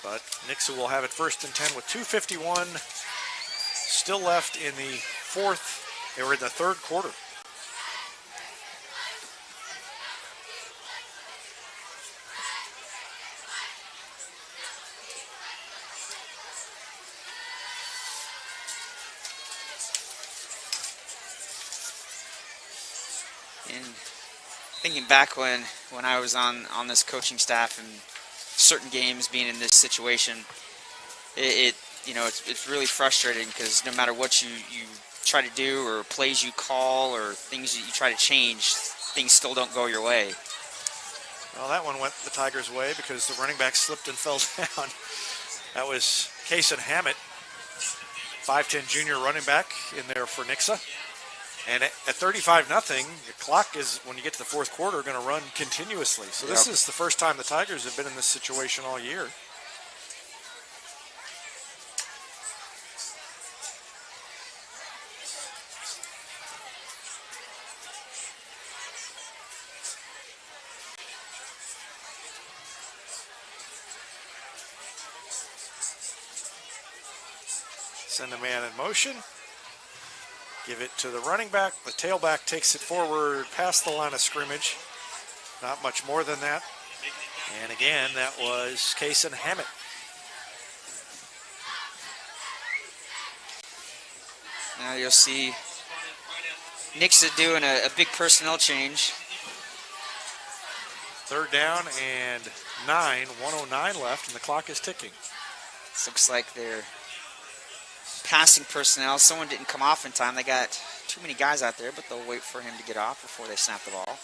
But Nixa will have it 1st and 10 with 2:51 still left in the fourth. They were in the third quarter. And thinking back when I was on this coaching staff and certain games being in this situation, it's really frustrating because no matter what you try to do or plays you call or things that you try to change, things still don't go your way. Well, that one went the Tigers' way because the running back slipped and fell down. That was Kason Hammett, 5'10" junior running back in there for Nixa. And at 35-0, your clock is, when you get to the fourth quarter, going to run continuously. So this is the first time the Tigers have been in this situation all year. Send a man in motion. Give it to the running back. The tailback takes it forward past the line of scrimmage. Not much more than that. And again, that was Kason Hammett. Now you'll see Nixa doing a big personnel change. 3rd down and 1:09 left, and the clock is ticking. This looks like they're passing personnel. Someone didn't come off in time. They got too many guys out there, but they'll wait for him to get off before they snap the ball.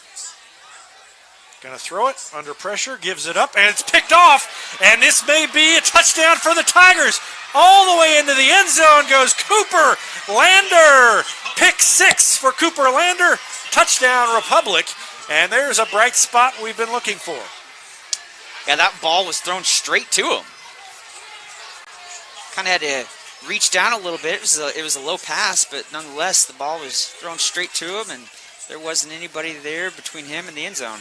Going to throw it under pressure, gives it up, and it's picked off. And this may be a touchdown for the Tigers. All the way into the end zone goes Cooper Lander. Pick 6 for Cooper Lander. Touchdown Republic. And there's a bright spot we've been looking for. Yeah, that ball was thrown straight to him. Kind of had to reach down a little bit. It was a low pass, but nonetheless, the ball was thrown straight to him, and there wasn't anybody there between him and the end zone.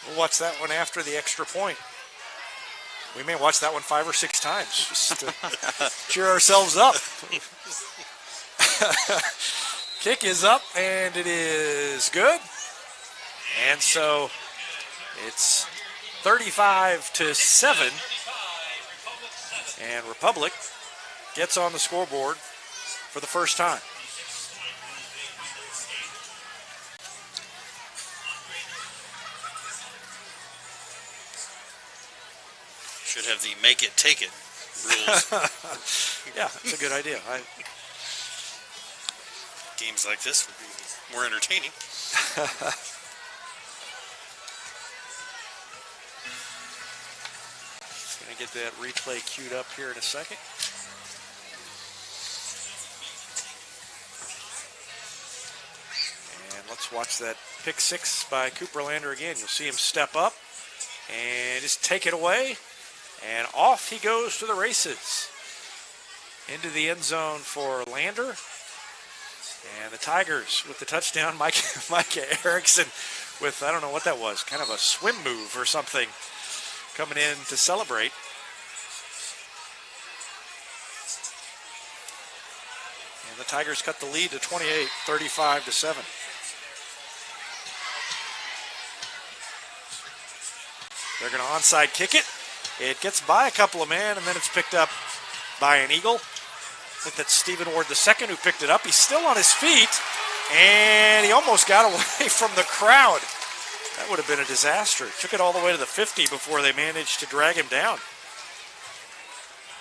We'll watch that one after the extra point. We may watch that one 5 or 6 times just to cheer ourselves up. Kick is up, and it is good. And so it's 35-7, and Republic gets on the scoreboard for the first time. Should have the make it, take it rules. Yeah, that's a good idea. Games like this would be more entertaining. Going to get that replay queued up here in a second. And let's watch that pick 6 by Cooper Lander again. You'll see him step up and just take it away. And off he goes to the races. Into the end zone for Lander. And the Tigers with the touchdown. Micah Erickson with, I don't know what that was, kind of a swim move or something, coming in to celebrate. And the Tigers cut the lead to 28, 35-7. They're going to onside kick it. It gets by a couple of men, and then it's picked up by an Eagle. I think that's Stephen Ward II who picked it up. He's still on his feet, and he almost got away from the crowd. That would have been a disaster. Took it all the way to the 50 before they managed to drag him down.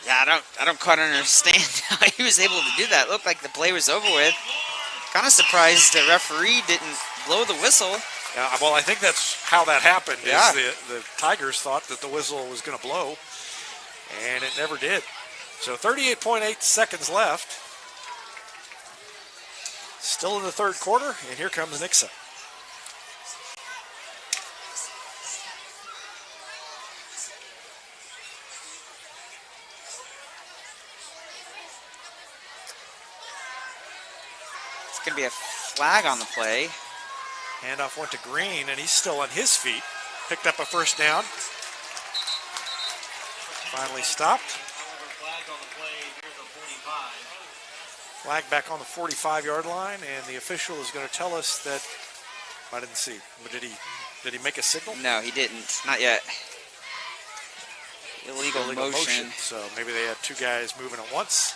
Yeah, I don't quite understand how he was able to do that. It looked like the play was over with. Kind of surprised the referee didn't blow the whistle. Yeah, well, I think that's how that happened. Yeah. Is the Tigers thought that the whistle was going to blow, and it never did. So 38.8 seconds left. Still in the third quarter, and here comes Nixa. It's going to be a flag on the play. Handoff went to Green, and he's still on his feet. Picked up a first down. Finally stopped. Flag back on the 45-yard line, and the official is going to tell us that. I didn't see. Did he make a signal? No, he didn't. Not yet. Illegal motion. So maybe they had two guys moving at once.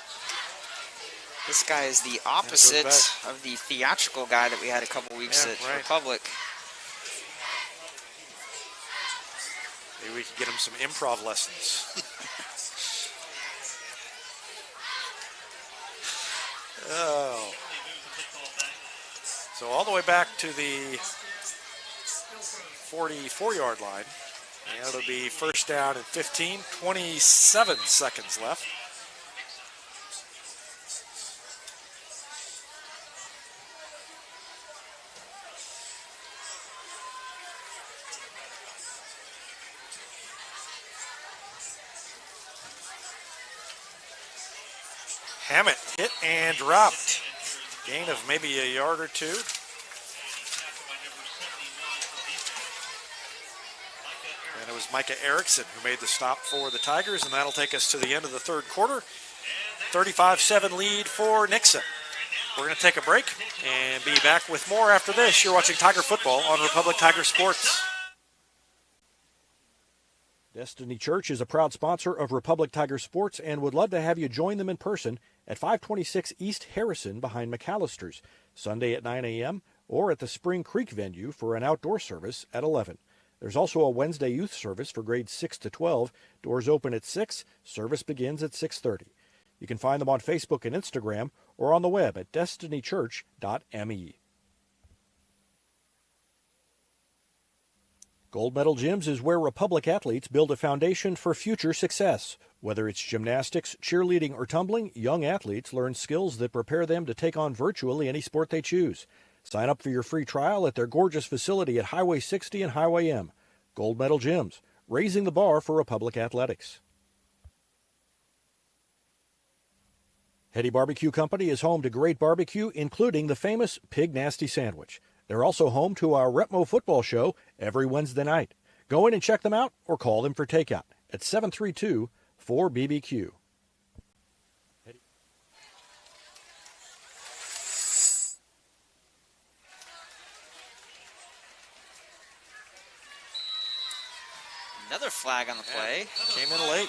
This guy is the opposite of the theatrical guy that we had a couple weeks at Republic. Maybe we could get him some improv lessons. Oh. So all the way back to the 44-yard line. And it'll be first down at 15, 27 seconds left. Hammett hit and dropped. Gain of maybe a yard or two. And it was Micah Erickson who made the stop for the Tigers, and that'll take us to the end of the third quarter. 35-7 lead for Nixa. We're going to take a break and be back with more after this. You're watching Tiger Football on Republic Tiger Sports. Destiny Church is a proud sponsor of Republic Tiger Sports and would love to have you join them in person at 526 East Harrison behind McAllister's, Sunday at 9 a.m. or at the Spring Creek venue for an outdoor service at 11. There's also a Wednesday youth service for grades 6 to 12. Doors open at 6. Service begins at 6:30. You can find them on Facebook and Instagram or on the web at destinychurch.me. Gold Medal Gyms is where Republic athletes build a foundation for future success. Whether it's gymnastics, cheerleading, or tumbling, young athletes learn skills that prepare them to take on virtually any sport they choose. Sign up for your free trial at their gorgeous facility at Highway 60 and Highway M. Gold Medal Gyms, raising the bar for Republic athletics. Hetty Barbecue Company is home to great barbecue, including the famous Pig Nasty Sandwich. They're also home to our Retmo football show every Wednesday night. Go in and check them out or call them for takeout at 732-4BBQ. Another flag on the play. Came in late.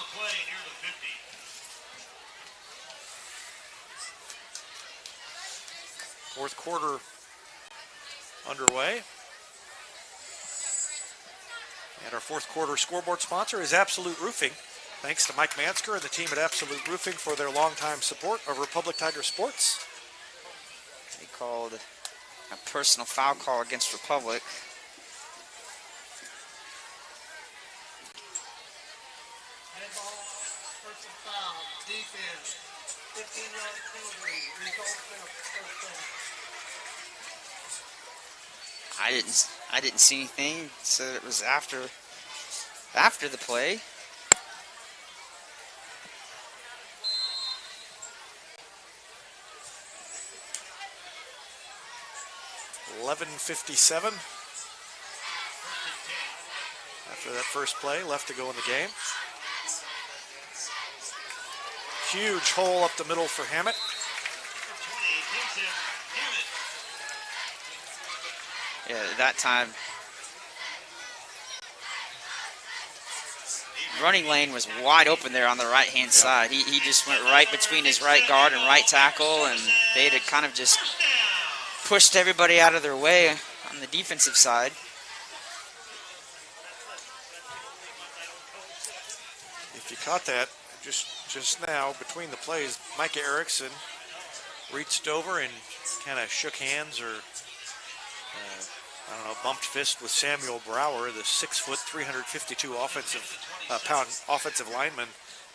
Fourth quarter underway. And our fourth quarter scoreboard sponsor is Absolute Roofing. Thanks to Mike Mansker and the team at Absolute Roofing for their longtime support of Republic Tiger Sports. They called a personal foul call against Republic. Defense, 15-yard penalty, results in a first down. I didn't see anything, so it was after the play. $11:57 after that first play, left to go in the game. Huge hole up the middle for Hammett. Yeah, that time, running lane was wide open there on the right-hand side. He just went right between his right guard and right tackle, and they had kind of just pushed everybody out of their way on the defensive side. If you caught that just now between the plays, Micah Erickson reached over and kind of shook hands or I don't know, bumped fist with Samuel Brower, the 6 foot, 352 pound offensive lineman.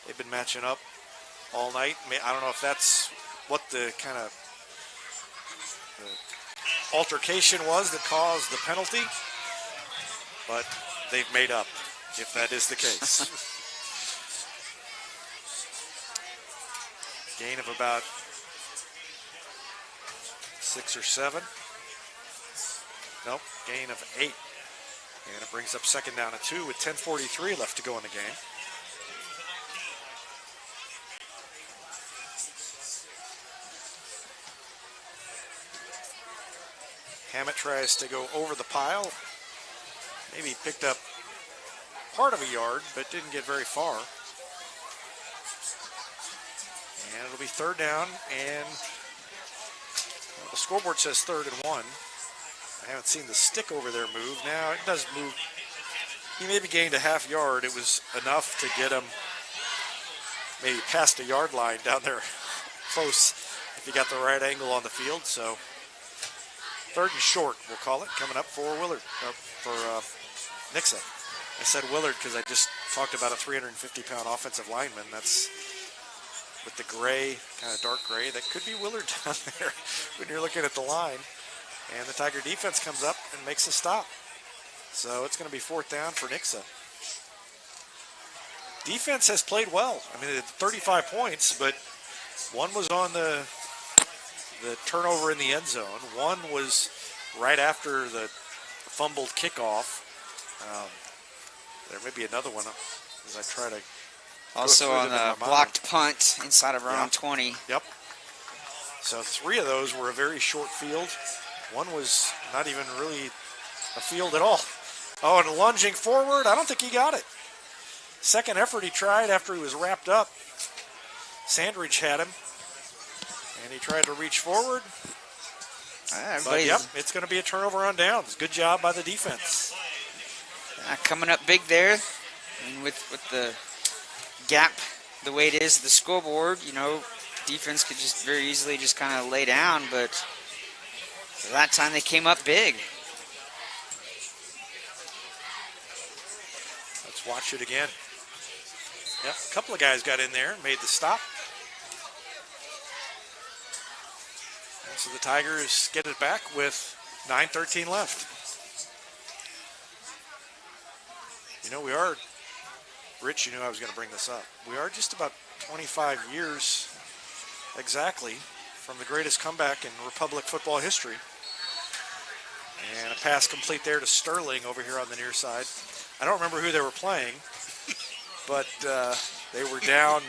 They've been matching up all night. I don't know if that's what the kind of altercation was that caused the penalty, but they've made up, if that is the case. Gain of about 6 or 7. Nope, gain of 8. And it brings up second down and 2 with 10:43 left to go in the game. Hammett tries to go over the pile. Maybe picked up part of a yard, but didn't get very far. And it'll be third down, and the scoreboard says 3rd and 1. I haven't seen the stick over there move. Now it does move. He maybe gained a half yard. It was enough to get him maybe past the yard line down there close if he got the right angle on the field. So 3rd and short, we'll call it, coming up for Willard, for Nixa. I said Willard because I just talked about a 350-pound offensive lineman. That's with the gray, kind of dark gray. That could be Willard down there when you're looking at the line. And the Tiger defense comes up and makes a stop. So it's going to be 4th down for Nixa. Defense has played well. I mean, 35 points, but one was on the turnover in the end zone. One was right after the fumbled kickoff. There may be another one as I try to also on a blocked punt inside of our own 20. Yep. So 3 of those were a very short field. One was not even really a field at all. Oh, and lunging forward, I don't think he got it. Second effort he tried after he was wrapped up. Sandridge had him, and he tried to reach forward. But yep, it's going to be a turnover on downs. Good job by the defense. Coming up big there, and with the gap the way it is, the scoreboard, you know, defense could just very easily just kind of lay down, but that time they came up big. Let's watch it again. Yep, a couple of guys got in there and made the stop. And so the Tigers get it back with 9:13 left. You know, we are, Rich, you knew I was going to bring this up. We are just about 25 years exactly from the greatest comeback in Republic football history. And a pass complete there to Sterling over here on the near side. I don't remember who they were playing, but they were down,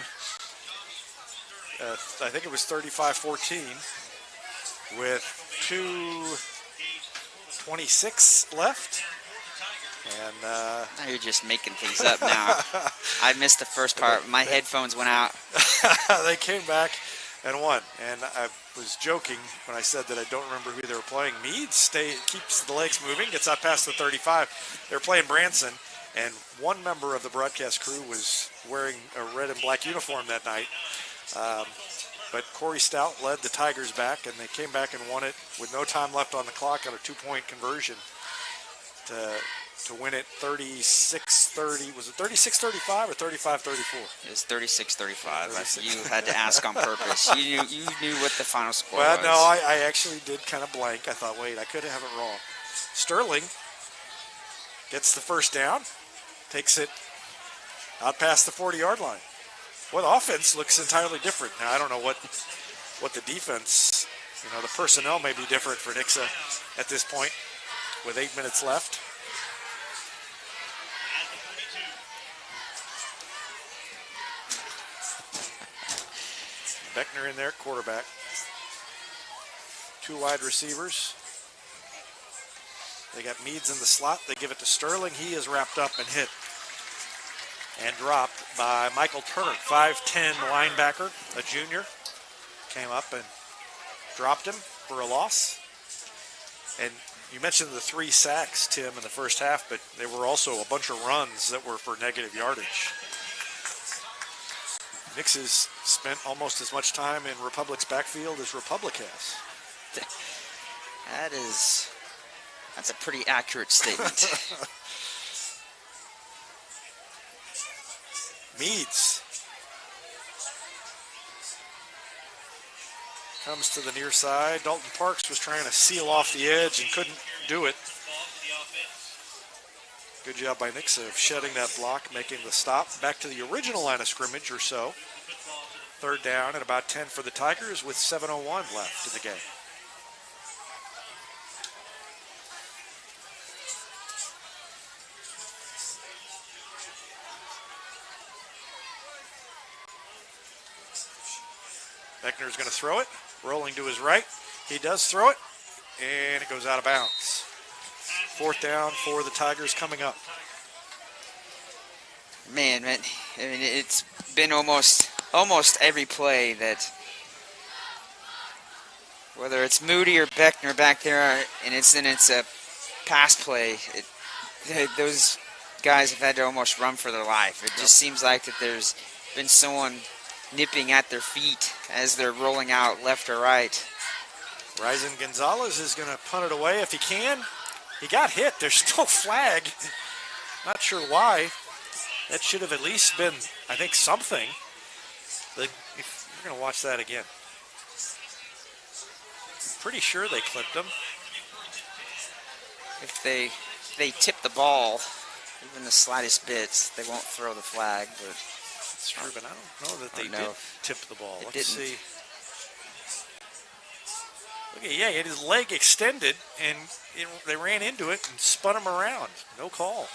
I think it was 35-14 with 2:26 left. And now you're just making things up now. I missed the first part. My headphones went out. They came back and won. And I was joking when I said that I don't remember who they were playing. Meade keeps the legs moving, gets out past the 35. They're playing Branson, and one member of the broadcast crew was wearing a red and black uniform that night. But Corey Stout led the Tigers back, and they came back and won it with no time left on the clock on a 2-point conversion to win it 36-30. Was it 36-35 or 35-34? It was 36-35. You had to ask on purpose. You knew what the final score was. was. No, I actually did kind of blank. I thought, wait, I could have it wrong. Sterling gets the first down, takes it out past the 40-yard line. Well, the offense looks entirely different. Now, I don't know what the defense, the personnel may be different for Nixa at this point with 8 minutes left. Beckner in there, quarterback. 2 wide receivers. They got Meads in the slot. They give it to Sterling. He is wrapped up and hit and dropped by Michael Turner, 5'10" linebacker, a junior. Came up and dropped him for a loss. And you mentioned the 3 sacks, Tim, in the first half, but there were also a bunch of runs that were for negative yardage. Nix's spent almost as much time in Republic's backfield as Republic has. That's a pretty accurate statement. Meads comes to the near side. Dalton Parks was trying to seal off the edge and couldn't do it. Good job by Nixa of shedding that block, making the stop. Back to the original line of scrimmage or so. 3rd down and about 10 for the Tigers with 7:01 left in the game. Beckner's going to throw it, rolling to his right. He does throw it, and it goes out of bounds. 4th down for the Tigers coming up. Man, I mean, it's been almost every play that, whether it's Moody or Beckner back there, and it's a pass play, those guys have had to almost run for their life. It just seems like that there's been someone nipping at their feet as they're rolling out left or right. Ryzen Gonzalez is going to punt it away if he can. He got hit. There's no flag. Not sure why. That should have at least been, I think, something. But you're going to watch that again. I'm pretty sure they clipped him. If they tip the ball, even the slightest bit, they won't throw the flag. But it's true, but I don't know that they did tip the ball. Let's see. Look at, yeah, he had his leg extended, and they ran into it and spun him around. No call.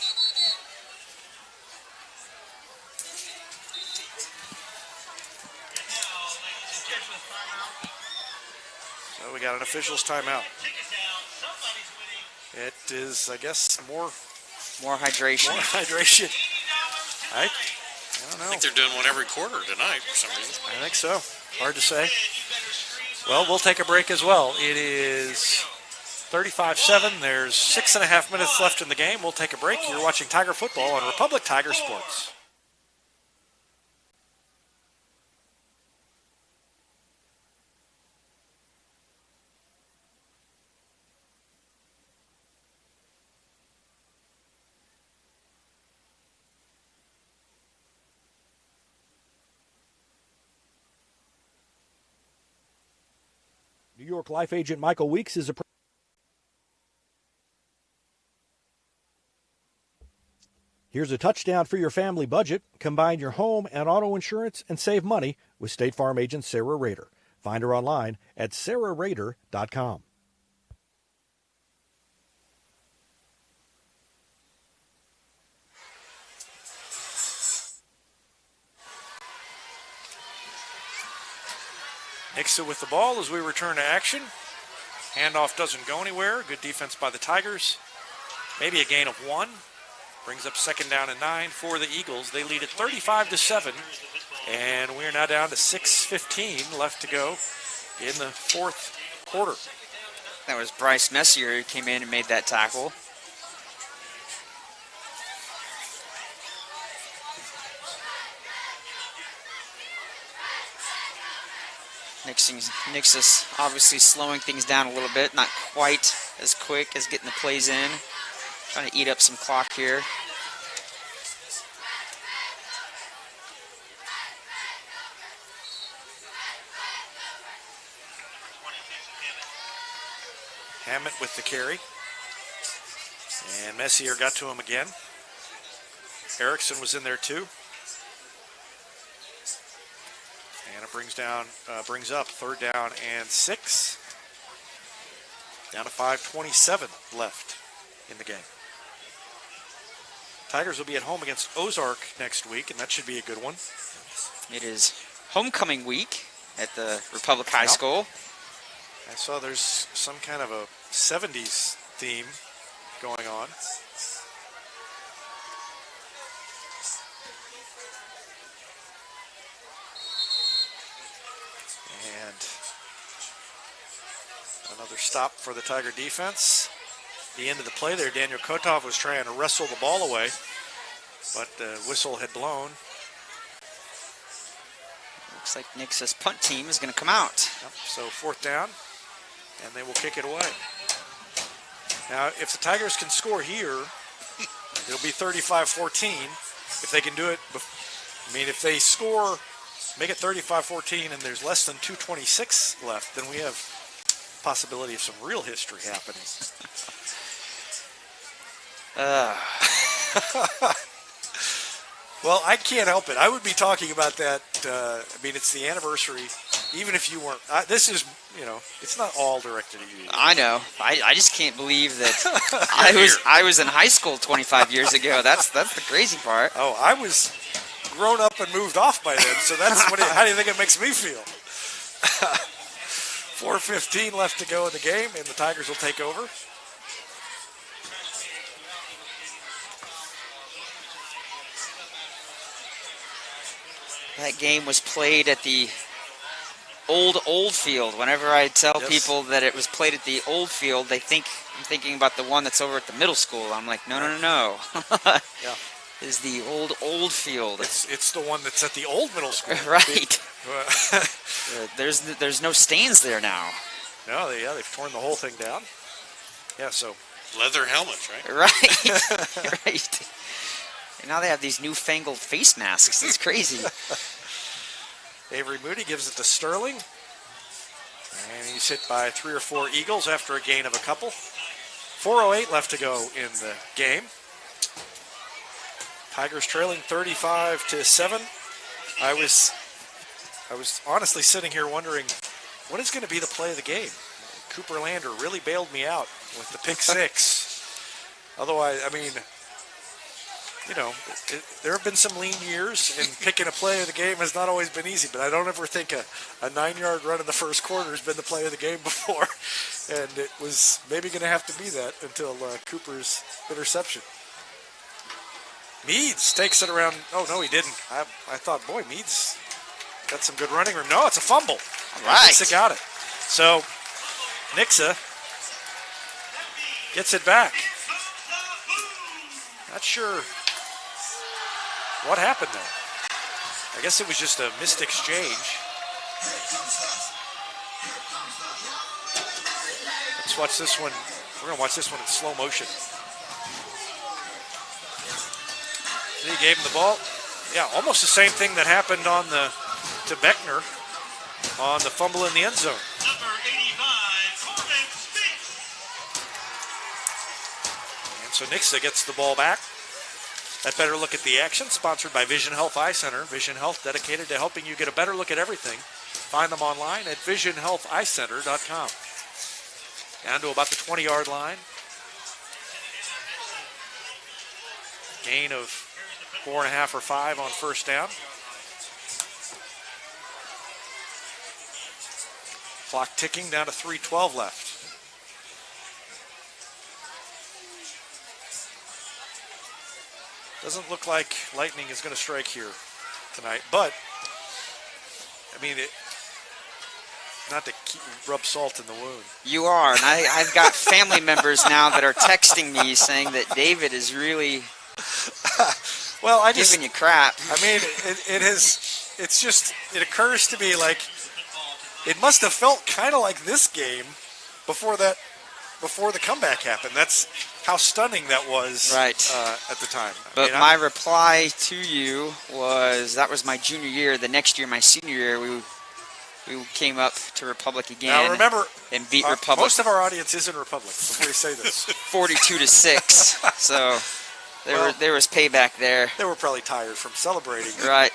So we got an official's timeout. It is, I guess, more hydration. More hydration. I don't know. I think they're doing one every quarter tonight for some reason. I think so. Hard to say. Well, we'll take a break as well. It is 35-7. There's 6.5 minutes left in the game. We'll take a break. You're watching Tiger Football on Republic Tiger Sports. New York Life agent Michael Weeks is a... Here's a touchdown for your family budget. Combine your home and auto insurance and save money with State Farm agent Sarah Rader. Find her online at sarahrader.com. Nixa with the ball as we return to action. Handoff doesn't go anywhere. Good defense by the Tigers. Maybe a gain of 1. Brings up 2nd down and 9 for the Eagles. They lead at 35-7. And we're now down to 6:15 left to go in the 4th quarter. That was Bryce Messier who came in and made that tackle. Nix's obviously slowing things down a little bit, not quite as quick as getting the plays in. Trying to eat up some clock here. Hammett with the carry. And Messier got to him again. Erickson was in there too. And it brings up 3rd down and 6. Down to 5:27 left in the game. Tigers will be at home against Ozark next week, and that should be a good one. It is homecoming week at the Republic High School. I saw there's some kind of a 70s theme going on. And another stop for the Tiger defense. The end of the play there, Daniel Kotov was trying to wrestle the ball away, but the whistle had blown. Looks like Nixa's punt team is going to come out. Yep, so 4th down, and they will kick it away. Now, if the Tigers can score here, it'll be 35-14. If they can do it, I mean, if they score, make it 35-14, and there's less than 2:26 left, then we have possibility of some real history happening. Well, I can't help it. I would be talking about that. I mean, it's the anniversary. Even if you weren't, this is, it's not all directed at you. I know. I just can't believe that I was in high school 25 years ago. That's the crazy part. Oh, I was grown up and moved off by then. So that's how do you think it makes me feel? 4:15 left to go in the game, and the Tigers will take over. That game was played at the old field. Whenever I tell people that it was played at the old field, they think I'm thinking about the one that's over at the middle school. I'm like, no. Yeah. Is the old field. It's the one that's at the old middle school. Right. There's no stands there now. No, they've torn the whole thing down. Yeah, so leather helmets, right? Right. Right. And now they have these newfangled face masks. It's crazy. Avery Moody gives it to Sterling. And he's hit by 3 or 4 Eagles after a gain of a couple. 4:08 left to go in the game. Tigers trailing 35-7. I was honestly sitting here wondering, what is going to be the play of the game? Cooper Lander really bailed me out with the pick 6. Otherwise, I mean, there have been some lean years, and picking a play of the game has not always been easy, but I don't ever think a 9-yard run in the first quarter has been the play of the game before, and it was maybe going to have to be that until Cooper's interception. Meads takes it around. Oh, no, he didn't. I thought, boy, Meads got some good running room. No, it's a fumble. All right. Nixa got it. So Nixa gets it back. Not sure what happened there. I guess it was just a missed exchange. Let's watch this one. We're going to watch this one in slow motion. He gave him the ball. Yeah, almost the same thing that happened to Beckner on the fumble in the end zone. Number 85, Corbin Spinks. And so Nixa gets the ball back. That better look at the action, sponsored by Vision Health Eye Center. Vision Health, dedicated to helping you get a better look at everything. Find them online at visionhealtheyecenter.com. Down to about the 20-yard line. Gain of 4.5 or 5 on first down. Clock ticking, down to 3:12 left. Doesn't look like lightning is going to strike here tonight, but I mean, not to rub salt in the wound. You are, and I've got family members now that are texting me saying that David is really giving you crap. I mean, it occurs to me like it must have felt kind of like this game before the comeback happened. That's how stunning that was right. At the time. But my reply to you was that was my junior year. The next year, my senior year, we came up to Republic again. Now remember, and beat Republic. Most of our audience is in Republic. Before you say this, 42-6. So there was payback there. They were probably tired from celebrating. Right.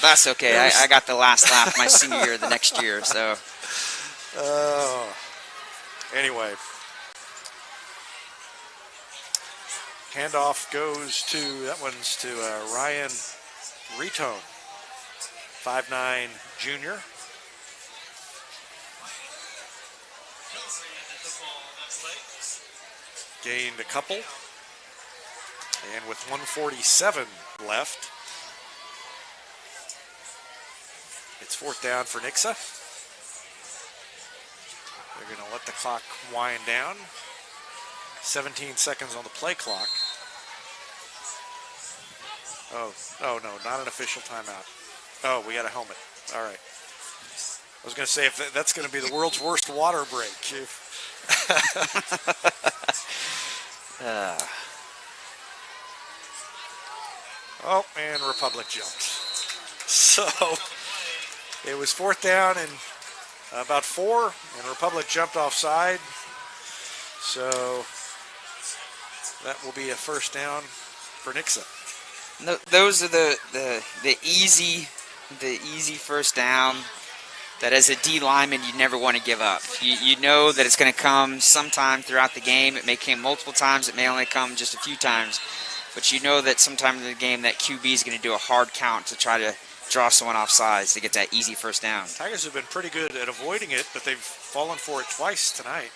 That's okay. I got the last laugh my senior year the next year. So. Anyway. Handoff goes to, that one's to Ryan Retone, 5'9" junior. gained a couple. And with 1:47 left, it's fourth down for Nixa. They're going to let the clock wind down. 17 seconds on the play clock. Oh, no, not an official timeout. Oh, we got a helmet. All right. I was going to say, if that's going to be the world's worst water break. Oh, and Republic jumped. So it was fourth down and about 4, and Republic jumped offside. So that will be a first down for Nixa. No, those are the easy first down that as a D lineman you never want to give up. You know that it's going to come sometime throughout the game. It may come multiple times. It may only come just a few times. But you know that sometime in the game that QB is going to do a hard count to try to draw someone off sides to get that easy first down. Tigers have been pretty good at avoiding it, but they've fallen for it twice tonight.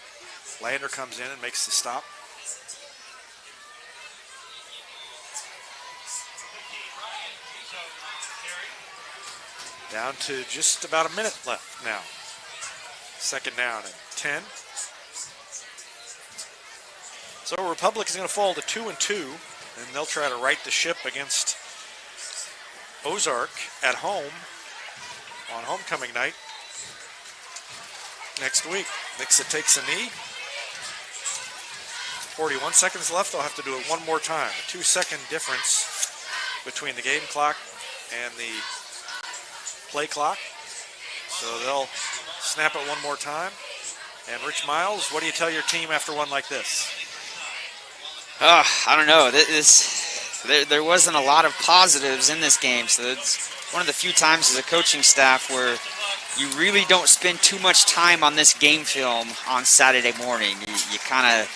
Lander comes in and makes the stop. Down to just about a minute left now. Second down and 10. So Republic is going to fall to 2-2, and they'll try to right the ship against Ozark at home on homecoming night next week. Nixa takes a knee. 41 seconds left. They'll have to do it one more time. A 2-second difference between the game clock and the play clock. So they'll snap it one more time. And Rich Miles, what do you tell your team after one like this? I don't know. There wasn't a lot of positives in this game, so it's one of the few times as a coaching staff where you really don't spend too much time on this game film on Saturday morning. You kind of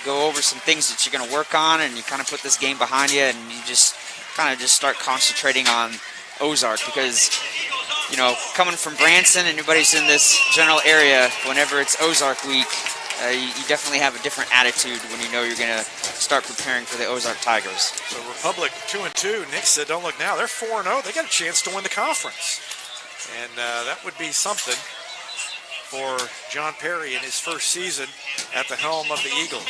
go over some things that you're going to work on, and you kind of put this game behind you, and you just kind of just start concentrating on Ozark, because, you know, coming from Branson, and anybody's in this general area, whenever it's Ozark week, you definitely have a different attitude when you know you're going to start preparing for the Ozark Tigers. So Republic 2-2. Nixa, don't look now. They're 4-0. They got a chance to win the conference. And that would be something for John Perry in his first season at the helm of the Eagles.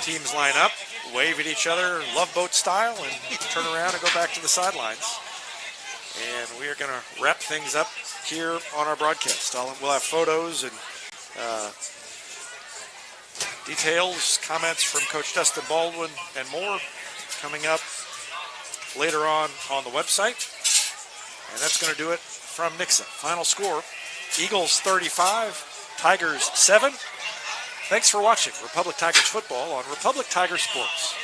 Teams line up, wave at each other, love boat style, and turn around and go back to the sidelines. And we are going to wrap things up here on our broadcast. We'll have photos and details, comments from Coach Dustin Baldwin, and more coming up later on the website. And that's going to do it from Nixa. Final score, Eagles 35, Tigers 7. Thanks for watching Republic Tigers football on Republic Tiger Sports.